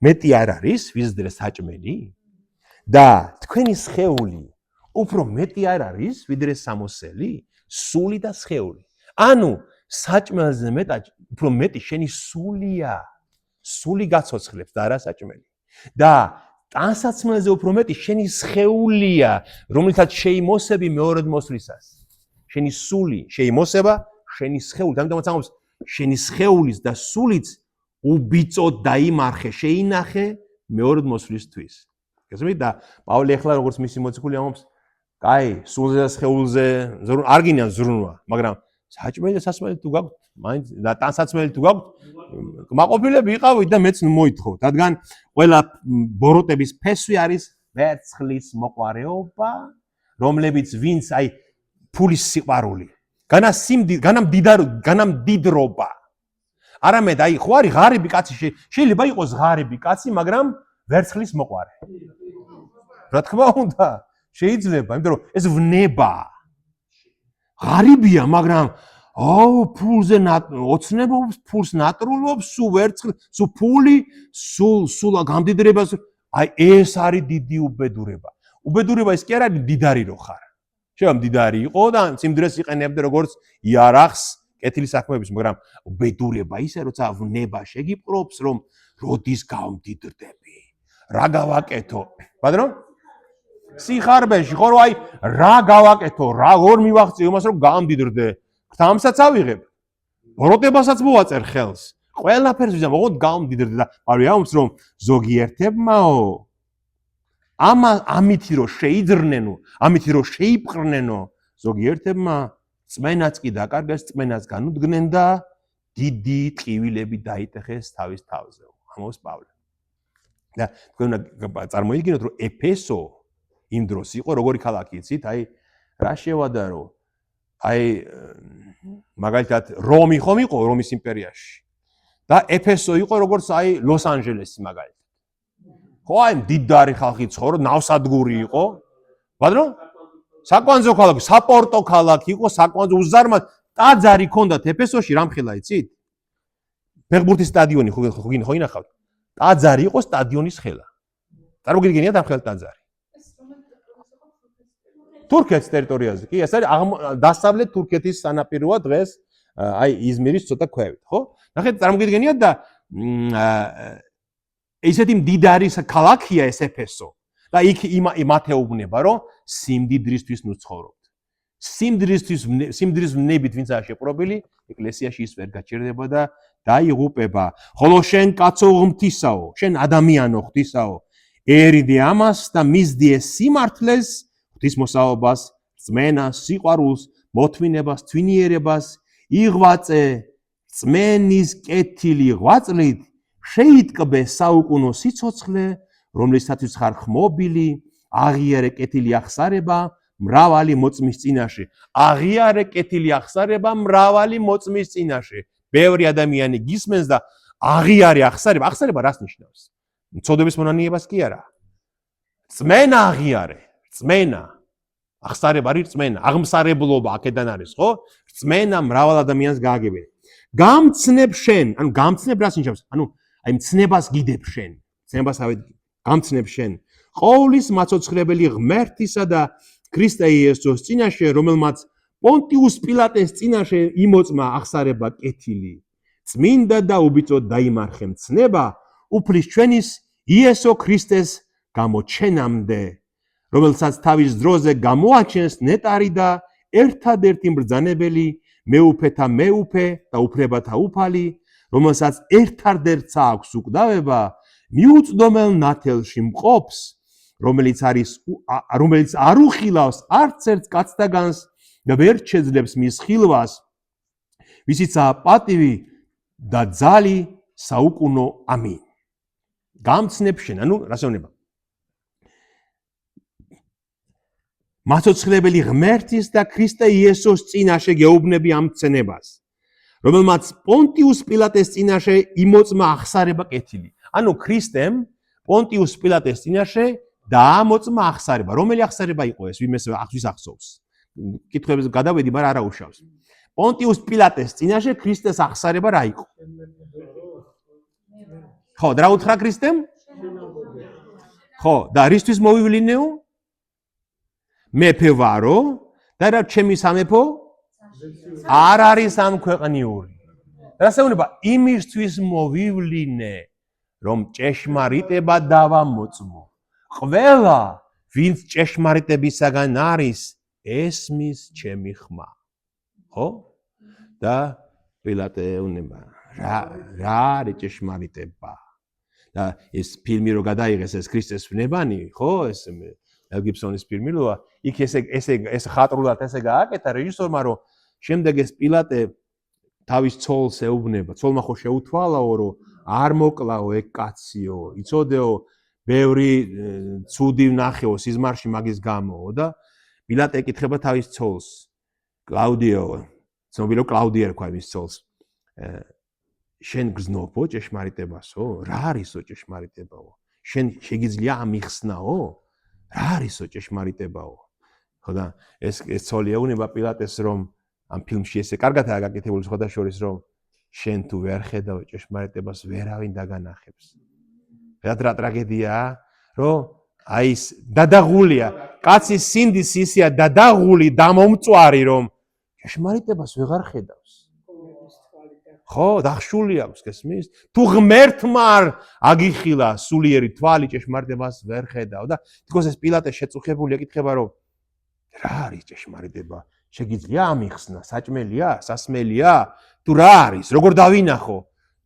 მეტი არ არის, ვიზრდე საჭმელი და თქვენი სხეული უფრო მეტი არ არის, ვიდრე სამოსელი, სული და სხეული. ანუ საჭმელზე მეტად უფრო მეტი შენი სულია. სული გაცოცხლებს და არა საჭმელი. და ტანსაცმელზე უფრო მეტი შენი სხეულია, რომელთაც შეიმოსები მეორედ მოსვლისას. შენი სული შეიმოსება, შენი სხეული, ამიტომაც ამბობს, შენი სხეულის და სულიც უბიწოდ დაიმარხე, შეინახე მეორედ მოსვლისთვის. გესმით და პავლე ახლა როგორც მისი მოციქული ამბობს, კაი, სულზე და სხეულზე არ გინდა ზრუნვა, მაგრამ საჭმელი და სასმელი თუ გაქვთ, მაინც და ტანსაცმელი თუ გაქვთ, კმაყოფილები იყავით და მეც მოითხოვთ. რადგან ყველა ბოროტების ფესვი არის ვერცხლის მოყვარეობა, რომლებიც ვინც აი ფულის სიყვარული, განამდიდრობა. არამედ აი ხო არის ღარიბი კაცი, შეიძლება იყოს ღარიბი კაცი, მაგრამ ვერცხლის მოყვარე. რა თქმა უნდა, შეიძლება, იმიტომ რომ ეს ვნებაა. ღარიბია, მაგრამ ფულზე ოცნებობს, ფულს ნატრულობს, სულ ვერცხლი, სულ ფული, სულ გამდიდრებას. აი ეს არის დიდი უბედურება. უბედურება ის კი არ არის დიდარი რო ხარ. შეიძლება მდიდარი იყო და სიმდრეს იყენებდე როგორც იარაღს კეთილი საქმეების, მაგრამ უბედურება ისე როცა ვნება შეგიპყრობს, რომ როდის გავმდიდრდები, რა გავაკეთო. ბატონო? სიხარბეში ხო აი რა გავაკეთო, რა ორ მივაღწიო იმას რომ გავმდიდრდე. ღვთამსაც ავიღებ. ბოროტებასაც მოვაწერ ხელს. ყველაფერს ვიზამ, ოღონდ გავმდიდრდე და პავლე ამბობს რომ ზოგიერთებმაო ამითი რომ შეიძრნენო, ამითი რომ შეიპყრნენო, ზოგიერთებმა წმენაც კი დაკარგეს, წმენაც განუდგნენ და დიდი ტყივილები დაიტეხეს თავის თავზე. ამბობს პავლე. და თქვენ უნდა წარმოიდგინოთ რომ ეფესო იმ დროს იყო როგორი ქალაქი იცით, აი რა შევადარო. აი მაგალითად რომი ხომ იყო რომის იმპერიაში. და ეფესო იყო როგორც აი ლოს-ანჯელესი მაგალითად. ხო აი მდიდარი ხალხი ცხოვრობ, ნავსადგური იყო. ბატონო? საკვანძო ქალაქი, საპორტო ქალაქი იყო, საკვანძო უზარმაზ ტაძარი ჰქონდათ ეფესოში, რამხელა იცით? ფეხბურთის სტადიონი ხო ინახავთ? ტაძარი იყო სტადიონის ხელა. წარმოგიდგენიათ ამ ხელა ტაძარი? თურქეთის ტერიტორიაზე. კი, ეს არის დასავლეთ თურქეთის სანაპიროა დღეს, აი იზმირის ცოტა ქვევით, ხო? ნახეთ, წარმოგიდგენიათ და ესეთი მდიდარი ქალაქია ეს ეფესო. და იქ იმათეუბნება, რომ სიმდიდრისთვის ნუ ცხოვრობთ. სიმდიდრის ვნებით ვინც არის შეპყრობილი, ეკლესიაში ის ვერ გაჩერდება და დაიღუპება. ხოლო შენ კაცო ღმრთისაო, შენ ადამიანო ღვთისაო, ერიდე ამას და მისდიე სიმართლეს, ღვთისმოსაობას, რწმენას, სიყვარულს, მოთმინებას, თვინიერებას, იღვაწე რწმენის კეთილი ღვაწლით, შეიტკბე საუკუნო სიცოცხლე, რომლისთათვის ხარ ხმობილი, აღიარე კეთილი აღსარება, მრავალი მოწმის წინაშე. აღიარე კეთილი აღსარება, მრავალი მოწმის წინაშე. ბევრი ადამიანი გისმენს და აღიარე აღსარება, აღსარება რას ნიშნავს? მწოდების მონანიებას კი არა. რწმენა აღიარე, რწმენა. აღსარება არის რწმენა, აღმსარებლობა აქედან არის, ხო? რწმენა მრავალ ადამიანს გააგებენ. გამცნებ შენ, ანუ გამცნებ რას ნიშნავს? ანუ აი მცნებას გიდებ შენ. მცნებას გამცნებ შენ. ყოვლის მაცოცხლებელი ღმერთისა და ქრისტე იესოს წინაშე, რომელმაც პონტიუს პილატეს წინაშე იმოწმა აღსარება კეთილი. წმინდა და უბიწოდ დაიმარხე მცნება უფლის ჩვენის იესო ქრისტეს გამოჩენამდე, რომელსაც თავის დროზე გამოაჩენს ნეტარი და ერთადერთი მბრძანებელი, მეუფეთა მეუფე და უფლებათა უფალი, რომელსაც ერთადერთს აქვს უკვდავება, მიუწდომელ ნათელში მყოფს, რომელიც არ უხილავს არც ერთ კაცთაგანს და ვერ შეძლებს მის ხილვას, ვისიცაა პატივი და ძალი საუკუნო ამინ. გამცნებ შენ, ანუ რას ეუბნება? მაცოცხლებელი ღმერთის და ქრისტე იესოს წინაშე გეუბნები ამ ცნებას, რომელმაც პონტიუს პილატეს წინაშე იმოწმა აღსარება კეთილი. ანუ ქრისტემ პონტიუს პილატეს წინაშე დაამოწმა აღსარება. რომელი აღსარება იყო ეს? ვინმე ვის ახსოვს? კითხვებს გადავედი, მაგრამ არ აუშავს. პონტიუს პილატეს წინაშე ქრისტეს აღსარება რა იყო? ხო, და რა უთხრა ქრისტემ? ხო, და რისთვის მოვივლინეო? მეფე ვარო და რა ჩემი სამეფო არ არის ამ ქვეყნიური. რასაუნება იმისთვის მოვივლინე, რომ ჭეშმარიტება დავამოწმო. ყველა, ვინც ჭეშმარიტებისაგან არის, ესმის ჩემი ხმა. ხო? და პილატე ეუბნება, რა არის ჭეშმარიტება? და ეს ფილმი რო გადაიღეს ეს ქრისტეს ვნებანი, ხო, ეს მელ გიბსონის ფილმი როა, იქ ეს ხატრულად ესე გააკეთა რეჟისორმა, რომ შემდეგ ეს პილატე თავის ცოლს ეუბნება, ცოლმა ხო შეუთვალაო, რომ არ მოკლაო ეგ კაციო, იცოდეო, ბევრი ცუდი ვნახეო სიზმარში მაგის გამო და პილატე ეკითხება თავის ცოლს, კლაუდიო, ცნობილი კლაუდია რქვა მის ცოლს. შენ გზნობო ჭეშმარიტებასო? რა არისო ჭეშმარიტებაო? შენ შეგიძლია ამიხსნაო? რა არისო ჭეშმარიტებაო? ხო და ეს ცოლი ეუბნება პილატეს, რომ ამ ფილმში ესე კარგადაა გაკეთებული სხვადასხვა რომ შენ თუ ვერ ხედავ ჭეშმარიტებას ვერავინ დაგანახებს. რა ტრაგედიაა, რომ აი ეს დადაღულია, კაცის სინდის ისია დადაღული, დამომწვარი, რომ ჭეშმარიტებას ვეღარ ხედავს. ხო, დახშული აქვს, გესმის? თუ ღმერთმა აგიხილა სულიერი თვალი ჭეშმარიტებას ვერ ხედავ და თქოს ეს პილატე შეწუხებული ეკითხება, რომ რა არის ჭეშმარიტება? შეგიძლია ამიხსნა, საჭმელია, სასმელია? თუ რა არის? როგორ დავინახო?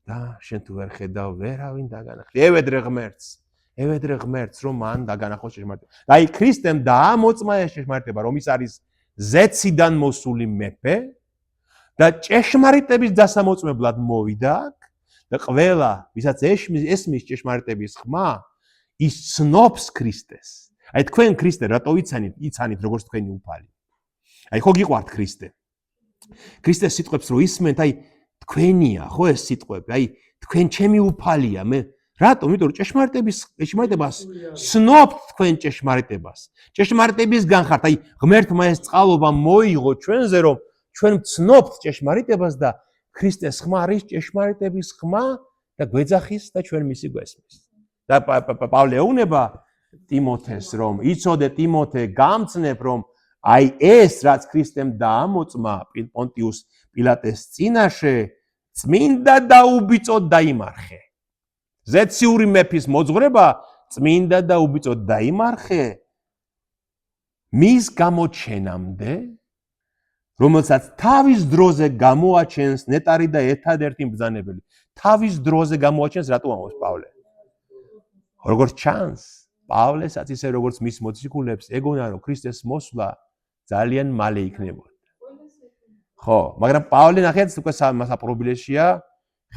და შენ თუ ვერ ხედავ, ვერავინ დაგანახე. ევედრე ღმერთს, რომ მან დაგანახოს ჭეშმარიტება. აი ქრისტემ დაამოწმა ეს ჭეშმარიტება, რომ ის არის ზეციდან მოსული მეფე და ჭეშმარიტების დასამოწმებლად მოვიდა აქ და ყველა, ვისაც ესმის ჭეშმარიტების ხმა, ის ცნობს ქრისტეს. აი თქვენ ქრისტე რატო იცანით როგორც თქვენი უფალი? აი ხო გიყვართ ქრისტე. ქრისტეს სიტყვებს რო ისმენთ, აი თქვენია ხო ეს სიტყვები, აი თქვენ ჩემი უფალია, მე რატომ? იმიტომ რომ ჭეშმარიტებას ცნობთ თქვენ ჭეშმარიტებას. ჭეშმარიტებისგან ხართ, აი ღმერთმა ეს წყალობა მოიღო ჩვენზე, რომ ჩვენ ვცნობთ ჭეშმარიტებას და ქრისტეს ხმა არის ჭეშმარიტების ხმა და გვეძახის და ჩვენ მისი გვესმის. და პავლე ეუბნება ტიმოთეს, რომ იცოდე ტიმოთე, გამცნებ, რომ აი ეს რაც ქრისტემ დაამოწმა პონტიუს პილატეს წინაშე, წმინდა და უბიწოდ დაიმარხე. ზეციური მეფის მოძღვრება წმინდა და უბიწოდ დაიმარხე მის გამოჩენამდე, რომელსაც თავის დროზე გამოაჩენს ნეტარი და ერთადერთი მბრძანებელი. თავის დროზე გამოაჩენს, რატო ამბობს პავლე? როგორც ჩანს, პავლესაც ისე როგორც მის მოციქულებს ეგონა, რომ ქრისტეს მოსვლა ძალიან მალე იქნებოდა. ხო, მაგრამ პავლე ნახეთ უკვე საპრობილეშია,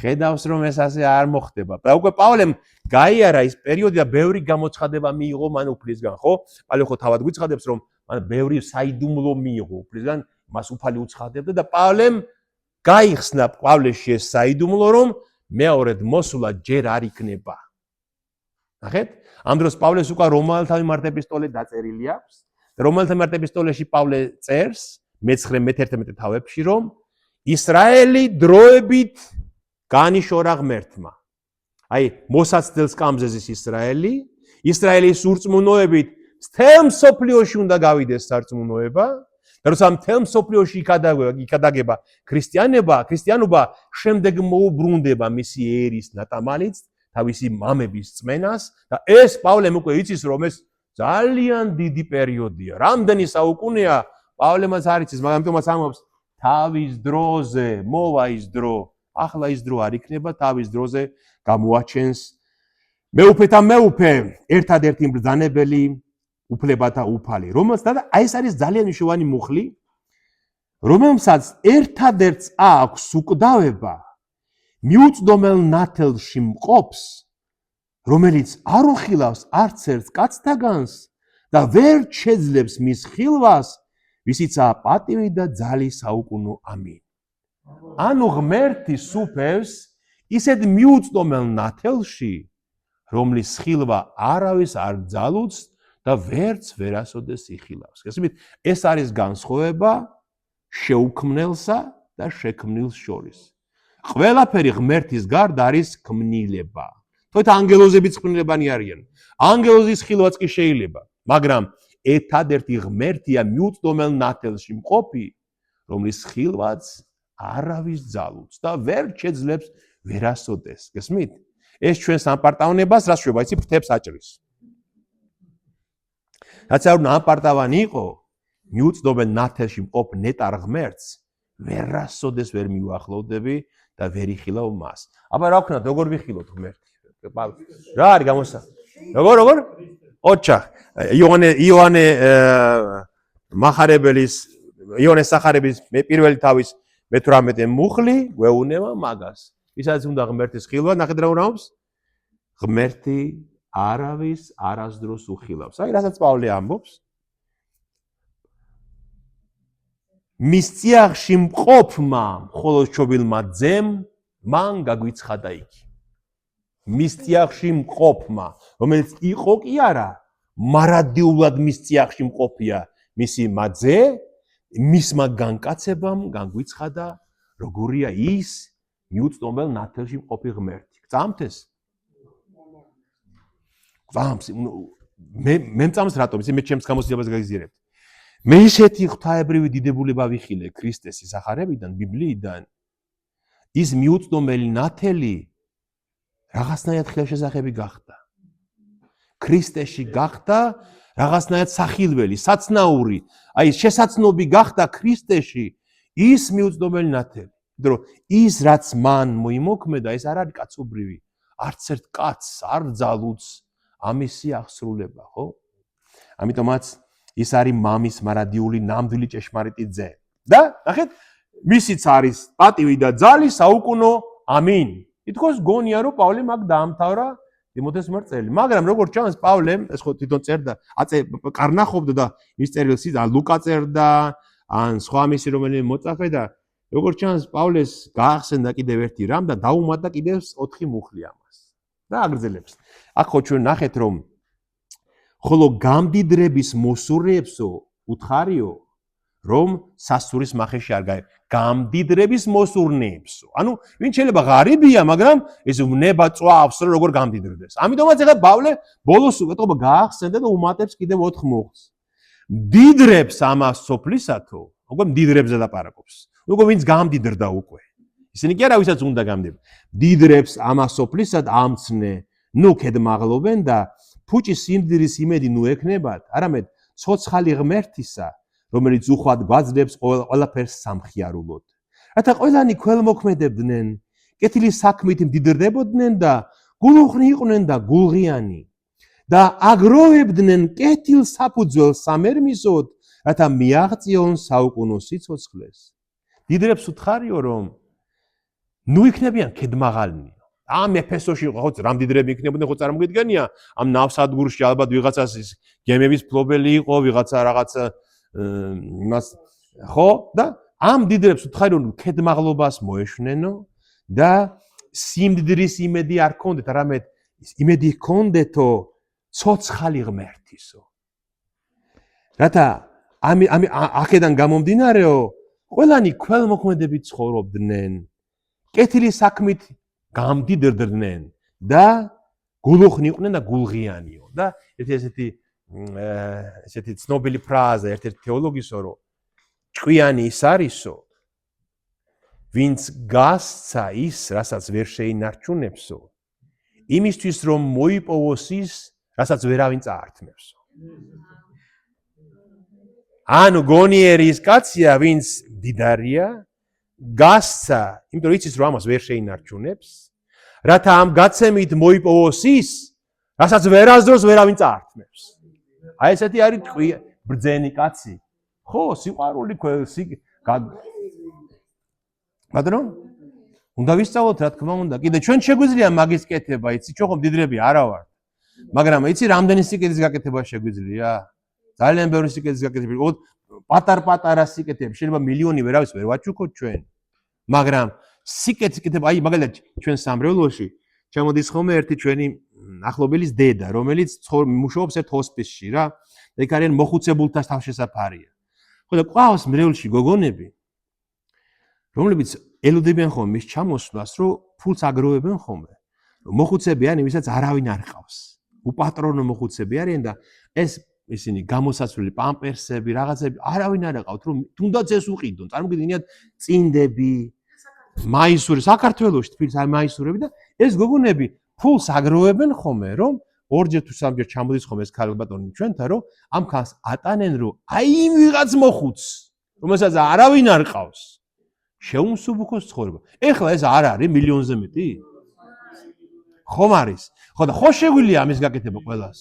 ხედავს რომ ეს ასე არ მოხდება. და უკვე პავლემ გაიარა ის პერიოდი და ბევრი გამოცხადება მიიღო მან უფლისგან, ხო? პავლე ხო თავად გვიცხადებს რომ მან ბევრი საიდუმლო მიიღო უფლისგან, მას უფალი უცხადებდა და პავლემ გაიხსნა პავლეში ეს საიდუმლო, რომ მეორედ მოსვლა ჯერ არ იქნება. ნახეთ? ამ დროს პავლეს უკვე რომაელთა მიმართ ეპისტოლე დაწერილი აქვს. და რომაელთა მიმართ ეპისტოლეში პავლე წერს მე-11 თავებში, რომ ისრაელი დროებით განიშორა ღმერთმა. აი, მოსაცდელ სკამზე ზის ისრაელის ურწმუნოებით მთელ მსოფლიოში უნდა გავიდეს სარწმუნოება და როცა მთელ მსოფლიოში იქადაგება ქრისტიანობა, შემდეგ მოუბრუნდება მისი ერის ნატამალიც, თავისი მამების წმენას და ეს პავლემ უკვე იცის, რომ ეს ძალიან დიდი პერიოდია. რამდენი საუკუნეა პავლემაც არ იცის, მაგრამ თუმცა ამბობს თავის დროზე მოვა ის დრო. ახლა ის დრო არ იქნება, თავის დროზე გამოაჩენს მეუფეთა მეუფე, ერთადერთი მბრძანებელი, უფლებათა უფალი. რომელსაც და აი ეს არის ძალიან მნიშვნელოვანი მუხლი, რომელსაც ერთადერთს აქვს უკვდავება მიუწდომელ ნათელში მყოფს, რომელიც არ უხილავს არც ერთ კაცთაგანს და ვერ შეძლებს მის ხილვას, ვისიცაა პატივი და ძალი საუკუნო ამინ. ანუ ღმერთი სუფევს ისეთ მიუწვდომელ ნათელში, რომლის ხილვა არავის არ ძალუძს და ვერც ვერასოდეს იხილავს. გესმით, ეს არის განსხვავება შეუქმნელსა და შექმნილს შორის. ყველაფერი ღმერთის გარდა არის ქმნილება. თორედ ანგელოზებიც ქმნილებანი არიან. ანგელოზის ხილვაც კი შეიძლება, მაგრამ ერთადერთი ღმერთია მიუწვდომელ ნათელში მყოფი, რომლის ხილვაც არავის ძალუძს და ვერ შეძლებს ვერასოდეს. გესმით? ეს ჩვენ სამპარტავნებას რას შვება, იცი, ფრთებს აჭრის. რაც არ უნდა ამპარტავანი იყო, მიუწვდომელ ნათელში მყოფ ნეტარ ღმერთს ვერასოდეს ვერ მიუახლოვდები და ვერ იხილავ მას. აბა რა ვქნათ, როგორ ვიხილოთ ღმერთი? რა არის გამოსა? როგორ? ოჩახ. იოანე მახარებელის იოანეს სახარების პირველი თავის 18 მუხლი გვეუნება მაგას. ისაც უნდა ღმერთის ხილვა, ნახეთ რა უნაობს? ღმერთი არავის არასდროს უხილავს. აი, რასაც პავლე ამბობს. მის წიაღში მყოფმა, მხოლოდ შობილმა ძემ, მან გაგვიცხადა იგი. მის წიაღში მყოფმა, რომელიც იყო კი არა, მარადიულად მის წიაღში მყოფია, მისი მაძე, მისმა განკაცებამ განგვიცხადა, როგორია ის მიუწვდომელ ნათელში მყოფი ღმერთი. გწამთ ეს? გწამს, მე მწამს რატომ? ისე მე ჩემს გამოცდილებას გაგიზიარებთ. მე ისეთი ღვთაებრივი დიდებულება ვიხილე ქრისტეს ისახარებიდან, ბიბლიიდან. ის მიუწვდომელი ნათელი რაღაცნაირად ხელშესახები გახდა. ქრისტეში გახდა რაღაცნაირად სახილველი, საცნაური, აი შესაცნობი გახდა ქრისტეში ის მიუწვდომელი ნათელი. იმიტომ რომ ის რაც მან მოიმოქმედა, ეს არ არის კაცობრივი, არც ერთ კაცს არ ძალუძს ამისი აღსრულება, ხო? ამიტომაც ის არის მამის მარადიული ნამდვილი ჭეშმარიტი ძე. და ნახეთ, მისიც არის პატივი და ძალი საუკუნო ამინ. ითქოს გონია რომ პავლე მაგ დაამთავრა ტიმოთეს მერწელი. მაგრამ როგორც ჩანს, პავლემ ეს ხო თვითონ წერდა, კარნახობდა და ის წერილს და ლუკა წერდა, ან სხვა მისი რომელიმე მოწაფე და როგორც ჩანს, პავლეს გაახსენდა კიდევ ერთი რამ და დაუმატა კიდევ 4 მუხლი ამას. და აგრძელებს. აქ ხო ჩვენ ნახეთ რომ ხოლო გამდიდრების მოსურნეებსო უთხარიო რომ სასურის მახეში არ გაი გამდიდრების მოსურნეებსო. ანუ ვინ შეიძლება ღარიბია, მაგრამ ეს უნება წვავს რომ როგორ გამდიდრდეს. ამიტომაც ეხლა პავლე ბოლოს ეტყობა გაახსენდა და უმატებს კიდევ 4 მუხლს. დიდრებს ამას სოფლისათო, უკვე დიდრებს ლაპარაკობს. უკვე ვინც გამდიდრდა უკვე. ისინი კი არა ვისაც უნდა გამდიდრდეს. დიდრებს ამას სოფლისად ამცნე, ნუ ქედმაღლობენ და ფუჭი სიმდიდრის იმედი ნუ ექნებათ, არამედ ცოცხალი ღმერთისა, რომელიც უხვად გვაძლევს ყველაფერს სამხიარულოდ. რათა ყველანი ქველმოქმედებდნენ, კეთილი საქმით მდიდრდებოდნენ და გულუხნი იყვნენ და გულღიანი და აგროვებდნენ კეთილ საფუძველს სამერმისოდ, რათა მიაღწიონ საუკუნო სიცოცხლეს. დიდრებს უთხარიო რომ ნუ იქნებიან ქედმაღალნი. ამ ეფესოში ხო რამდიდრები იქნებოდნენ, ხო წარმოგიდგენია, ამ ნავსადგურში ალბათ ვიღაცას ის გემების ფლობელი იყო, ვიღაცა რაღაცა იმას ხო და ამ დიდრებს უთხარი რომ ქედმაღლობას მოეშვნენო და სიმდიდრის იმედი არ ქონდეთ, არამედ იმედი ქონდეთო ცოცხალი ღმერთისო. რათა აქედან გამომდინარეო, ყველანი ქველმოქმედებით ცხოვრობდნენ, კეთილი საქმით გამდიდრდნენ და გულუხნი იყვნენ და გულღიანიო. და ესეთი ცნობილი ფრაზა ერთ-ერთი თეოლოგისო, რომ ჭკვიანი ის არისო, ვინც გასცა ის, რასაც ვერ შეინარჩუნებსო, იმისთვის რომ მოიპოვოს ის, რასაც ვერავინ წაართმევსო. ანუ გონიერი ის კაცია, ვინც მდიდარია, გასცა, იმიტომ რომ იცის რომ ამას ვერ შეინარჩუნებს, რათა ამ გაცემით მოიპოვოს ის, რასაც ვერასდროს ვერავინ წაართმევს. აი ესეთი არის ბრძენი კაცი. ხო, სიყვარული ბატონო? უნდა ვისწავლოთ, რა თქმა უნდა. კიდე ჩვენ შეგვიძლია მაგის კეთება, იცი, ჩვენ ხომ დიდრები არა ვართ. მაგრამ იცი, რამდენი სიკეთის გაკეთება შეგვიძლია? ძალიან ბევრი სიკეთის გაკეთებული. ოღონდ პატარ-პატარა სიკეთები შეიძლება მილიონი ვერავის ვერ ვაჩუქოთ ჩვენ. მაგრამ სიკეთე სიკეთება, აი მაგალითად ჩვენ სამრევლოში ჩამოდის ხოლმე ერთი ჩვენი ახლობელის დედა, რომელიც მუშაობს ერთ ჰოსპისში რა. და იქ არიან მოხუცებულთა თავშესაფარია. ხო და ყავს მრევლში გოგონები, რომლებიც ელოდებიან ხოლმე მის ჩამოსვლას, რომ ფულს აგროვებენ ხოლმე. მოხუცები არიან, ვისაც არავინ არ ყავს. უპატრონო მოხუცები არიან და ეს ისინი გამოსაცვლელი პამპერსები, რაღაცები არავინ არ აყავთ, რომ თუნდაც ეს უყიდონ. წარმოგიდგენიათ წინდები, მაისური, საქართველოში თბილისის მაისურები და ეს გოგონები ფულს აგროვებენ ხოლმე, რომ ორჯერ თუ სამჯერ ჩამოდის ხოლმე ეს ქალბატონი ჩვენთან, რომ ამ ქალს ატანენ, რომ აი იმ ვიღაც მოხუც, რომელსაც არავინ არ ყავს. შეუმსუბუქოს ცხოვრება. ეხლა ეს არ არის მილიონზე მეტი? ხომ არის? ხო და ხო შეგვიძლია ამის გაკეთება ყველას?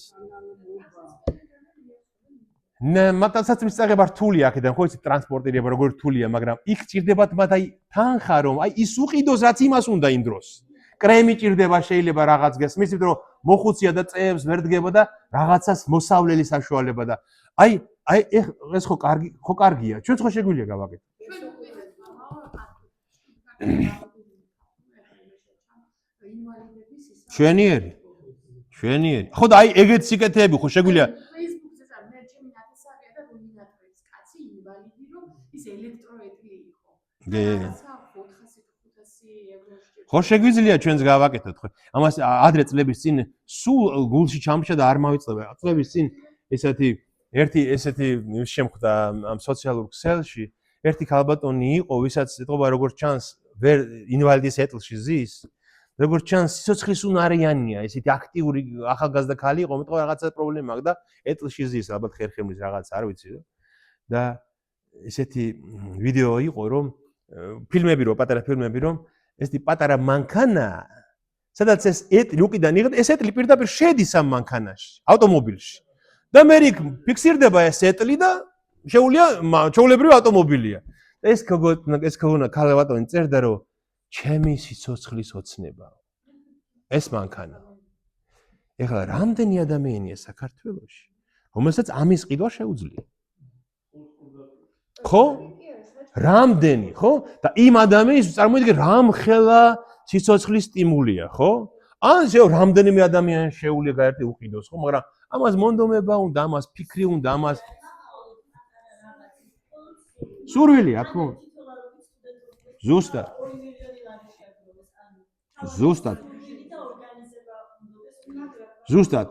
მათაც მისაღება რთული აქედან, ხო იცით ტრანსპორტირება როგორ რთულია, მაგრამ იქ ჭირდებათ მათ აი თანხა რომ აი ის უყიდოს რაც იმას უნდა იმ დროს. კრემი ჭირდება შეიძლება რაღაც გესმის, იმიტომ რომ მოხუცია და წეებს ვერ დგება და რაღაცას მოსავლელი საშუალება და აი ეს ხო კარგია. ჩვენც ხო შეგვიძლია გავაკეთოთ. ჩვენიერი. ხო და აი ეგეთ სიკეთეები ხო შეგვიძლია ხო შეგვიძლია ჩვენც გავაკეთოთ ხო ამას ადრე წლების წინ სულ გულში ჩამშა და არ მავიწყდება წლების წინ ესეთი შემხვდა ამ სოციალურ ქსელში ერთი ქალბატონი იყო ვისაც ეთყობა როგორც ჩანს ვერ ინვალიდის ეტლში ზის როგორც ჩანს სიცოცხლის უნარიანია ესეთი აქტიური ახალგაზრდა ქალი იყო მეტყობა რაღაცა პრობლემა აქვს და ეტლში ზის ალბათ ხერხემლის რაღაც არ ვიცი და ესეთი ვიდეო იყო რომ ფილმები რო პატარა ფილმები რომ ესეთი პატარა მანქანა სადაც ეს ეტლი უკიდან იღეთ ეს ეტლი პირდაპირ შედის ამ მანქანაში ავტომობილში და მე იქ ფიქსირდება ეს ეტლი და ჩვეულებრივი ავტომობილია ეს ქოგონა ქალბატონი წერდა რომ ჩემი სიცოცხლის ოცნება ეს მანქანა ეხლა რამდენი ადამიანია საქართველოში რომელსაც ამის ყიდვა შეუძლია ხო რამდენი ხო და იმ ადამიანის წარმოიდგინე რამხელა სიცოცხლის სტიმულია ხო ან რამდენიმე ადამიანი შეუძლია გაერთი უყიდოს ხო მაგრამ ამას მონდომება უნდა ამას ფიქრი უნდა ამას სურვილი აქ ხო ზუსტად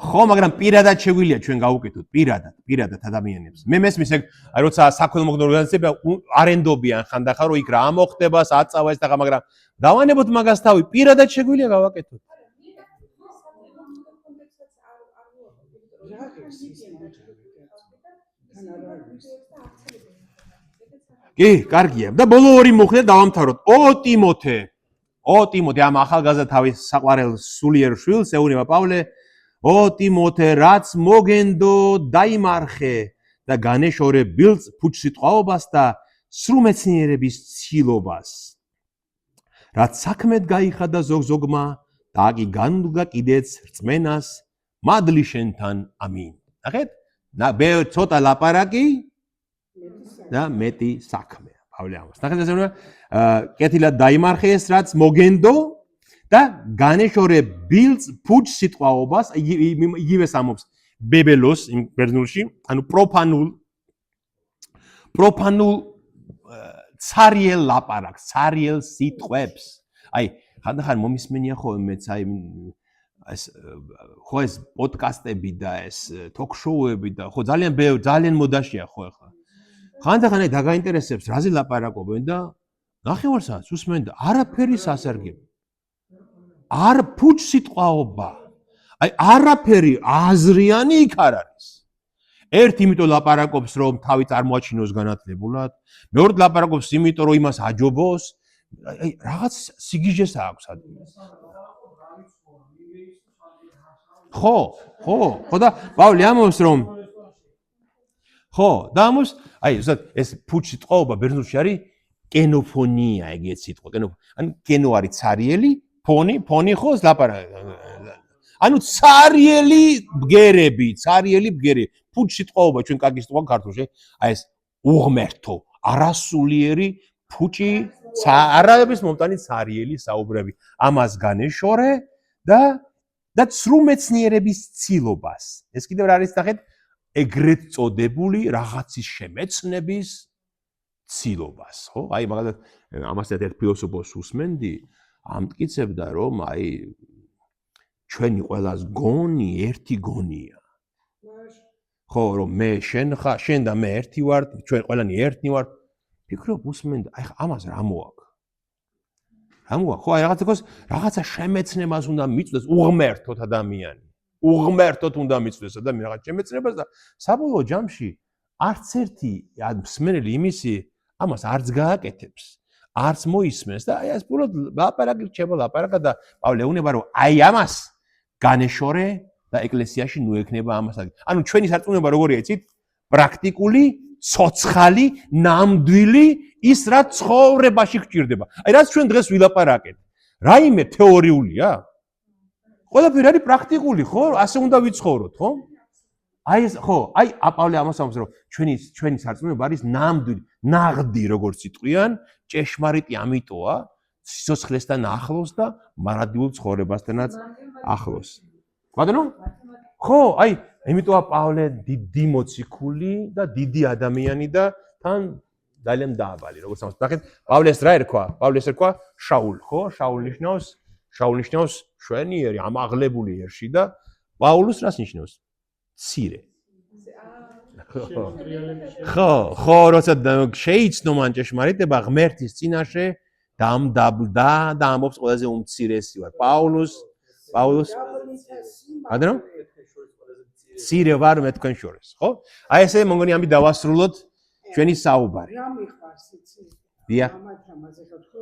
ხო მაგრამ პირადად შეგვიძლია ჩვენ გავუკეთოთ პირადად ადამიანებს მე მესმის ეგ აი როცა საქველმოქმედო ორგანიზაციები არენდობიან ხანდახან რომ იქ რა მოხდება საწავა ეს და მაგრამ დავანებოთ მაგას თავი პირადად შეგვიძლია გავაკეთოთ კი კარგია და ბოლო ორი მოხდა დავამთავროთ ო ტიმოთე ამ ახალგაზრდა თავის საყვარელ სულიერ შვილს ეუნება პავლე ო ტიმოთე რაც მოგენდო დაიმარხე და განეშორე ბილწ ფუჩსიტყვაობას და სრულმეცნიერების ცილობას რაც საქმედ გაიხადა ზოგმა და კი განუდგა კიდეც რწმენას მადლი შენთან ამინ ნახეთ ცოტა ლაპარაკი და მეტი საქმე პავლე ამას ნახეთ ესე უნდა კეთილად დაიმარხე ეს რაც მოგენდო და განეშორე ბილწ ფუჩსიტყვაობას იგივე სამობს ბებელოს იმ ბერძნულში ანუ პროფანულ ცარიელ ლაპარაკს ცარიელ სიტყვებს აი ხანდახან მომისმენია ხოლმე მეც აი ეს ხო ეს პოდკასტები და ეს თოქ-შოუები და ხო ძალიან მოდაშია ხო ახლა ხანდახან აი დაგაინტერესებს რაზე ლაპარაკობენ და ნახევარსაც უსმენ და არაფერი სასარგებლო არ ფუჩსიტყვაობა აი არაფერი აზრიანი იქ არ არის ერთი იმიტომ ლაპარაკობს რომ თავი წარმოაჩინოს განათლებულად მეორე ლაპარაკობს იმიტომ რომ იმას აჯობოს აი რაღაც სიგიჟეს აქვს ადამიანს ხო და პავლე ამბობს რომ ხო და ამბობს აი ეს ფუჩსიტყვაობა ბერძნულში არის კენოფონია ეგეც სიტყვა ანუ კენო არის ცარიელი ფონი ხო ლაპარაკი. ანუ ცარიელი ბგერები, ფუჩ სიტყვაობა ჩვენ კარგი სიტყვა ქართულში, აი ეს უღმერთო, არასულიერი ფუჭი, არაების მომტანი ცარიელი საუბრები. ამას განეშორე და ცრუ მეცნიერების ცილობას. ეს კიდევ არის ნახეთ ეგრეთ წოდებული რაღაცის შემეცნების ცილობას, ხო? აი მაგალითად ამას ერთ ფილოსოფოს უსმენდი, ამტკიცებდა რომ აი ჩვენი ყველას გონი ერთი გონია. ხო, რომ მე შენ და მე ერთი ვართ, ჩვენ ყველანი ერთნი ვართ. ფიქრობ უსმენდა, აი ამას რა მოაქვს? რა მოაქვს? ხო, აი რაღაცა შემეცნებას უნდა მიწვდეს უღმერთოთ ადამიანი. უღმერთოთ უნდა მიწვდეს ადამიანი რაღაც შემეცნებას და საბოლოო ჯამში არც ერთი მსმენელი იმისი ამას არც გააკეთებს, არც მოისმენს და აი ეს პურად ლაპარაკი რჩება ლაპარაკა და პავლე უნება რომ აი ამას განეშორე და ეკლესიაში ნუ ექნება ამას. ანუ ჩვენი სარწმუნოება როგორია იცით? პრაქტიკული, ცოცხალი, ნამდვილი ის რაც ცხოვრებაში გჭირდება. აი რაც ჩვენ დღეს ვილაპარაკეთ. რაიმე თეორიულია? ყველაფერი არის პრაქტიკული, ხო? ასე უნდა ვიცხოვროთ, ხო? აი ეს ხო, აი პავლე ამას ამბობს რომ ჩვენი სარწმუნოება არის ნამდვილი, ნაღდი როგორც იტყვიან, ჭეშმარიტი ამიტოა სიცოცხლესთან ახლოს და მარადიულ ცხოვრებასთანაც ახლოს. ბატონო? ხო, აი, იმიტომ პავლე დიდი მოციქული და დიდი ადამიანი და თან ძალიან დააბალი, როგორც ამას. ნახეთ, პავლეს რა ერქვა? პავლეს ერქვა შაულ, ხო? შაულ ნიშნავს შვენიერი, ამაღლებული ერში და პაულუს რას ნიშნავს? მცირე. ხო, როცა შეიცნო მან ჭეშმარიტება ღმერთის წინაშე და ამბობს ყველაზე უმცირესი ვარ. პაულუს ბატონო? მცირე ვარ მე თქვენ შორის, ხო? აი ესე მოგონი ამით დავასრულოთ ჩვენი საუბარი. რა მიყვარს იცი? დიახ. ამათ ამაზე ხო